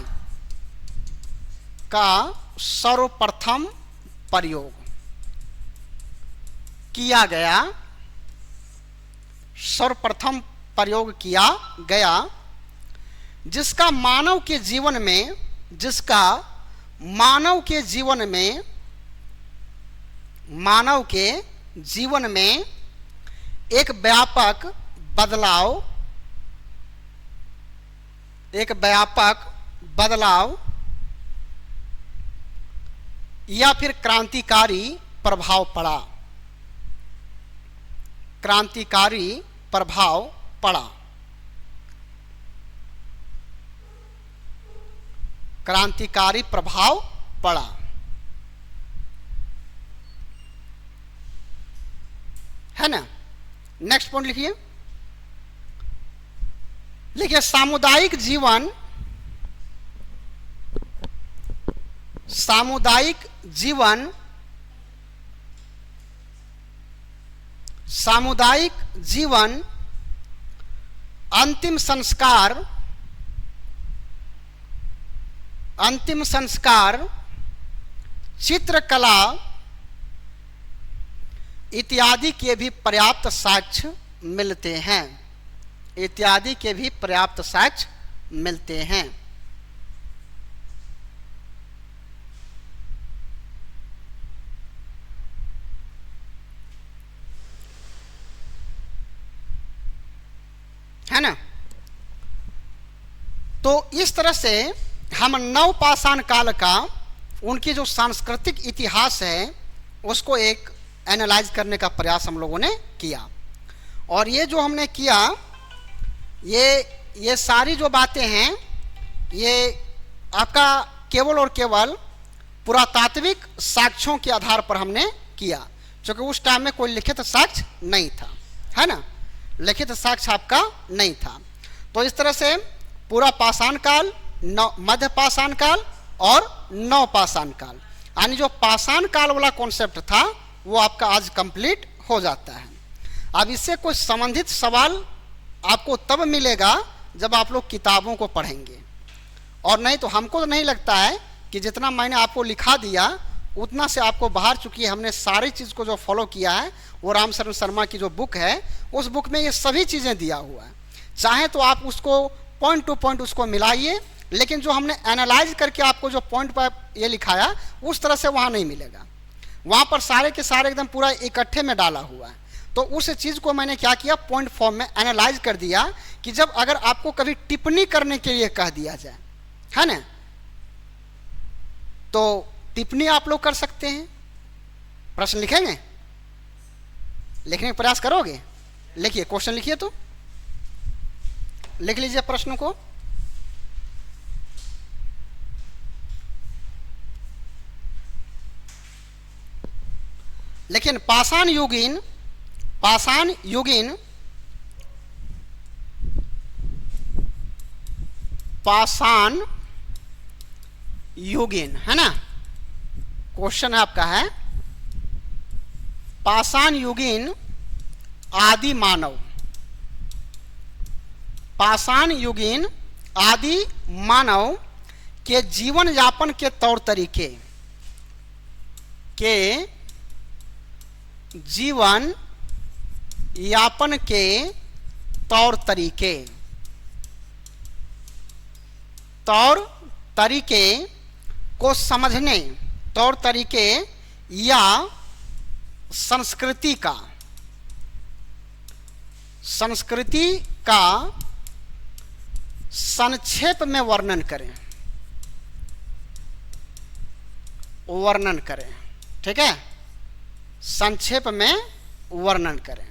का सर्वप्रथम प्रयोग किया गया, सर्वप्रथम प्रयोग किया गया, जिसका मानव के जीवन में एक व्यापक बदलाव या फिर क्रांतिकारी प्रभाव पड़ा। है ना। नेक्स्ट पॉइंट लिखिए सामुदायिक जीवन अंतिम संस्कार चित्रकला इत्यादि के भी पर्याप्त साक्ष्य मिलते हैं। है ना। तो इस तरह से हम नवपाषाण काल का उनकी जो सांस्कृतिक इतिहास है उसको एक एनालाइज करने का प्रयास हम लोगों ने किया। और ये जो हमने किया, ये सारी जो बातें हैं ये आपका केवल और केवल पुरातात्विक साक्ष्यों के आधार पर हमने किया, क्योंकि उस टाइम में कोई लिखित साक्ष्य नहीं था, है ना। लिखित साक्ष्य आपका नहीं था। तो इस तरह से पूरा पाषाण काल, मध्य पाषाण काल और नवपाषाण काल, यानी जो पाषाण काल वाला कॉन्सेप्ट था वो आपका आज कंप्लीट हो जाता है। अब इससे कोई संबंधित सवाल आपको तब मिलेगा जब आप लोग किताबों को पढ़ेंगे, और नहीं तो हमको तो नहीं लगता है कि जितना मैंने आपको लिखा दिया उतना से आपको बाहर, चूंकि हमने सारी चीज़ को जो फॉलो किया है वो रामशरण शर्मा की जो बुक है उस बुक में ये सभी चीज़ें दिया हुआ है। चाहे तो आप उसको पॉइंट टू पॉइंट उसको मिलाइए, लेकिन जो हमने एनालाइज करके आपको जो पॉइंट पर ये लिखाया उस तरह से वहाँ नहीं मिलेगा। वहाँ पर सारे के सारे एकदम पूरा इकट्ठे में डाला हुआ है। तो उस चीज़ को मैंने क्या किया, पॉइंट फॉर्म में एनालाइज कर दिया कि जब अगर आपको कभी टिप्पणी करने के लिए कह दिया जाए, है ना, तो टिप्पणी आप लोग कर सकते हैं। प्रश्न लिखेंगे, लिखने का प्रयास करोगे? लिखिए, क्वेश्चन लिखिए, तो लिख लीजिए प्रश्न को। लेकिन पाषाण युगीन, है ना, क्वेश्चन आपका है पाषाण युगीन आदि मानव के जीवन यापन के तौर तरीके को समझने, तौर तरीके या संस्कृति का संक्षेप में वर्णन करें। ठीक है, संक्षेप में वर्णन करें,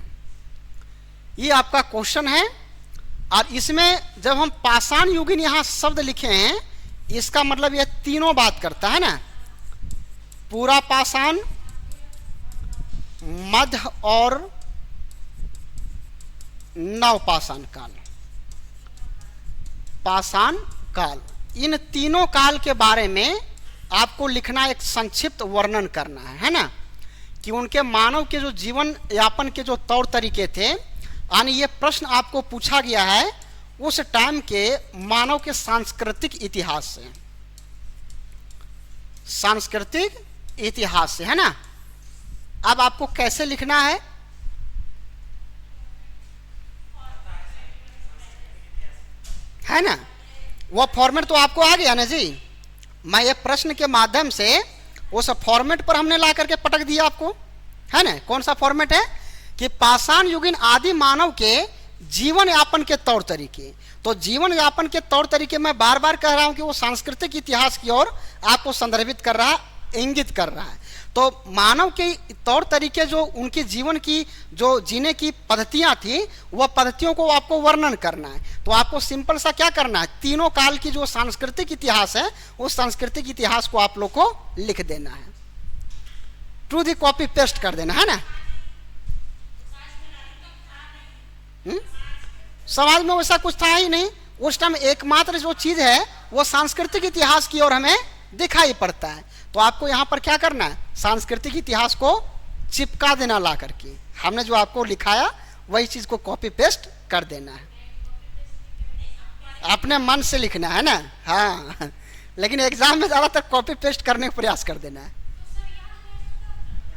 ये आपका क्वेश्चन है। और इसमें जब हम पाषाण युगीन यहां शब्द लिखे हैं, इसका मतलब ये तीनों बात करता है ना, पूरा पाषाण, मध्य और नवपाषाण काल, पाषाण काल, इन तीनों काल के बारे में आपको लिखना, एक संक्षिप्त वर्णन करना है ना, कि उनके मानव के जो जीवन यापन के जो तौर तरीके थे, यानी ये प्रश्न आपको पूछा गया है उस टाइम के मानव के सांस्कृतिक इतिहास से, है ना। अब आपको कैसे लिखना है ना? वो फॉर्मेट तो आपको आ गया ना जी। मैं ये प्रश्न के माध्यम से उस फॉर्मेट पर हमने ला करके पटक दिया आपको, है ना? कौन सा फॉर्मेट है कि पाषाण युगीन आदि मानव के जीवन यापन के तौर तरीके। तो जीवन यापन के तौर तरीके मैं बार बार कह रहा हूं कि वो सांस्कृतिक इतिहास की ओर आपको संदर्भित कर रहा है, इंगित कर रहा है। तो मानव के तौर तरीके, जो उनके जीवन की जो जीने की पद्धतियां थी, वह पद्धतियों को आपको वर्णन करना है। तो आपको सिंपल सा क्या करना है, तीनों काल की जो सांस्कृतिक इतिहास है उस सांस्कृतिक इतिहास को आप लोग को लिख देना है, टू दी कॉपी पेस्ट कर देना है ना। समाज में वैसा कुछ था ही नहीं उस टाइम। एकमात्र जो चीज है वो सांस्कृतिक इतिहास की ओर हमें दिखाई पड़ता है। तो आपको यहां पर क्या करना है, सांस्कृतिक इतिहास को चिपका देना, ला करके हमने जो आपको लिखाया वही चीज को कॉपी पेस्ट कर देना है, अपने मन से लिखना है ना। हाँ, लेकिन एग्जाम में ज्यादातर कॉपी पेस्ट करने का प्रयास कर देना है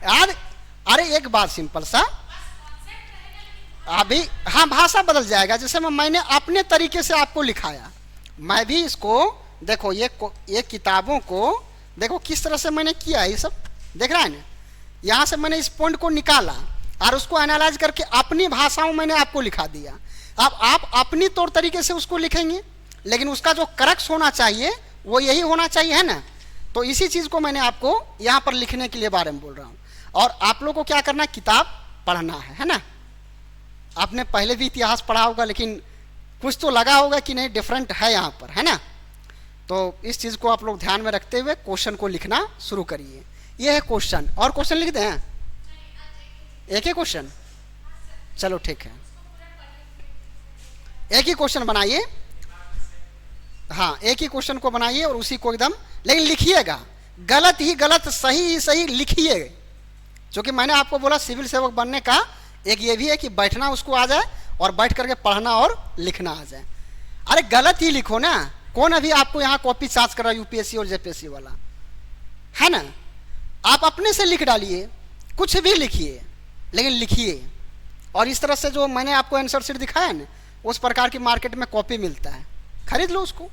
यार। अरे एक बात सिंपल सा, अभी हाँ भाषा बदल जाएगा। जैसे मैंने अपने तरीके से आपको लिखाया, मैं भी इसको देखो, ये किताबों को देखो किस तरह से मैंने किया, ये सब देख रहा है ना। यहाँ से मैंने इस पॉइंट को निकाला और उसको एनालाइज करके अपनी भाषाओं मैंने आपको लिखा दिया। अब आप अपनी तौर तरीके से उसको लिखेंगे, लेकिन उसका जो करक्स होना चाहिए वो यही होना चाहिए, है ना। तो इसी चीज को मैंने आपको यहाँ पर लिखने के लिए बारे में बोल रहा हूँ। और आप लोग को क्या करना है, किताब पढ़ना है ना। आपने पहले भी इतिहास पढ़ा होगा, लेकिन कुछ तो लगा होगा कि नहीं डिफरेंट है यहाँ पर, है ना। तो इस चीज को आप लोग ध्यान में रखते हुए क्वेश्चन को लिखना शुरू करिए। ये है क्वेश्चन, और क्वेश्चन लिख दें, एक ही क्वेश्चन, चलो ठीक है, एक ही क्वेश्चन बनाइए। हाँ, एक ही क्वेश्चन को बनाइए और उसी को एकदम, लेकिन लिखिएगा गलत ही गलत, सही ही सही लिखिए। क्योंकि मैंने आपको बोला सिविल सेवक बनने का एक ये भी है कि बैठना उसको आ जाए और बैठ करके पढ़ना और लिखना आ जाए। अरे गलत ही लिखो ना, कौन अभी आपको यहाँ कॉपी चार्ज कर रहा है, यूपीएससी और जेपीएससी वाला, है ना। आप अपने से लिख डालिए, कुछ भी लिखिए, लेकिन लिखिए। और इस तरह से जो मैंने आपको आंसर शीट दिखाया ना, उस प्रकार की मार्केट में कॉपी मिलता है, खरीद लो उसको।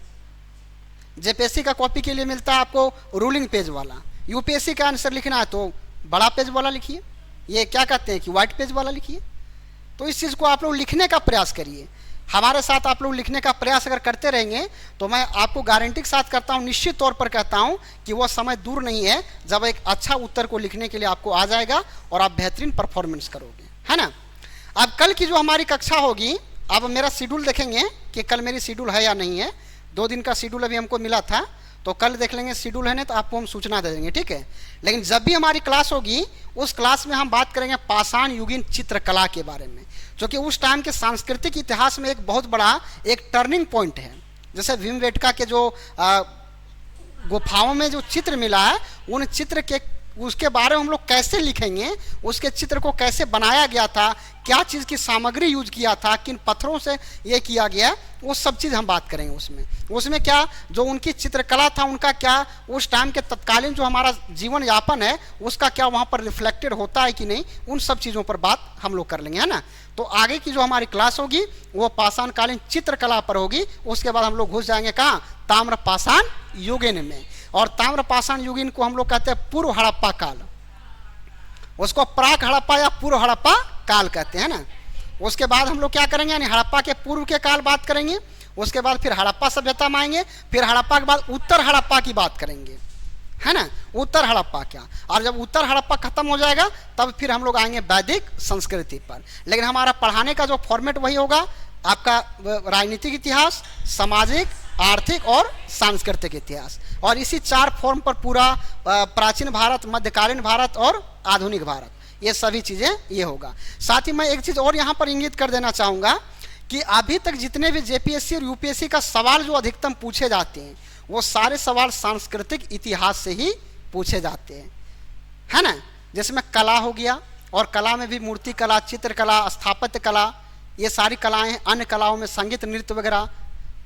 जेपीएससी का कॉपी के लिए मिलता है आपको रूलिंग पेज वाला, यूपीएससी का आंसर लिखना है तो बड़ा पेज वाला लिखिए, ये क्या कहते हैं कि व्हाइट पेज वाला लिखिए। तो इस चीज़ को आप लोग लिखने का प्रयास करिए। हमारे साथ आप लोग लिखने का प्रयास अगर करते रहेंगे तो मैं आपको गारंटी के साथ करता हूँ, निश्चित तौर पर कहता हूँ कि वह समय दूर नहीं है जब एक अच्छा उत्तर को लिखने के लिए आपको आ जाएगा और आप बेहतरीन परफॉर्मेंस करोगे, है ना। अब कल की जो हमारी कक्षा होगी, अब मेरा शेड्यूल देखेंगे कि कल मेरी शेड्यूल है या नहीं है। 2 दिन का शेड्यूल अभी हमको मिला था, तो कल देख लेंगे शेड्यूल है ना, तो आपको हम सूचना दे देंगे, ठीक है। लेकिन जब भी हमारी क्लास होगी उस क्लास में हम बात करेंगे पाषाण युगीन चित्रकला के बारे में, क्योंकि उस टाइम के सांस्कृतिक इतिहास में एक बहुत बड़ा एक टर्निंग पॉइंट है। जैसे भीमबेटका के जो गुफाओं में जो चित्र मिला है, उन चित्र के उसके बारे में हम लोग कैसे लिखेंगे, उसके चित्र को कैसे बनाया गया था, क्या चीज़ की सामग्री यूज किया था, किन पत्थरों से ये किया गया, वो सब चीज़ हम बात करेंगे। उसमें क्या जो उनकी चित्रकला था, उनका क्या उस टाइम के तत्कालीन जो हमारा जीवन यापन है उसका क्या वहाँ पर रिफ्लेक्टेड होता है कि नहीं, उन सब चीज़ों पर बात हम लोग कर लेंगे, है ना। तो आगे की जो हमारी क्लास होगी वो पाषाणकालीन चित्रकला पर होगी। उसके बाद हम लोग घुस जाएंगे कहाँ, ताम्र पाषाण युगीन में। और ताम्र पाषाण युगीन को हम लोग कहते हैं पूर्व हड़प्पा काल, उसको प्राक हड़प्पा या पूर्व हड़प्पा काल कहते हैं ना। उसके बाद हम लोग क्या करेंगे, यानी हड़प्पा के पूर्व के काल बात करेंगे, उसके बाद फिर हड़प्पा सभ्यता में आएंगे, फिर हड़प्पा के बाद उत्तर हड़प्पा की बात करेंगे, है ना। उत्तर हड़प्पा क्या, और जब उत्तर हड़प्पा खत्म हो जाएगा तब फिर हम लोग आएंगे वैदिक संस्कृति पर। लेकिन हमारा पढ़ाने का जो फॉर्मेट वही होगा, आपका राजनीतिक इतिहास, सामाजिक, आर्थिक और सांस्कृतिक इतिहास, और इसी 4 फॉर्म पर पूरा प्राचीन भारत, मध्यकालीन भारत और आधुनिक भारत, ये सभी चीज़ें ये होगा। साथ ही मैं एक चीज़ और यहाँ पर इंगित कर देना चाहूँगा कि अभी तक जितने भी जेपीएससी और यूपीएससी का सवाल जो अधिकतम पूछे जाते हैं, वो सारे सवाल सांस्कृतिक इतिहास से ही पूछे जाते हैं, है ना। जिसमें कला हो गया, और कला में भी मूर्ति कला, चित्रकला, स्थापत्य कला, ये सारी कलाएँ, अन्य कलाओं में संगीत, नृत्य वगैरह।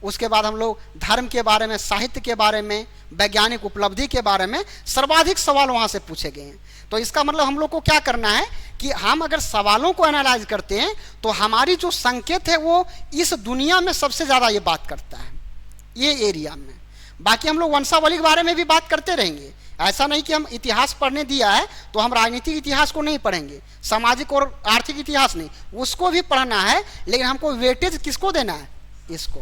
उसके बाद हम लोग धर्म के बारे में, साहित्य के बारे में, वैज्ञानिक उपलब्धि के बारे में सर्वाधिक सवाल वहाँ से पूछे गए हैं। तो इसका मतलब हम लोग को क्या करना है कि हम अगर सवालों को एनालाइज करते हैं तो हमारी जो संकेत है वो इस दुनिया में सबसे ज़्यादा ये बात करता है, ये एरिया में। बाकी हम लोग वंशावली के बारे में भी बात करते रहेंगे, ऐसा नहीं कि हम इतिहास पढ़ने दिया है तो हम राजनीतिक इतिहास को नहीं पढ़ेंगे, सामाजिक और आर्थिक इतिहास नहीं, उसको भी पढ़ना है, लेकिन हमको वेटेज किसको देना है, इसको,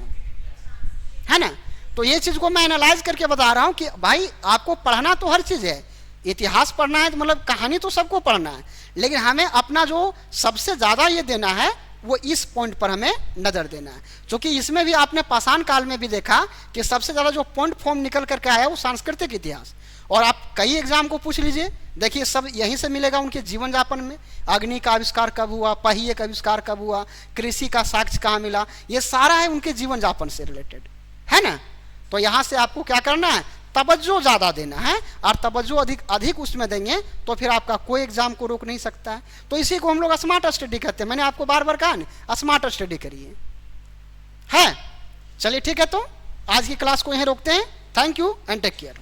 है ना। तो ये चीज़ को मैं एनालाइज करके बता रहा हूँ कि भाई आपको पढ़ना तो हर चीज़ है, इतिहास पढ़ना है तो मतलब कहानी तो सबको पढ़ना है, लेकिन हमें अपना जो सबसे ज़्यादा ये देना है वो इस पॉइंट पर हमें नज़र देना है। क्योंकि इसमें भी आपने पाषाण काल में भी देखा कि सबसे ज़्यादा जो पॉइंट फॉर्म निकल करके आया वो सांस्कृतिक इतिहास। और आप कई एग्जाम को पूछ लीजिए, देखिए सब यहीं से मिलेगा उनके जीवन यापन में। अग्नि का आविष्कार कब हुआ, पहिए का आविष्कार कब हुआ, कृषि का साक्ष्य कहाँ मिला, ये सारा है उनके जीवन यापन से रिलेटेड, है ना। तो यहाँ से आपको क्या करना है, तवज्जो ज़्यादा देना है, और तवज्जो अधिक उसमें देंगे तो फिर आपका कोई एग्जाम को रोक नहीं सकता है। तो इसी को हम लोग स्मार्ट स्टडी कहते हैं। मैंने आपको बार बार कहा ना, स्मार्ट स्टडी करिए, है। चलिए ठीक है, तो आज की क्लास को यहीं रोकते हैं। Thank you and take care.